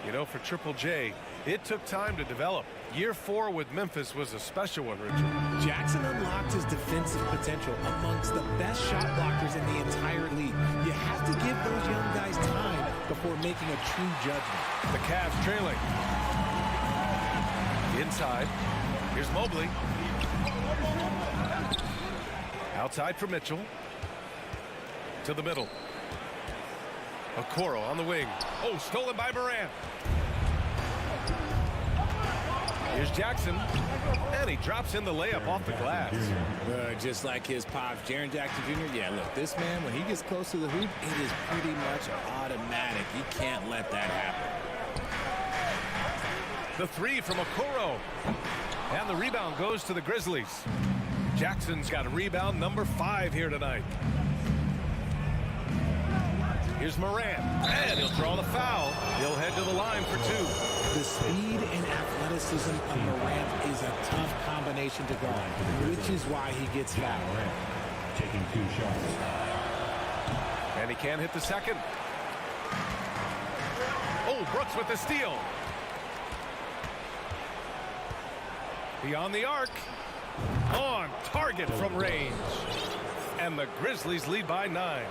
You know, for Triple J, it took time to develop. Year 4 with Memphis was a special one, Richard. Jackson unlocked his defensive potential amongst the best shot blockers in the entire league. You have to give those young guys time before making a true judgment. The Cavs trailing. Inside. Here's Mobley. Outside for Mitchell. To the middle. Okoro on the wing. Oh, stolen by Moran. Here's Jackson. And he drops in the layup off the glass. Just like his pops, Jaren Jackson Jr. Yeah, look, this man, when he gets close to the hoop, it is pretty much automatic. You can't let that happen. The three from Okoro. And the rebound goes to the Grizzlies. Jackson's got a rebound number 5 here tonight. Here's Moran. And he'll draw the foul. He'll head to the line for 2. The speed and athleticism of Morant is a tough combination to guard, which is why he gets fouled. Taking 2 shots. And he can't hit the second. Oh, Brooks with the steal. Beyond the arc. On target from range. And the Grizzlies lead by 9.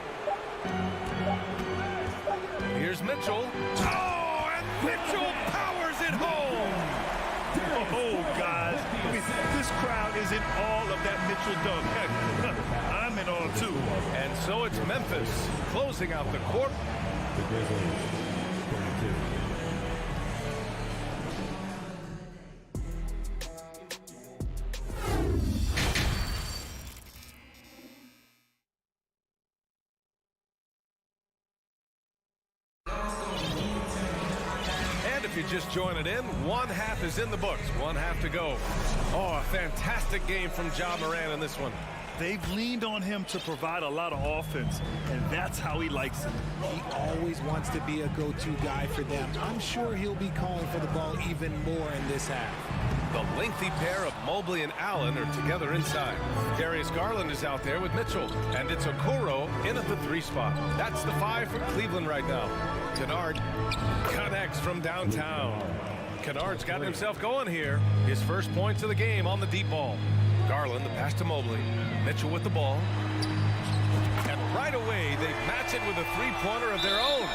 Here's Mitchell. Oh, and Mitchell powers it home. Oh, guys. I mean, this crowd is in awe of that Mitchell dunk. Heck, I'm in awe, too. And so it's Memphis closing out the court. The Grizzlies, 22. If you're just joining in, 1/2 is in the books. 1/2 to go. Oh, a fantastic game from Ja Morant in this one. They've leaned on him to provide a lot of offense, and that's how he likes it. He always wants to be a go-to guy for them. I'm sure he'll be calling for the ball even more in this half. The lengthy pair of Mobley and Allen are together inside. Darius Garland is out there with Mitchell, and it's Okoro in at the 3 spot. That's the 5 for Cleveland right now. Kennard connects from downtown. Kennard's got himself going here. His first points of the game on the deep ball. Garland, the pass to Mobley. Mitchell with the ball. And right away, they match it with a 3-pointer of their own.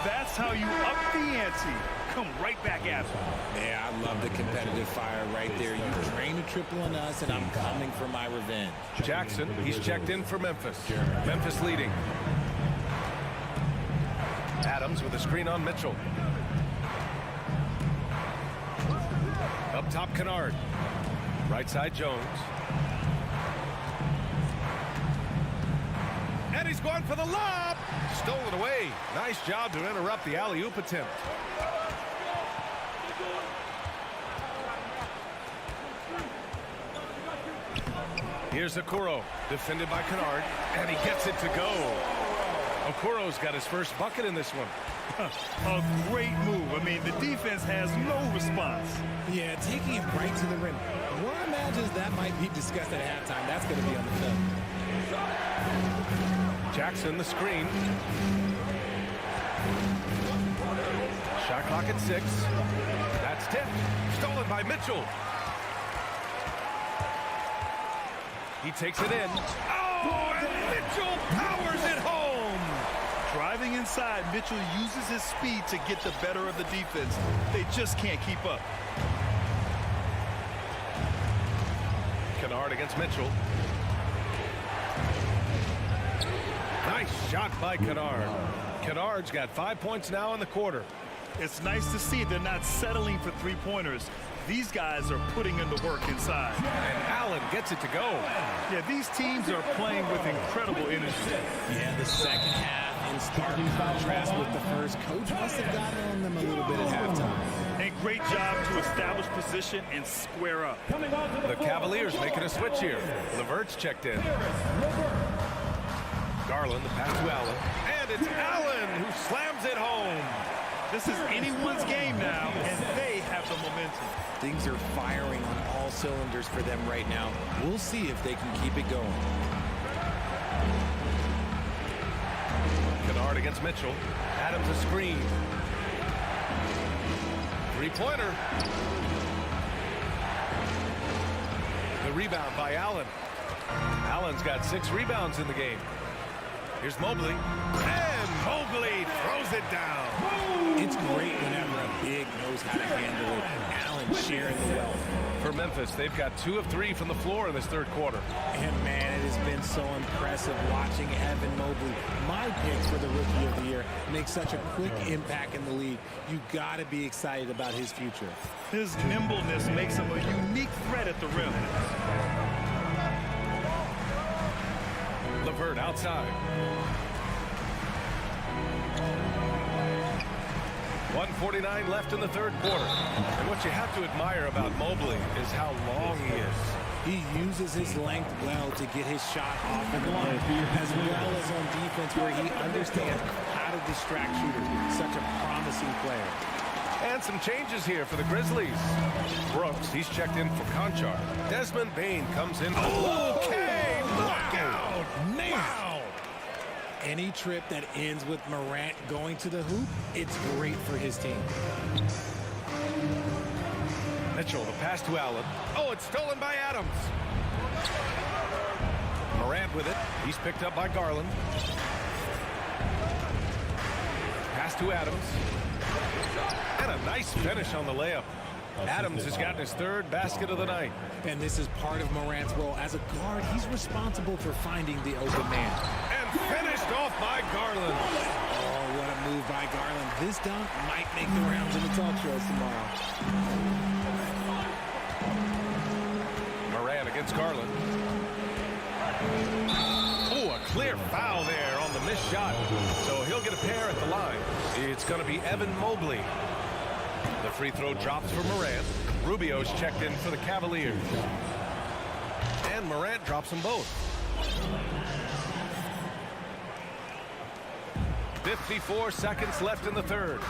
That's how you up the ante. Come right back at him. Yeah, I love the competitive fire right there. You drain a triple on us, and I'm coming for my revenge. Jackson, he's checked in for Memphis. Memphis leading. Adams with a screen on Mitchell. Up top, Kennard. Right side, Jones. And he's going for the lob. Stolen away. Nice job to interrupt the alley-oop attempt. Here's Okoro, defended by Kennard, and he gets it to go. Okoro's got his first bucket in this one. A great move. I mean, the defense has no response. Yeah, taking it right to the rim. One imagines that might be discussed at halftime. That's going to be on the film. Jackson, the screen. Shot clock at 6. That's tip. Stolen by Mitchell. He takes it in. Oh, and Mitchell powers it home. Driving inside, Mitchell uses his speed to get the better of the defense. They just can't keep up. Kennard against Mitchell. Nice shot by Kennard. Kennard's got 5 points now in the quarter. It's nice to see they're not settling for three-pointers. These guys are putting in the work inside. And Allen gets it to go. Yeah, these teams are playing with incredible energy. Yeah, the second half in stark contrast with the first. Coach must have gotten on them a little bit at halftime. And great job to establish position and square up. The Cavaliers making a switch here. LeVert's checked in. Garland, the pass to Allen. And it's Allen who slams it home. This is anyone's game now, and they have the momentum. Things are firing on all cylinders for them right now. We'll see if they can keep it going. Kennard against Mitchell. Adams a screen. Three-pointer. The rebound by Allen. Allen's got 6 rebounds in the game. Here's Mobley. And Mobley throws it down. It's great whenever a big knows how to handle it. Allen sharing the wealth. For Memphis, they've got 2 of 3 from the floor in this third quarter. And man, it has been so impressive watching Evan Mobley, my pick for the Rookie of the Year, make such a quick impact in the league. You got to be excited about his future. His nimbleness makes him a unique threat at the rim. LeVert outside. 1:49 left in the third quarter. And what you have to admire about Mobley is how long he is. He uses his length well to get his shot off in the line, as well as on defense where he understands how to distract shooters. Such a promising player. And some changes here for the Grizzlies. Brooks, he's checked in for Conchar. Desmond Bane comes in. Okay, look out! Wow! Any trip that ends with Morant going to the hoop, it's great for his team. Mitchell, the pass to Allen. Oh, it's stolen by Adams. Morant with it. He's picked up by Garland. Pass to Adams. And a nice finish on the layup. Adams has gotten his 3rd basket of the night. And this is part of Morant's role. As a guard, he's responsible for finding the open man. And finished off by Garland. Oh, what a move by Garland. This dunk might make the rounds of the talk shows tomorrow. Morant against Garland. Oh, a clear foul there on the missed shot. So he'll get a pair at the line. It's going to be Evan Mobley. The free throw drops for Morant. Rubio's checked in for the Cavaliers. And Morant drops them both. 54 seconds left in the third.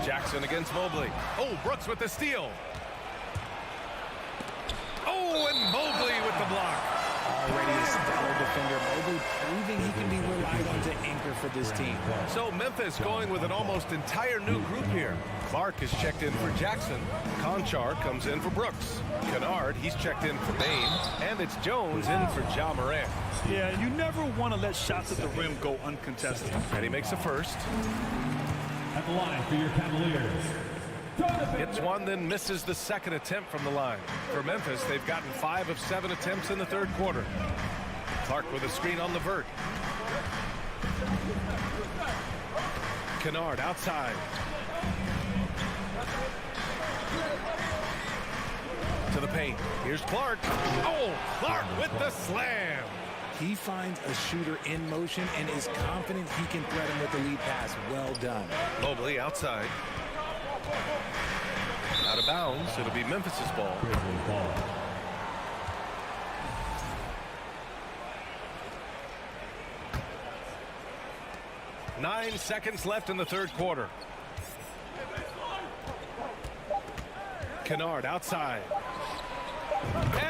Jackson against Mobley. Oh, Brooks with the steal. Oh, and Mobley with the block. Already a stellar defender. Mobley proving he can be relied on to anchor for this team. So Memphis going with an almost entire new group here. Clark is checked in for Jackson. Conchar comes in for Brooks. Kennard, he's checked in for Bane. And it's Jones in for Ja Morant. Yeah, you never want to let shots at the rim go uncontested. And he makes a first. At the line for your Cavaliers. Hits one, then misses the second attempt from the line. For Memphis, they've gotten 5 of 7 attempts in the third quarter. Clark with a screen on LeVert. Kennard outside. To the paint. Here's Clark. Oh, Clark with the slam. He finds a shooter in motion and is confident he can thread him with the lead pass. Well done. Mobley outside. Out of bounds. It'll be Memphis's ball. 9 seconds left in the third quarter. Kennard outside.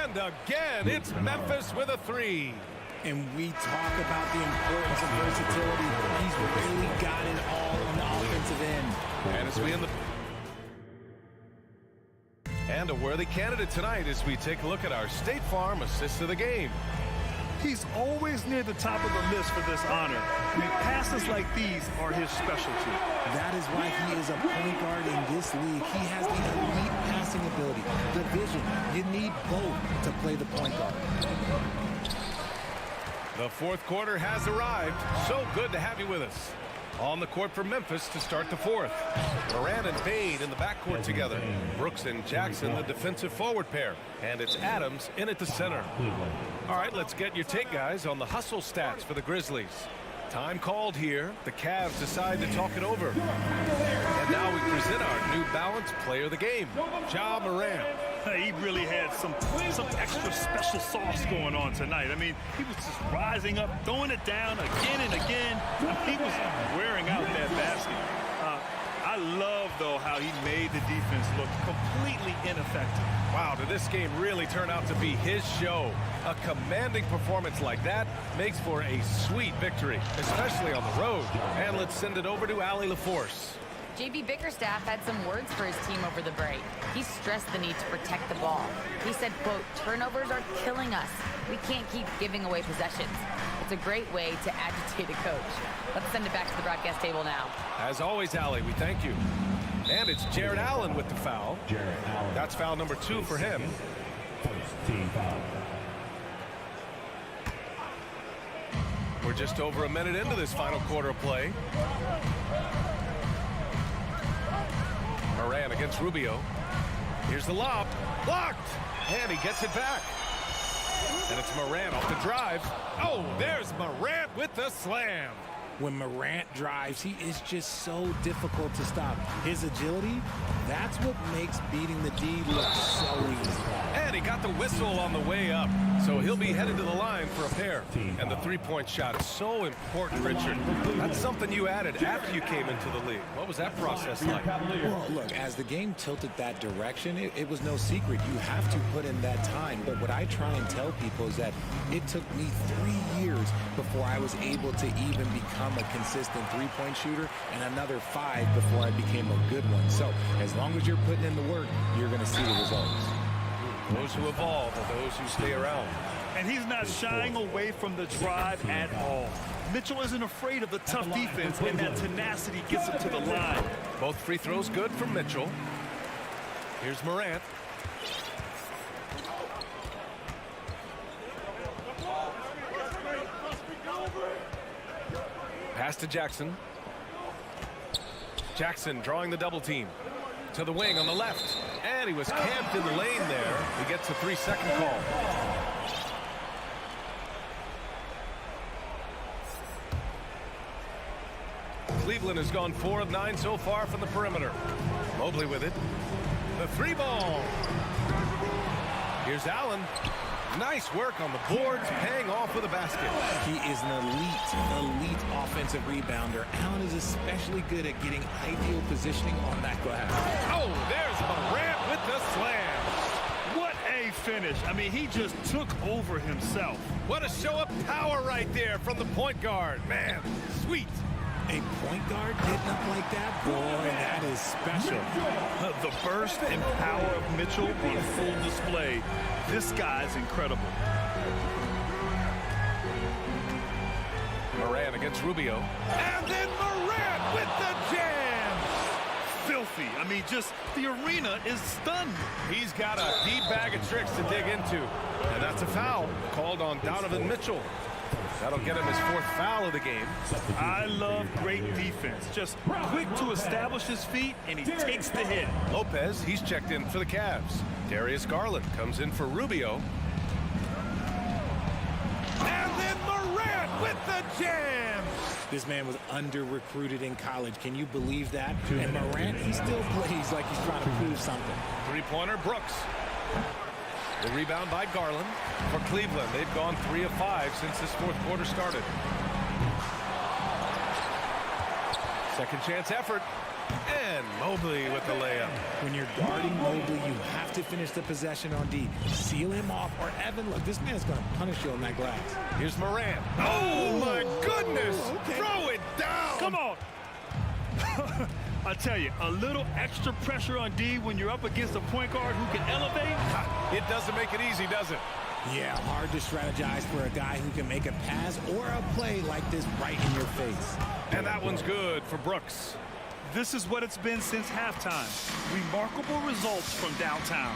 And again, it's Memphis with a 3. And we talk about the importance of versatility. He's really got it all on the offensive end. as we end the... And a worthy candidate tonight as we take a look at our State Farm assist of the game. He's always near the top of the list for this honor. I mean, passes like these are his specialty. That is why he is a point guard in this league. He has the elite passing ability, the vision. You need both to play the point guard. The fourth quarter has arrived. So good to have you with us. On the court for Memphis to start the fourth. Moran and Bade in the backcourt together. Brooks and Jackson, the defensive forward pair. And it's Adams in at the center. All right, let's get your take, guys, on the hustle stats for the Grizzlies. Time called here. The Cavs decide to talk it over. And now we present our New Balance player of the game, Ja Morant. He really had some extra special sauce going on tonight. I mean, he was just rising up, throwing it down again and again. He was wearing out that basket. I love, though, how he made the defense look completely ineffective. Wow, did this game really turn out to be his show? A commanding performance like that makes for a sweet victory, especially on the road. And let's send it over to Allie LaForce. JB Bickerstaff had some words for his team over the break. He stressed the need to protect the ball. He said, quote, "Turnovers are killing us. We can't keep giving away possessions." It's a great way to agitate a coach. Let's send it back to the broadcast table now. As always, Allie, we thank you. And it's Jared Allen with the foul. That's foul number 2 for him. First team foul. We're just over a minute into this final quarter of play. Moran against Rubio. Here's the lob. Blocked! And he gets it back. And it's Moran off the drive. Oh, there's Moran with the slam. When Morant drives, he is just so difficult to stop. His agility, that's what makes beating the D look so easy. And he got the whistle on the way up, so he'll be headed to the line for a pair. And the three-point shot is so important, Richard. That's something you added after you came into the league. What was that process like? Well, look, as the game tilted that direction, it was no secret. You have to put in that time. But what I try and tell people is that it took me 3 years before I was able to even become a consistent three-point shooter, and another 5 before I became a good one. So as long as you're putting in the work, you're going to see the results. Those who evolve are those who stay around. And he's not shying away from the drive at all. Mitchell isn't afraid of the tough defense, and that tenacity gets him to the line. Both free throws good from Mitchell. Here's Morant. Pass to Jackson. Jackson drawing the double team. To the wing on the left. And he was camped in the lane there. He gets a 3-second call. Cleveland has gone 4 of 9 so far from the perimeter. Mobley with it. The 3-ball. Here's Allen. Nice work on the boards, paying off with a basket. He is an elite offensive rebounder. Allen is especially good at getting ideal positioning on that glass. Oh, there's Morant with the slam. What a finish. I mean, he just took over himself. What a show of power right there from the point guard. Man, sweet. A point guard getting up like that? Boy, that is special. The burst and power of Mitchell on full display. This guy's incredible. Moran against Rubio. And then Moran with the jam. Filthy. I mean, just the arena is stunned. He's got a deep bag of tricks to dig into. And that's a foul called on Donovan Mitchell. That'll get him his 4th foul of the game. I love great defense. Just quick to establish his feet, and he takes the hit. Lopez, he's checked in for the Cavs. Darius Garland comes in for Rubio. And then Morant with the jam. This man was under-recruited in college. Can you believe that? And Morant, he still plays like he's trying to prove something. Three-pointer, Brooks. The rebound by Garland. For Cleveland, they've gone 3 of 5 since this 4th quarter started. Second chance effort. And Mobley with the layup. When you're guarding Mobley, you have to finish the possession on D. Seal him off, or Evan, look, this man's going to punish you on that glass. Here's Moran. Oh, my goodness. Okay. Throw it down. Come on. I tell you, a little extra pressure on D when you're up against a point guard who can elevate. It doesn't make it easy, does it? Yeah, hard to strategize for a guy who can make a pass or a play like this right in your face. And that one's good for Brooks. This is what it's been since halftime. Remarkable results from downtown.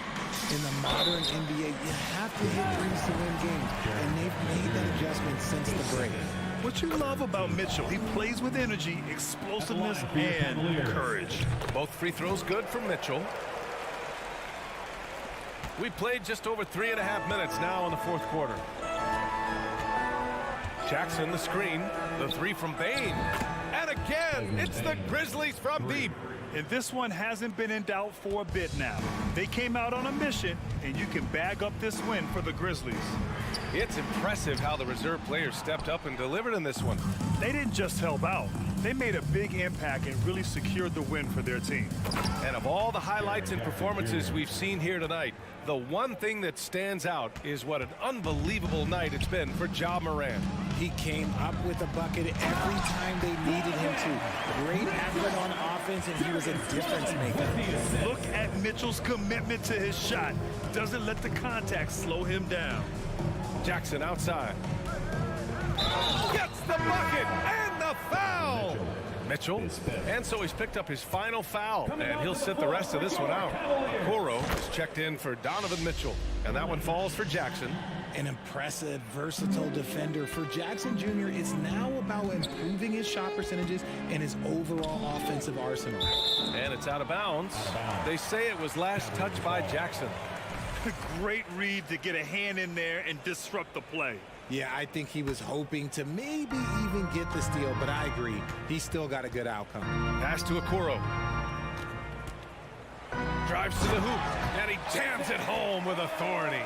In the modern NBA, you have to hit threes to win games, and they've made that adjustment since the break. What you love about Mitchell, he plays with energy, explosiveness, and courage. Both free throws good for Mitchell. We played just over 3.5 minutes now in the fourth quarter. Jackson the screen, the three from Bain. And again, it's the Grizzlies from deep. And this one hasn't been in doubt for a bit now. They came out on a mission, and you can bag up this win for the Grizzlies. It's impressive how the reserve players stepped up and delivered in this one. They didn't just help out. They made a big impact and really secured the win for their team. And of all the highlights and performances we've seen here tonight, the one thing that stands out is what an unbelievable night it's been for Ja Morant. He came up with a bucket every time they needed him to. Great effort on offense, and he was a difference maker. Look at Mitchell's commitment to his shot. Doesn't let the contact slow him down. Jackson outside. Gets the bucket and the foul. Mitchell, and so he's picked up his final foul, and he'll sit the rest of this one out. Okoro is checked in for Donovan Mitchell, and that one falls for Jackson. An impressive, versatile defender for Jackson Jr. It's now about improving his shot percentages and his overall offensive arsenal. And it's out of bounds. They say it was last touched by Jackson. Great read to get a hand in there and disrupt the play. Yeah, I think he was hoping to maybe even get the steal, but I agree. He still got a good outcome. Pass to Okoro. Drives to the hoop, and he jams it home with authority.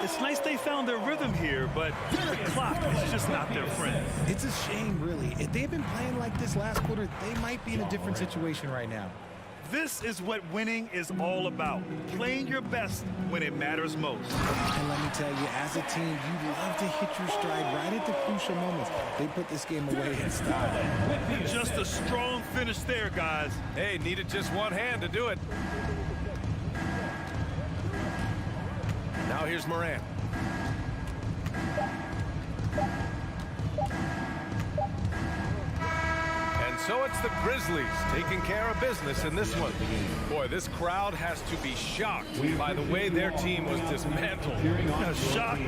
It's nice they found their rhythm here, but the clock is just not their friend. It's a shame, really. If they've been playing like this last quarter, they might be in a different situation right now. This is what winning is all about. Playing your best when it matters most. And let me tell you, as a team, you love to hit your stride right at the crucial moments. They put this game away in style. Just a strong finish there, guys. Hey, needed just one hand to do it. Now here's Morant. And so it's the Grizzlies taking care of business in this one. Boy, this crowd has to be shocked by the way their team was dismantled. Shocked.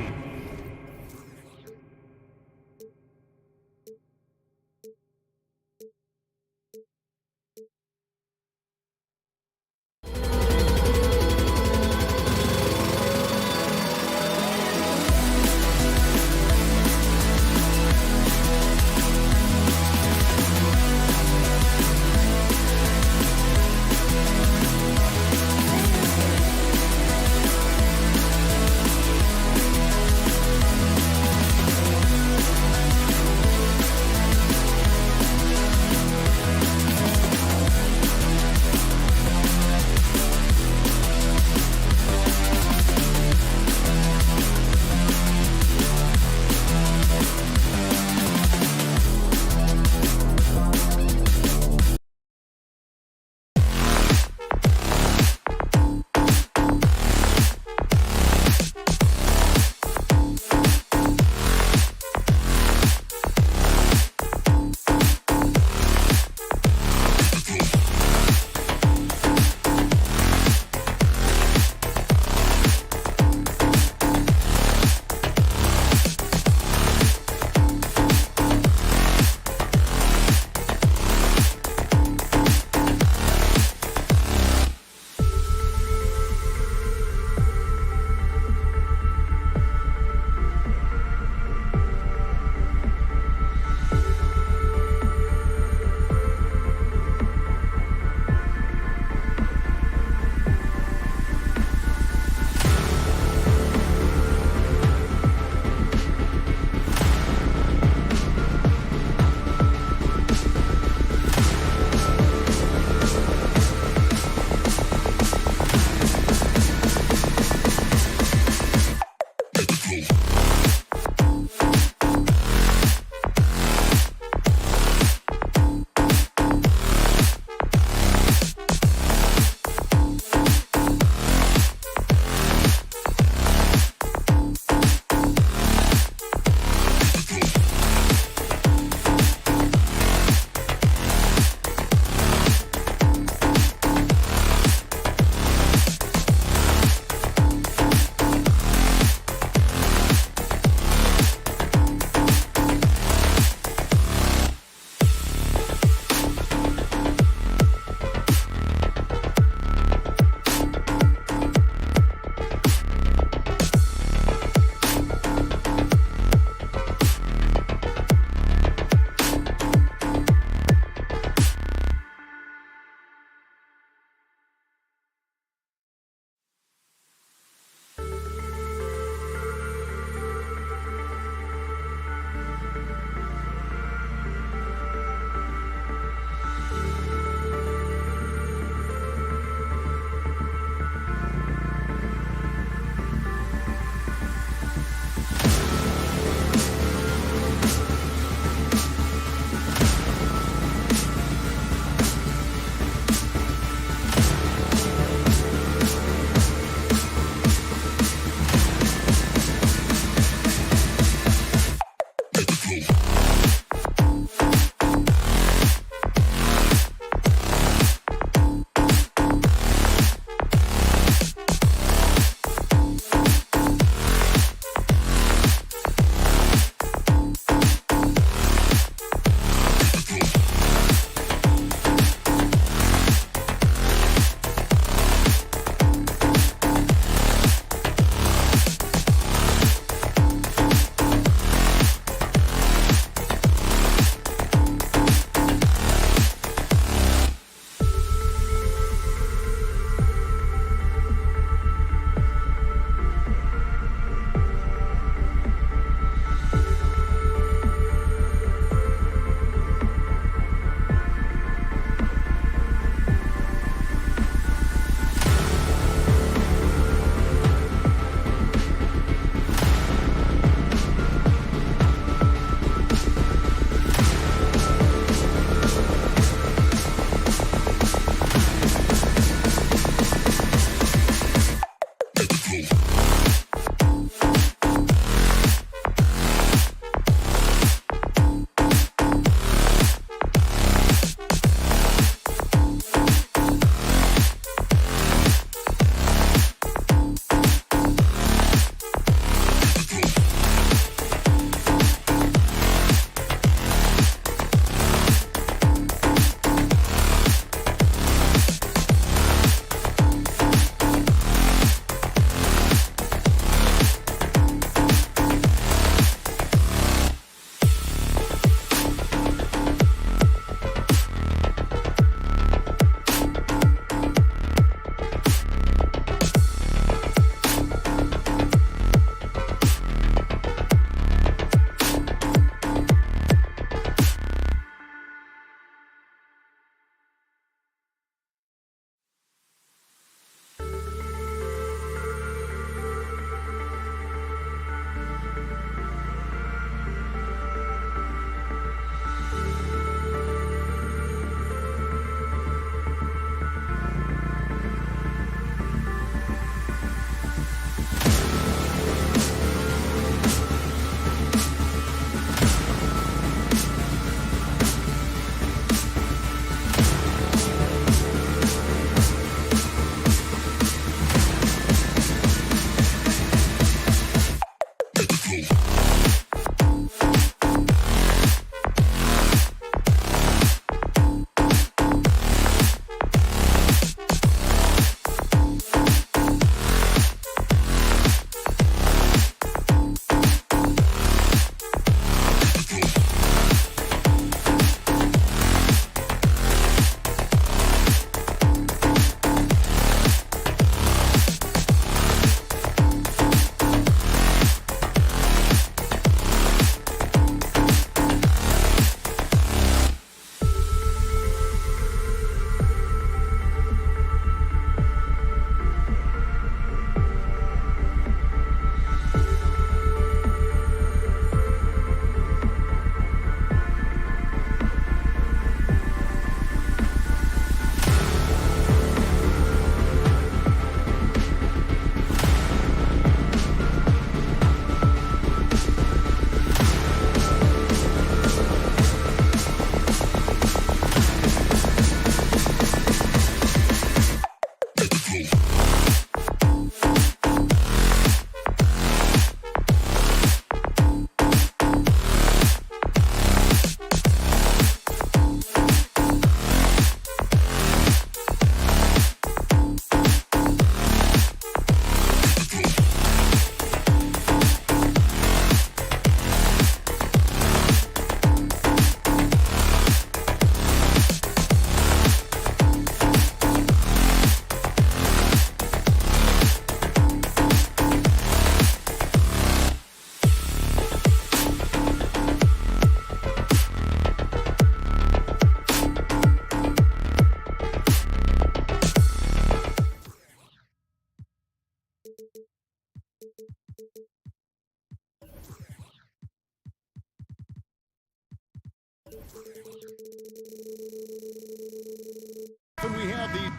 And we have the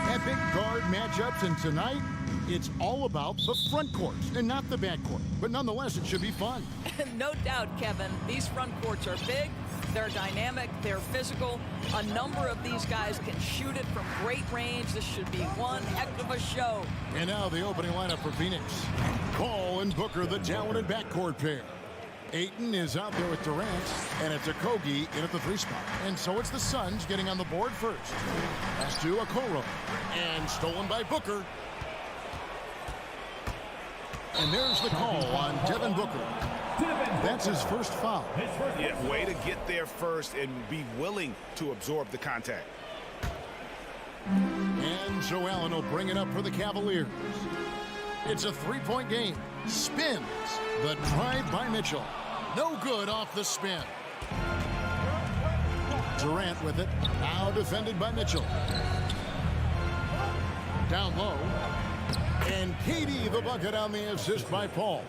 epic guard matchups, and tonight it's all about the front court and not the back court. But nonetheless, it should be fun. No doubt, Kevin. These front courts are big, they're dynamic, they're physical. A number of these guys can shoot it from great range. This should be one heck of a show. And now the opening lineup for Phoenix. Paul and Booker, the talented backcourt pair. Ayton is out there with Durant, and it's Okogie in at the 3 spot. And so it's the Suns getting on the board first. Pass to Okoro, and stolen by Booker. And there's the call on Devin Booker. That's his first foul. Yeah, way to get there first and be willing to absorb the contact. And Joe Allen will bring it up for the Cavaliers. It's a 3-point game. Spins. The drive by Mitchell. No good off the spin. Durant with it. Now defended by Mitchell. Down low. And KD the bucket on the assist by Paul.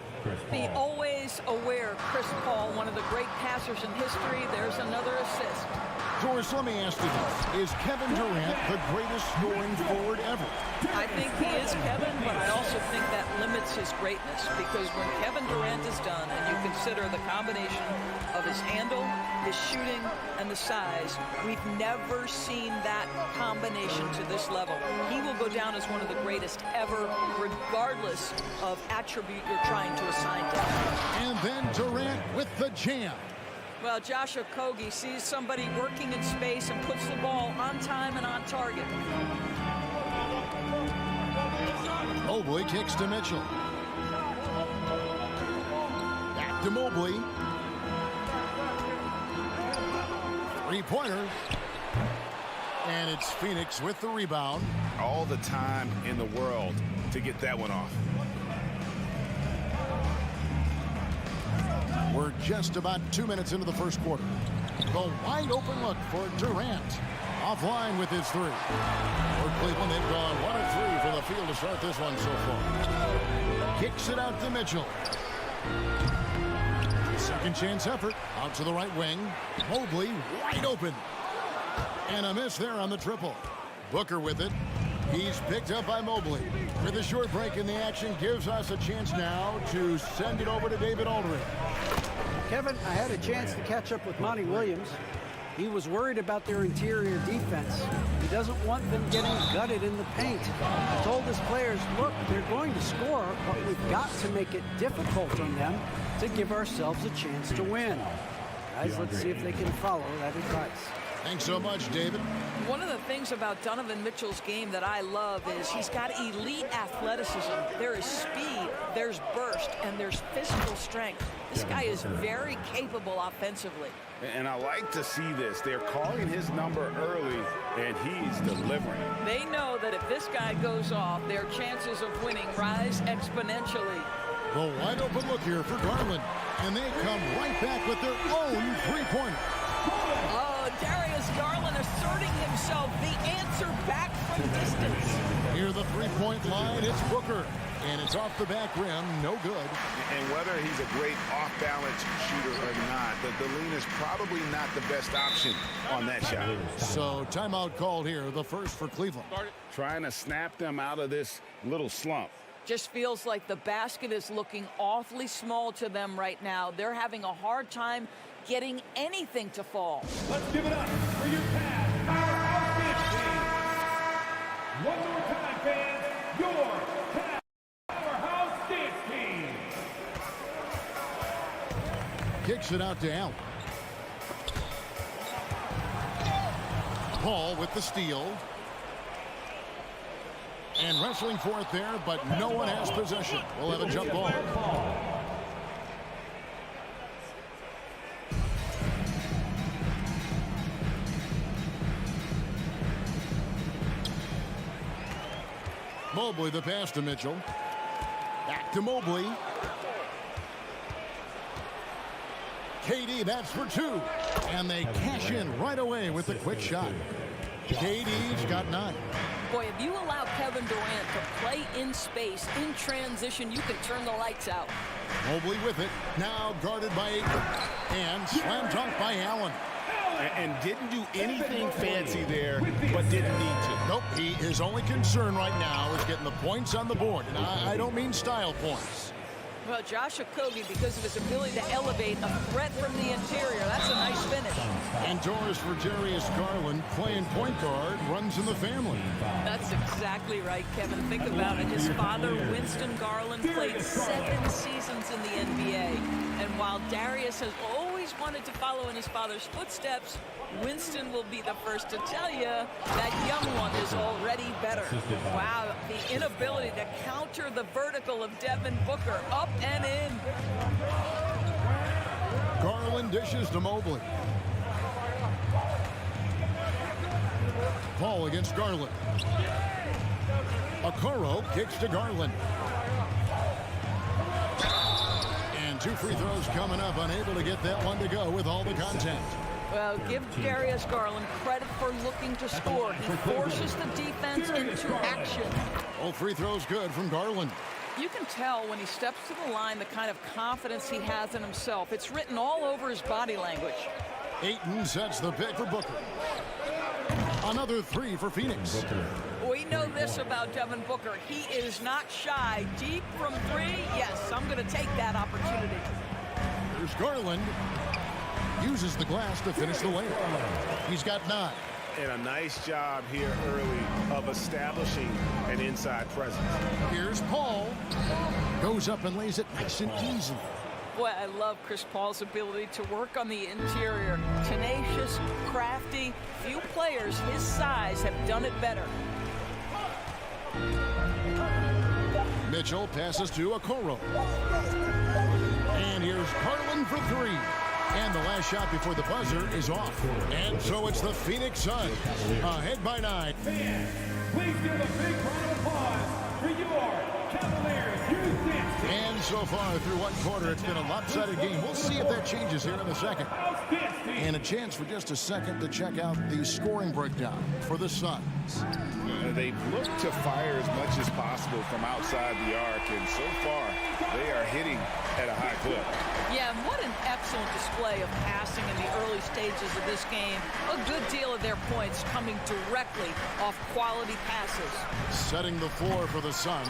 Be always aware, Chris Paul, one of the great passers in history. There's another assist. Doris, let me ask you this. Is Kevin Durant the greatest scoring forward ever? I think he is, Kevin, but I also think that limits his greatness, because when Kevin Durant is done and you consider the combination of his handle, his shooting, and the size, we've never seen that combination to this level. He will go down as one of the greatest ever, regardless of attribute you're trying to assign to him. And then Durant with the jam. Well, Josh Okogie sees somebody working in space and puts the ball on time and on target. Mobley kicks to Mitchell. Back to Mobley. 3-pointer. And it's Phoenix with the rebound. All the time in the world to get that one off. We're just about 2 minutes into the first quarter. The wide open look for Durant. Offline with his 3. For Cleveland, they've gone 1 of 3 from the field to start this one so far. Kicks it out to Mitchell. Second chance effort. Out to the right wing. Mobley wide open. And a miss there on the triple. Booker with it. He's picked up by Mobley. With a short break in the action, gives us a chance now to send it over to David Aldridge. Kevin, I had a chance to catch up with Monty Williams. He was worried about their interior defense. He doesn't want them getting gutted in the paint. He told his players, look, they're going to score, but we've got to make it difficult on them to give ourselves a chance to win. Guys, let's see if they can follow that advice. Thanks so much, David. One of the things about Donovan Mitchell's game that I love is he's got elite athleticism. There is speed, there's burst, and there's physical strength. This guy is very capable offensively. And I like to see this. They're calling his number early, and he's delivering. They know that if this guy goes off, their chances of winning rise exponentially. The wide open look here for Garland. And they come right back with their own 3-pointer. Oh, Darius Garland asserting himself, the answer back from distance. Near the 3-point line, it's Booker. And it's off the back rim, no good. And whether he's a great off-balance shooter or not, the lean is probably not the best option on that shot. So timeout called here, the first for Cleveland. Trying to snap them out of this little slump. Just feels like the basket is looking awfully small to them right now. They're having a hard time getting anything to fall. Let's give it up for your Cavs powerhouse dance team. One more time, fans, your Cavs powerhouse dance team. Kicks it out to Allen. Paul with the steal. And wrestling for it there, but no one has possession. We'll have a jump ball. Mobley the pass to Mitchell. Back to Mobley. KD, that's for 2. And they cash in right away with the quick shot. KD's got 9. Boy, if you allow Kevin Durant to play in space, in transition, you can turn the lights out. Mobley with it. Now guarded by Aiton. And slam dunk by Allen. And didn't do anything fancy there, but didn't need to. Nope, his only concern right now is getting the points on the board. And I don't mean style points. Well, Josh Okogie, because of his ability to elevate a threat from the interior, that's a nice finish. And Doris for Darius Garland, playing point guard, runs in the family. That's exactly right, Kevin. Think about it. His father, Winston Garland, played 7 seasons in the NBA. And while Darius has always wanted to follow in his father's footsteps, Winston will be the first to tell you that young one is already better. Wow, the inability to counter the vertical of Devin Booker, up and in. Garland dishes to Mobley. Paul against Garland. Okoro kicks to Garland. And 2 free throws coming up, unable to get that one to go with all the contact. Well, give Darius Garland credit for looking to score. He forces the defense into action. All free throws good from Garland. You can tell when he steps to the line the kind of confidence he has in himself. It's written all over his body language. Aiton sets the pick for Booker. Another 3 for Phoenix. We know this about Devin Booker. He is not shy. Deep from 3, yes, I'm going to take that opportunity. Here's Garland. Uses the glass to finish the layup. He's got 9. And a nice job here early of establishing an inside presence. Here's Paul. Goes up and lays it nice and easy. Boy, I love Chris Paul's ability to work on the interior. Tenacious, crafty. Few players his size have done it better. Mitchell passes to Okoro. And here's Garland for 3. And the last shot before the buzzer is off. And so it's the Phoenix Suns ahead by 9. Fans, please give a big round of applause for your Cavaliers. And so far through one quarter, it's been a lopsided game. We'll see if that changes here in the second. And a chance for just a second to check out the scoring breakdown for the Suns. They've looked to fire as much as possible from outside the arc, and so far they are hitting at a high clip. Yeah, and what an excellent display of passing in the early stages of this game. A good deal of their points coming directly off quality passes. Setting the floor for the Suns.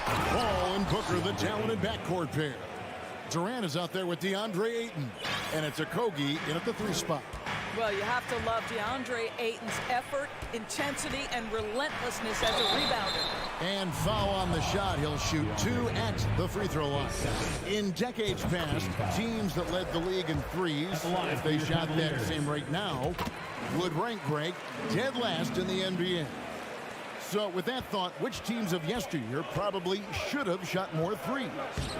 Paul and Booker, the talented backcourt pair. Durant is out there with DeAndre Ayton, and it's Okogie in at the 3 spot. Well, you have to love DeAndre Ayton's effort, intensity, and relentlessness as a rebounder. And foul on the shot. He'll shoot 2 at the free throw line. In decades past, teams that led the league in threes, if they shot that same rate now, would rank Greg dead last in the NBA. So with that thought, which teams of yesteryear probably should have shot more threes?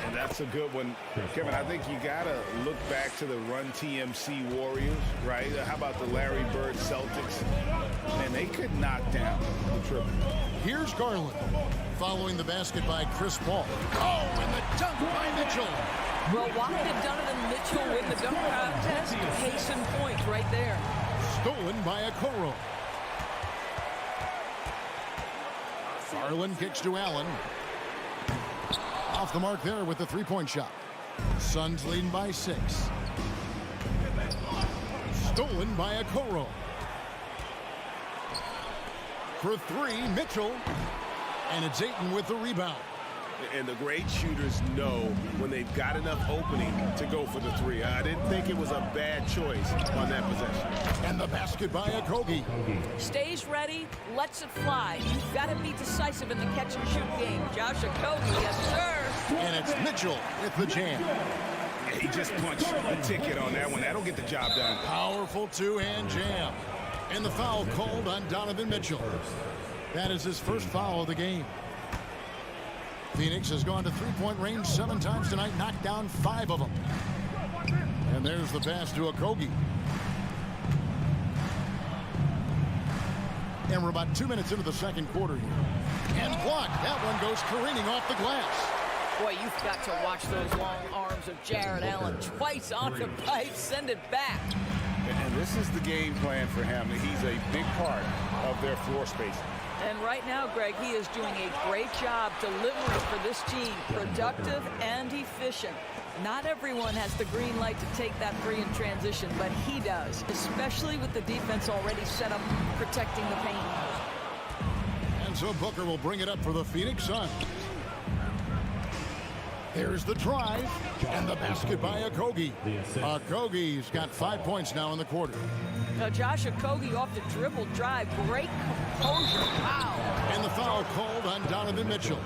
And that's a good one, Kevin. I think you got to look back to the Run TMC Warriors, right? How about the Larry Bird Celtics? And they could knock down the triple. Here's Garland following the basket by Chris Paul. Oh, and the dunk by Mitchell. Well, why did Donovan Mitchell win the dunk contest? Case in point right there. Stolen by Okoro. Garland kicks to Allen. Off the mark there with the 3-point shot. Suns leading by 6. Stolen by Okoro. For 3, Mitchell. And it's Ayton with the rebound. And the great shooters know when they've got enough opening to go for the 3. I didn't think it was a bad choice on that possession. And the basket by Okogie. Stays ready, lets it fly. You've got to be decisive in the catch-and-shoot game. Josh Okogie, yes, sir. And it's Mitchell with the jam. He just punched a ticket on that one. That'll get the job done. Powerful 2-hand jam. And the foul called on Donovan Mitchell. That is his first foul of the game. Phoenix has gone to 3-point range 7 times tonight, knocked down 5 of them. And there's the pass to Okogie. And we're about 2 minutes into the second quarter here. And blocked. That one goes careening off the glass. Boy, you've got to watch those long arms of Jared Allen. Twice on the pipe, send it back. And this is the game plan for him. He's a big part of their floor space. And right now, Greg, he is doing a great job delivering for this team. Productive and efficient. Not everyone has the green light to take that three in transition, but he does, especially with the defense already set up protecting the paint. And so Booker will bring it up for the Phoenix Suns. Here's the drive, and the basket by Okogie. Okogie's got 5 points now in the quarter. Now Josh Okogie off the dribble drive. Great composure. Wow. And the foul called on Donovan Mitchell.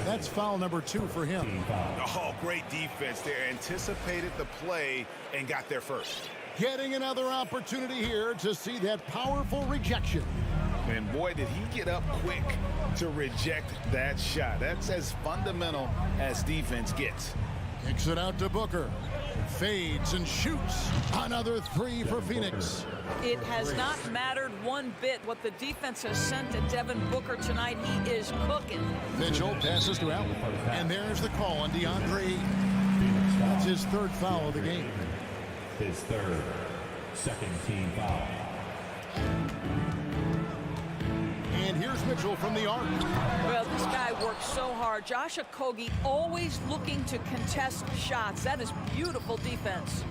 That's foul number 2 for him. Oh, great defense there. Anticipated the play and got there first. Getting another opportunity here to see that powerful rejection. And boy, did he get up quick to reject that shot. That's as fundamental as defense gets. Kicks it out to Booker. Fades and shoots. Another 3 for Phoenix. It has not mattered one bit what the defense has sent to Devin Booker tonight. He is cooking. Mitchell passes to Allen. And there's the call on DeAndre. That's his 3rd foul of the game. His 3rd, second team foul. And here's Mitchell from the arc. Well, this guy works so hard. Josh Okogie always looking to contest shots. That is beautiful defense.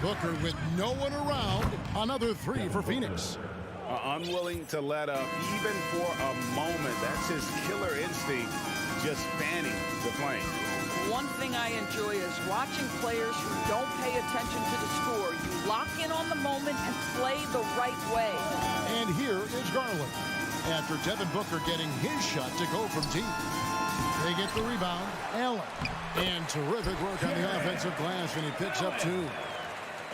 Booker with no one around. Another 3 for Phoenix. Unwilling to let up even for a moment. That's his killer instinct, just fanning the flame. One thing I enjoy is watching players who don't pay attention to the score. You lock in on the moment and play the right way. And here is Garland. After Devin Booker getting his shot to go from deep. They get the rebound. Allen. And terrific work on the offensive glass, and he picks up 2.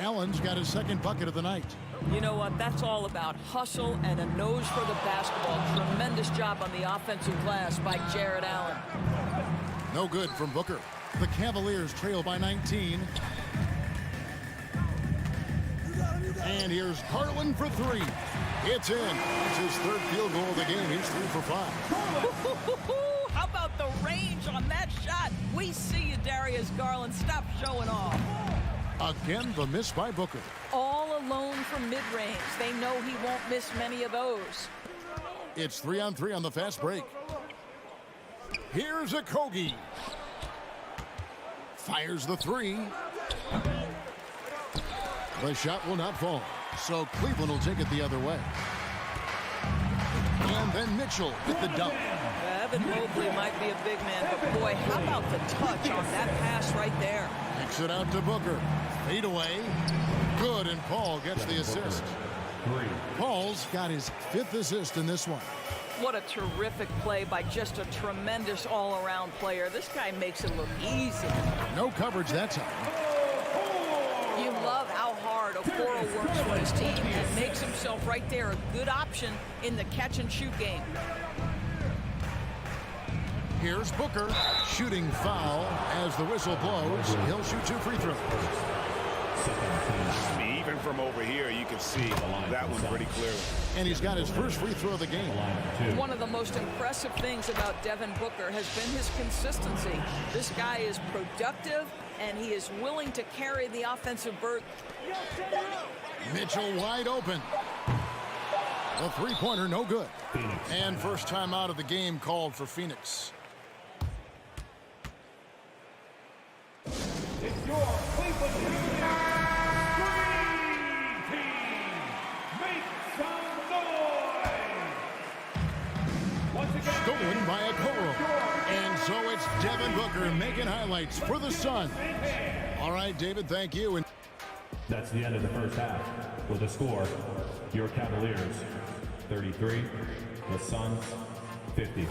Allen's got his 2nd bucket of the night. You know what? That's all about hustle and a nose for the basketball. Tremendous job on the offensive glass by Jared Allen. No good from Booker. The Cavaliers trail by 19. And here's Garland for 3. It's in. It's his 3rd field goal of the game. He's 3 for 5. How about the range on that shot? We see you, Darius Garland. Stop showing off. Again, the miss by Booker. All alone from mid-range. They know he won't miss many of those. It's 3-on-3 on the fast break. Here's Okogie. Fires the 3. The shot will not fall. So Cleveland will take it the other way. And then Mitchell with the dunk. Evan Mobley might be a big man, but boy, how about the touch on that pass right there? Kicks it out to Booker. Fade away. Good, and Paul gets the assist. Paul's got his 5th assist in this one. What a terrific play by just a tremendous all-around player. This guy makes it look easy. No coverage that time. You love how hard Okoro works for his team and makes himself right there a good option in the catch-and-shoot game. Here's Booker. Shooting foul as the whistle blows. He'll shoot 2 free throws. Even from over here, you can see that one pretty clearly. And he's got his 1st free throw of the game. One of the most impressive things about Devin Booker has been his consistency. This guy is productive, and he is willing to carry the offensive burden. Mitchell wide open. The 3-pointer, no good. And first time out of the game called for Phoenix. It's your Cleveland Green Team. Make some noise. Once again, Stolen by Okoro. And so it's Devin Booker making highlights for the Suns. All right, David, thank you. And that's the end of the first half. With the score, your Cavaliers 33, the Suns 50.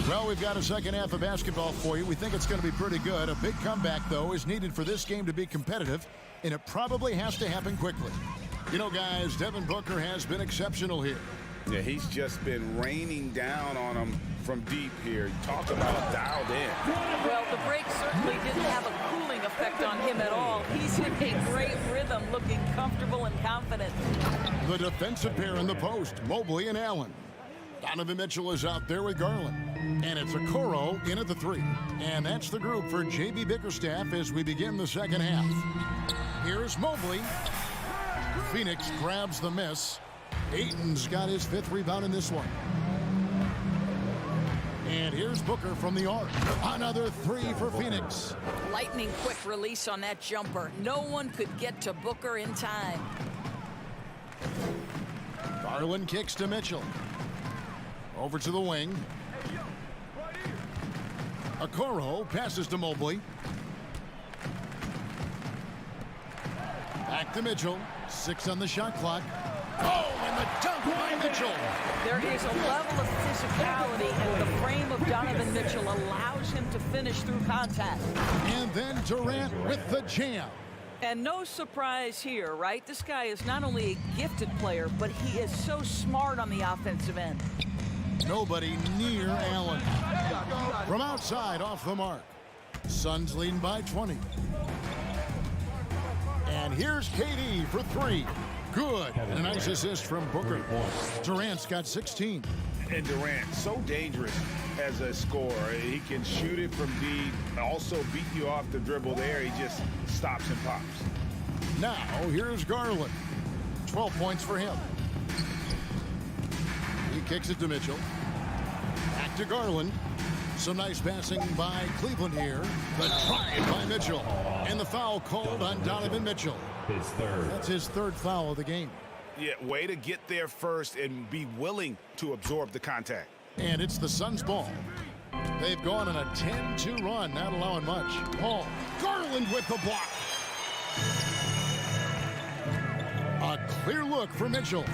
Well, we've got a second half of basketball for you. We think it's going to be pretty good. A big comeback, though, is needed for this game to be competitive, and it probably has to happen quickly. You know, guys, Devin Booker has been exceptional here. Yeah, he's just been raining down on them from deep here. Talk about dialed in. Well, the break certainly didn't have a cooling effect suspect on him at all. He's in a great rhythm, looking comfortable and confident. The defensive pair in the post, Mobley and Allen. Donovan Mitchell is out there with Garland. And it's Okoro in at the 3. And that's the group for J.B. Bickerstaff as we begin the second half. Here's Mobley. Phoenix grabs the miss. Ayton's got his 5th rebound in this one. And here's Booker from the arc. Another 3 for Phoenix. Lightning quick release on that jumper. No one could get to Booker in time. Garland kicks to Mitchell. Over to the wing. Okoro passes to Mobley. Back to Mitchell. 6 on the shot clock. Oh, and the dunk by Mitchell. There is a level of physicality, and the frame of Donovan Mitchell allows him to finish through contact. And then Durant with the jam. And no surprise here, right? This guy is not only a gifted player, but he is so smart on the offensive end. Nobody near Allen. From outside, off the mark. Suns leading by 20. And here's KD for 3. Good. And a nice assist from Booker. Durant's got 16. And Durant, so dangerous as a scorer. He can shoot it from deep, also beat you off the dribble there. He just stops and pops. Now, here's Garland. 12 points for him. He kicks it to Mitchell. Back to Garland. Some nice passing by Cleveland here. The drive by Mitchell. And the foul called on Donovan Mitchell. His 3rd. That's his 3rd foul of the game. Yeah, way to get there first and be willing to absorb the contact. And it's the Suns' ball. They've gone on a 10-2 run, not allowing much. Paul, Garland with the block. A clear look for Mitchell.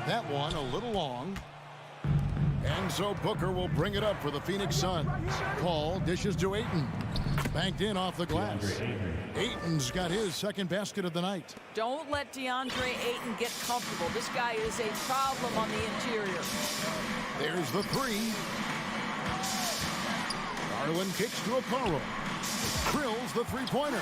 That one a little long. And so Booker will bring it up for the Phoenix Suns. Paul dishes to Ayton. Banked in off the glass. Ayton's got his 2nd basket of the night. Don't let DeAndre Ayton get comfortable. This guy is a problem on the interior. There's the 3. Garland kicks to Okoro. Drills the 3-pointer.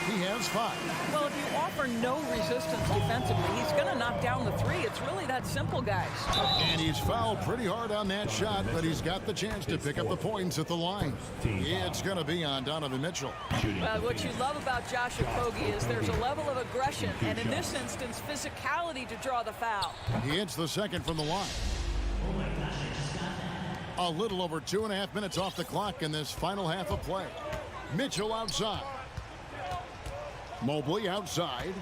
He has 5. Well, if you offer no resistance defensively, he's going to knock down the 3. It's really that simple, guys. And he's fouled pretty hard on that shot, but he's got the chance to pick up the points at the line. It's going to be on Donovan Mitchell. What you love about Josh Okogie is there's a level of aggression, and in this instance, physicality to draw the foul. He hits the 2nd from the line. A little over 2.5 minutes off the clock in this final half of play. Mitchell outside. Mobley outside.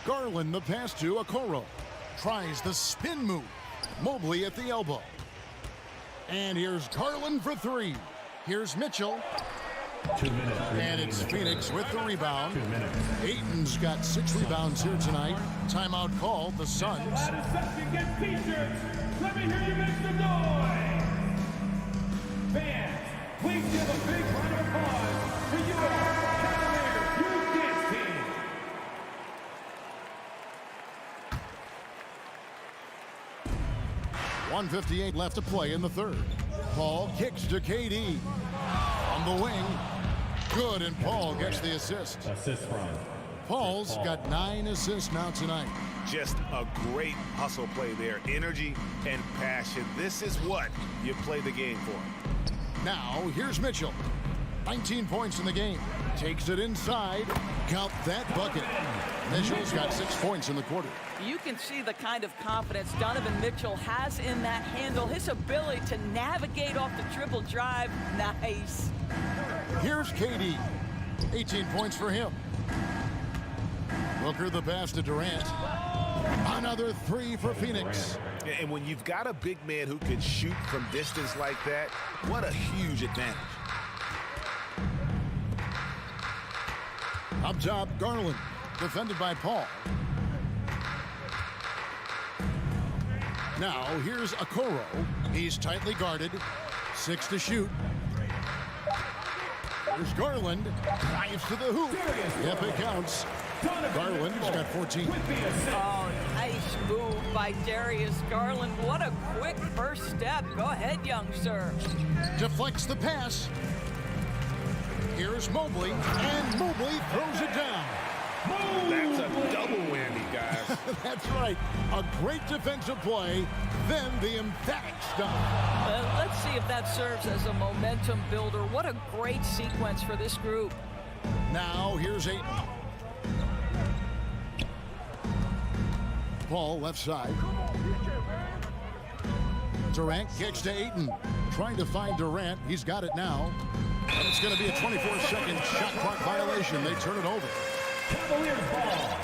Garland the pass to Okoro. Tries the spin move. Mobley at the elbow. And here's Garland for 3. Here's Mitchell. 2 minutes. And it's Phoenix with the rebound. Ayton's got 6 rebounds here tonight. Timeout called the Suns. Get T-shirts. Let me hear you make some noise. Fans, please give a big round of applause for your Cavaliers Youth Dance Team. .158 left to play in the 3rd. Paul kicks to KD. On the wing. Good, and Paul gets the assist. Assist from Paul's got 9 assists now tonight. Just a great hustle play there. Energy and passion. This is what you play the game for. Now, here's Mitchell. 19 points in the game. Takes it inside. Count that bucket. Mitchell's got 6 points in the quarter. You can see the kind of confidence Donovan Mitchell has in that handle. His ability to navigate off the dribble drive. Nice. Here's KD. 18 points for him. Booker the pass to Durant. Another 3 for Phoenix. And when you've got a big man who can shoot from distance like that, what a huge advantage. Up top, Garland. Defended by Paul. Now, here's Okoro. He's tightly guarded. 6 to shoot. Here's Garland. Drives to the hoop. Yep, it counts. Garland's got 14. Oh, nice move by Darius Garland. What a quick first step. Go ahead, young sir. Deflects the pass. Here's Mobley, and Mobley throws it down. That's a double whammy, guys. That's right. A great defensive play, then the emphatic stop. Let's see if that serves as a momentum builder. What a great sequence for this group. Now, here's Ayton. Paul, left side. Durant kicks to Ayton. Trying to find Durant. He's got it now. And it's going to be a 24-second shot clock violation. They turn it over. Cavaliers ball.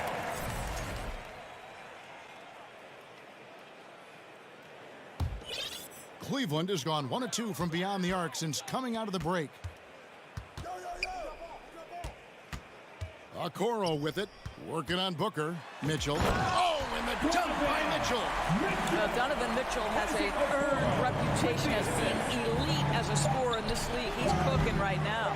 Cleveland has gone 1 of 2 from beyond the arc since coming out of the break. Okoro with it. Working on Booker. Mitchell. Oh, and the dunk by Mitchell. Donovan Mitchell has an earned reputation as being elite as a scorer in this league. He's cooking right now.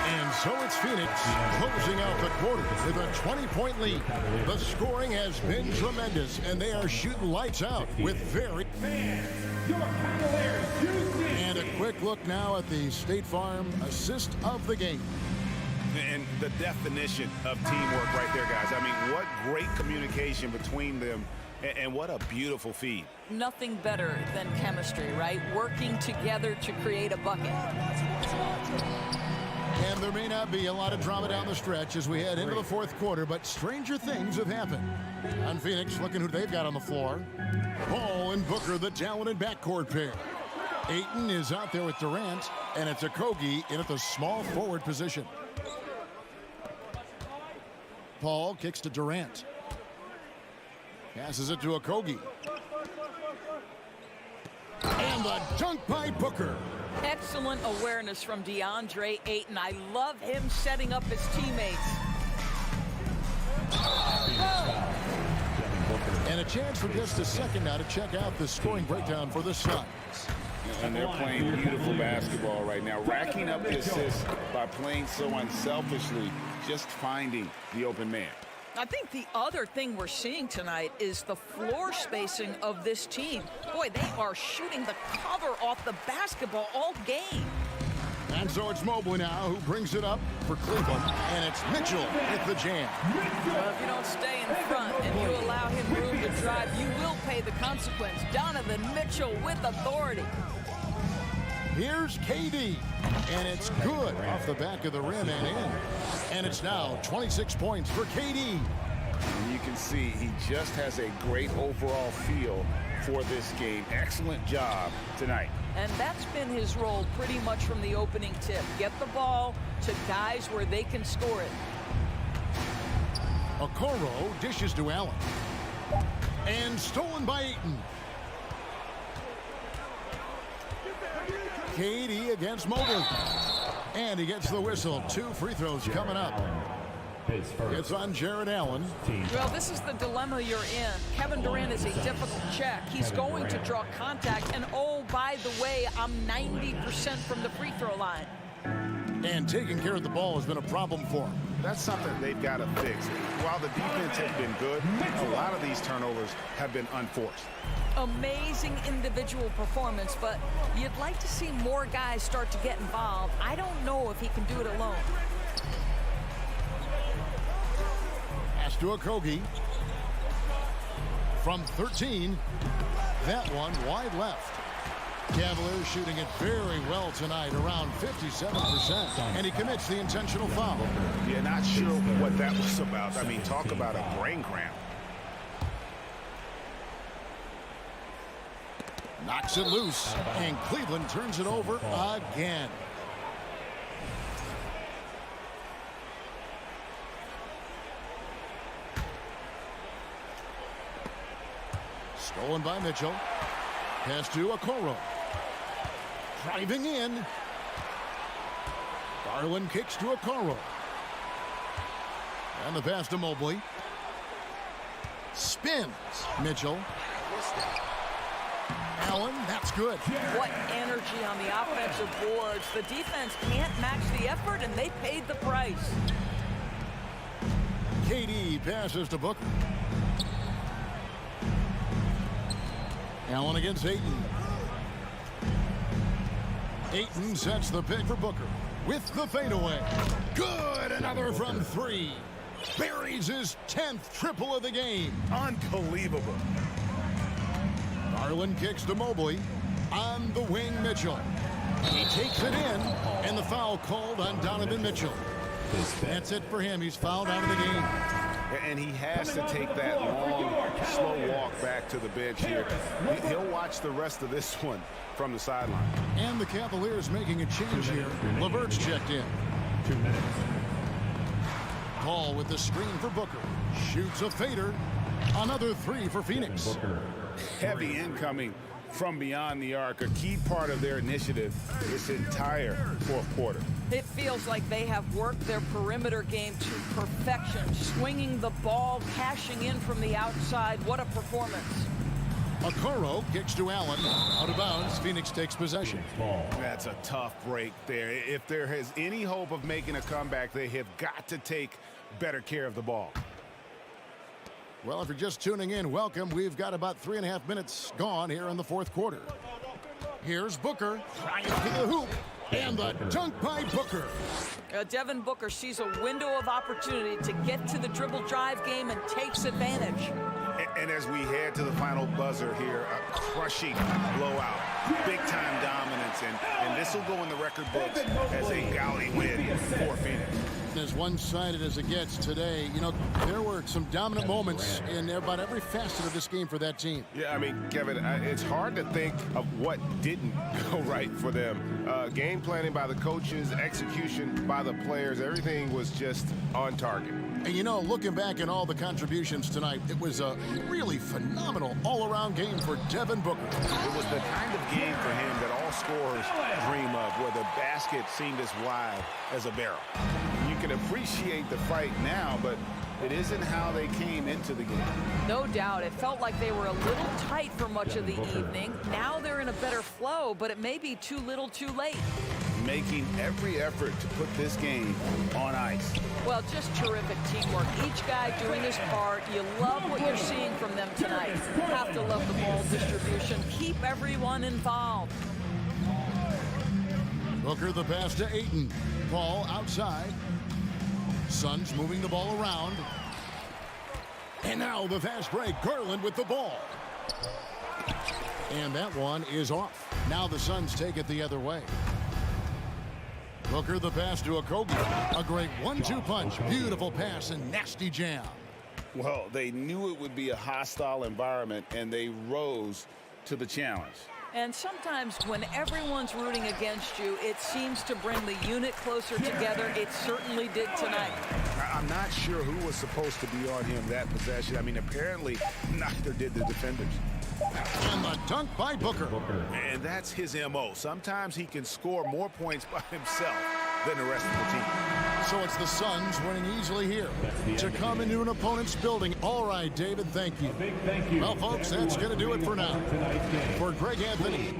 And so it's Phoenix closing out the quarter with a 20-point lead. The scoring has been tremendous, and they are shooting lights out with very... And a quick look now at the State Farm assist of the game. And the definition of teamwork right there, guys. I mean, what great communication between them, and what a beautiful feed. Nothing better than chemistry, right? Working together to create a bucket. And there may not be a lot of drama down the stretch as we head into the fourth quarter, but stranger things have happened. On Phoenix, looking who they've got on the floor. Paul and Booker, the talented backcourt pair. Ayton is out there with Durant, and it's Okogie in at the small forward position. Paul kicks to Durant. Passes it to Okogie. And the dunk by Booker. Excellent awareness from DeAndre Ayton. I love him setting up his teammates. And a chance for just a second now to check out the scoring breakdown for the Suns. And they're playing beautiful basketball right now, racking up the assists by playing so unselfishly, just finding the open man. I think the other thing we're seeing tonight is the floor spacing of this team. Boy, they are shooting the cover off the basketball all game. And so it's Mobley now who brings it up for Cleveland, and it's Mitchell with the jam. If you don't stay in front and you allow him room to drive, you will pay the consequence. Donovan Mitchell with authority. Here's KD, and it's good off the back of the rim and in. And it's now 26 points for KD. And you can see he just has a great overall feel for this game. Excellent job tonight. And that's been his role pretty much from the opening tip. Get the ball to guys where they can score it. Okoro dishes to Allen. And stolen by Ayton. KD against Mobley. And he gets the whistle. 2 free throws coming up. It's on Jared Allen. Well, this is the dilemma you're in. Kevin Durant is a difficult check. He's going to draw contact. And oh, by the way, I'm 90% from the free throw line. And taking care of the ball has been a problem for him. That's something they've got to fix. While the defense has been good, a lot of these turnovers have been unforced. Amazing individual performance, but you'd like to see more guys start to get involved. I don't know if he can do it alone. Pass to Okogie. From 13, that one wide left. Cavaliers shooting it very well tonight, around 57%. And he commits the intentional foul. Yeah, not sure what that was about. I mean, talk about a brain cramp. Knocks it loose, and Cleveland turns it over again. Stolen by Mitchell. Pass to Okoro. Driving in. Garland kicks to Okoro. And the pass to Mobley. Spins. Mitchell. Allen, that's good. What energy on the offensive boards. The defense can't match the effort, and they paid the price. KD passes to Booker. Allen against Ayton. Ayton sets the pick for Booker with the fadeaway. Good, another from 3. Buries his 10th triple of the game. Unbelievable. Garland kicks to Mobley. On the wing, Mitchell. He takes it in, and the foul called on Donovan Mitchell. That's it for him. He's fouled out of the game. And he has to take that long, slow walk back to the bench here. He'll watch the rest of this one from the sideline. And the Cavaliers making a change here. LeVert's checked in. 2 minutes. Paul with the screen for Booker. Shoots a fader. Another 3 for Phoenix. Heavy incoming from beyond the arc. A key part of their initiative this entire fourth quarter. It feels like they have worked their perimeter game to perfection, swinging the ball, cashing in from the outside. What a performance. Okoro kicks to Allen. Out of bounds. Phoenix takes possession. That's a tough break there. If there is any hope of making a comeback, they have got to take better care of the ball. Well, if you're just tuning in, welcome. We've got about 3.5 minutes gone here in the fourth quarter. Here's Booker trying to the hoop, and the dunk by Booker. Devin Booker sees a window of opportunity to get to the dribble drive game and takes advantage. And as we head to the final buzzer here, a crushing blowout, big-time dominance, and this will go in the record books as a gaudy win for Phoenix. As one-sided as it gets today, you know, there were some dominant moments in about every facet of this game for that team. Yeah, I mean, Kevin, it's hard to think of what didn't go right for them. Game planning by the coaches, execution by the players, everything was just on target. And, you know, looking back at all the contributions tonight, it was a really phenomenal all-around game for Devin Booker. It was the kind of game for him that all scorers dream of, where the basket seemed as wide as a barrel. You can appreciate the fight now, but it isn't how they came into the game. No doubt. It felt like they were a little tight for much of the evening. Now they're in a better flow, but it may be too little too late. Making every effort to put this game on ice. Well, just terrific teamwork. Each guy doing his part. You love what you're seeing from them tonight. You have to love the ball distribution. Keep everyone involved. Booker the pass to Ayton. Ball outside. Suns moving the ball around. And now the fast break. Garland with the ball. And that one is off. Now the Suns take it the other way. Booker the pass to Okogie. A great 1-2 punch. Beautiful pass and nasty jam. Well, they knew it would be a hostile environment, and they rose to the challenge. And sometimes when everyone's rooting against you, it seems to bring the unit closer together. It certainly did tonight. I'm not sure who was supposed to be on him that possession. I mean, apparently neither did the defenders. And the dunk by Booker. And that's his MO. Sometimes he can score more points by himself than the rest of the team. So it's the Suns winning easily here to come into an opponent's building. All right, David, thank you. Big thank you. Well, folks, that's going to do it for now. For Greg Anthony,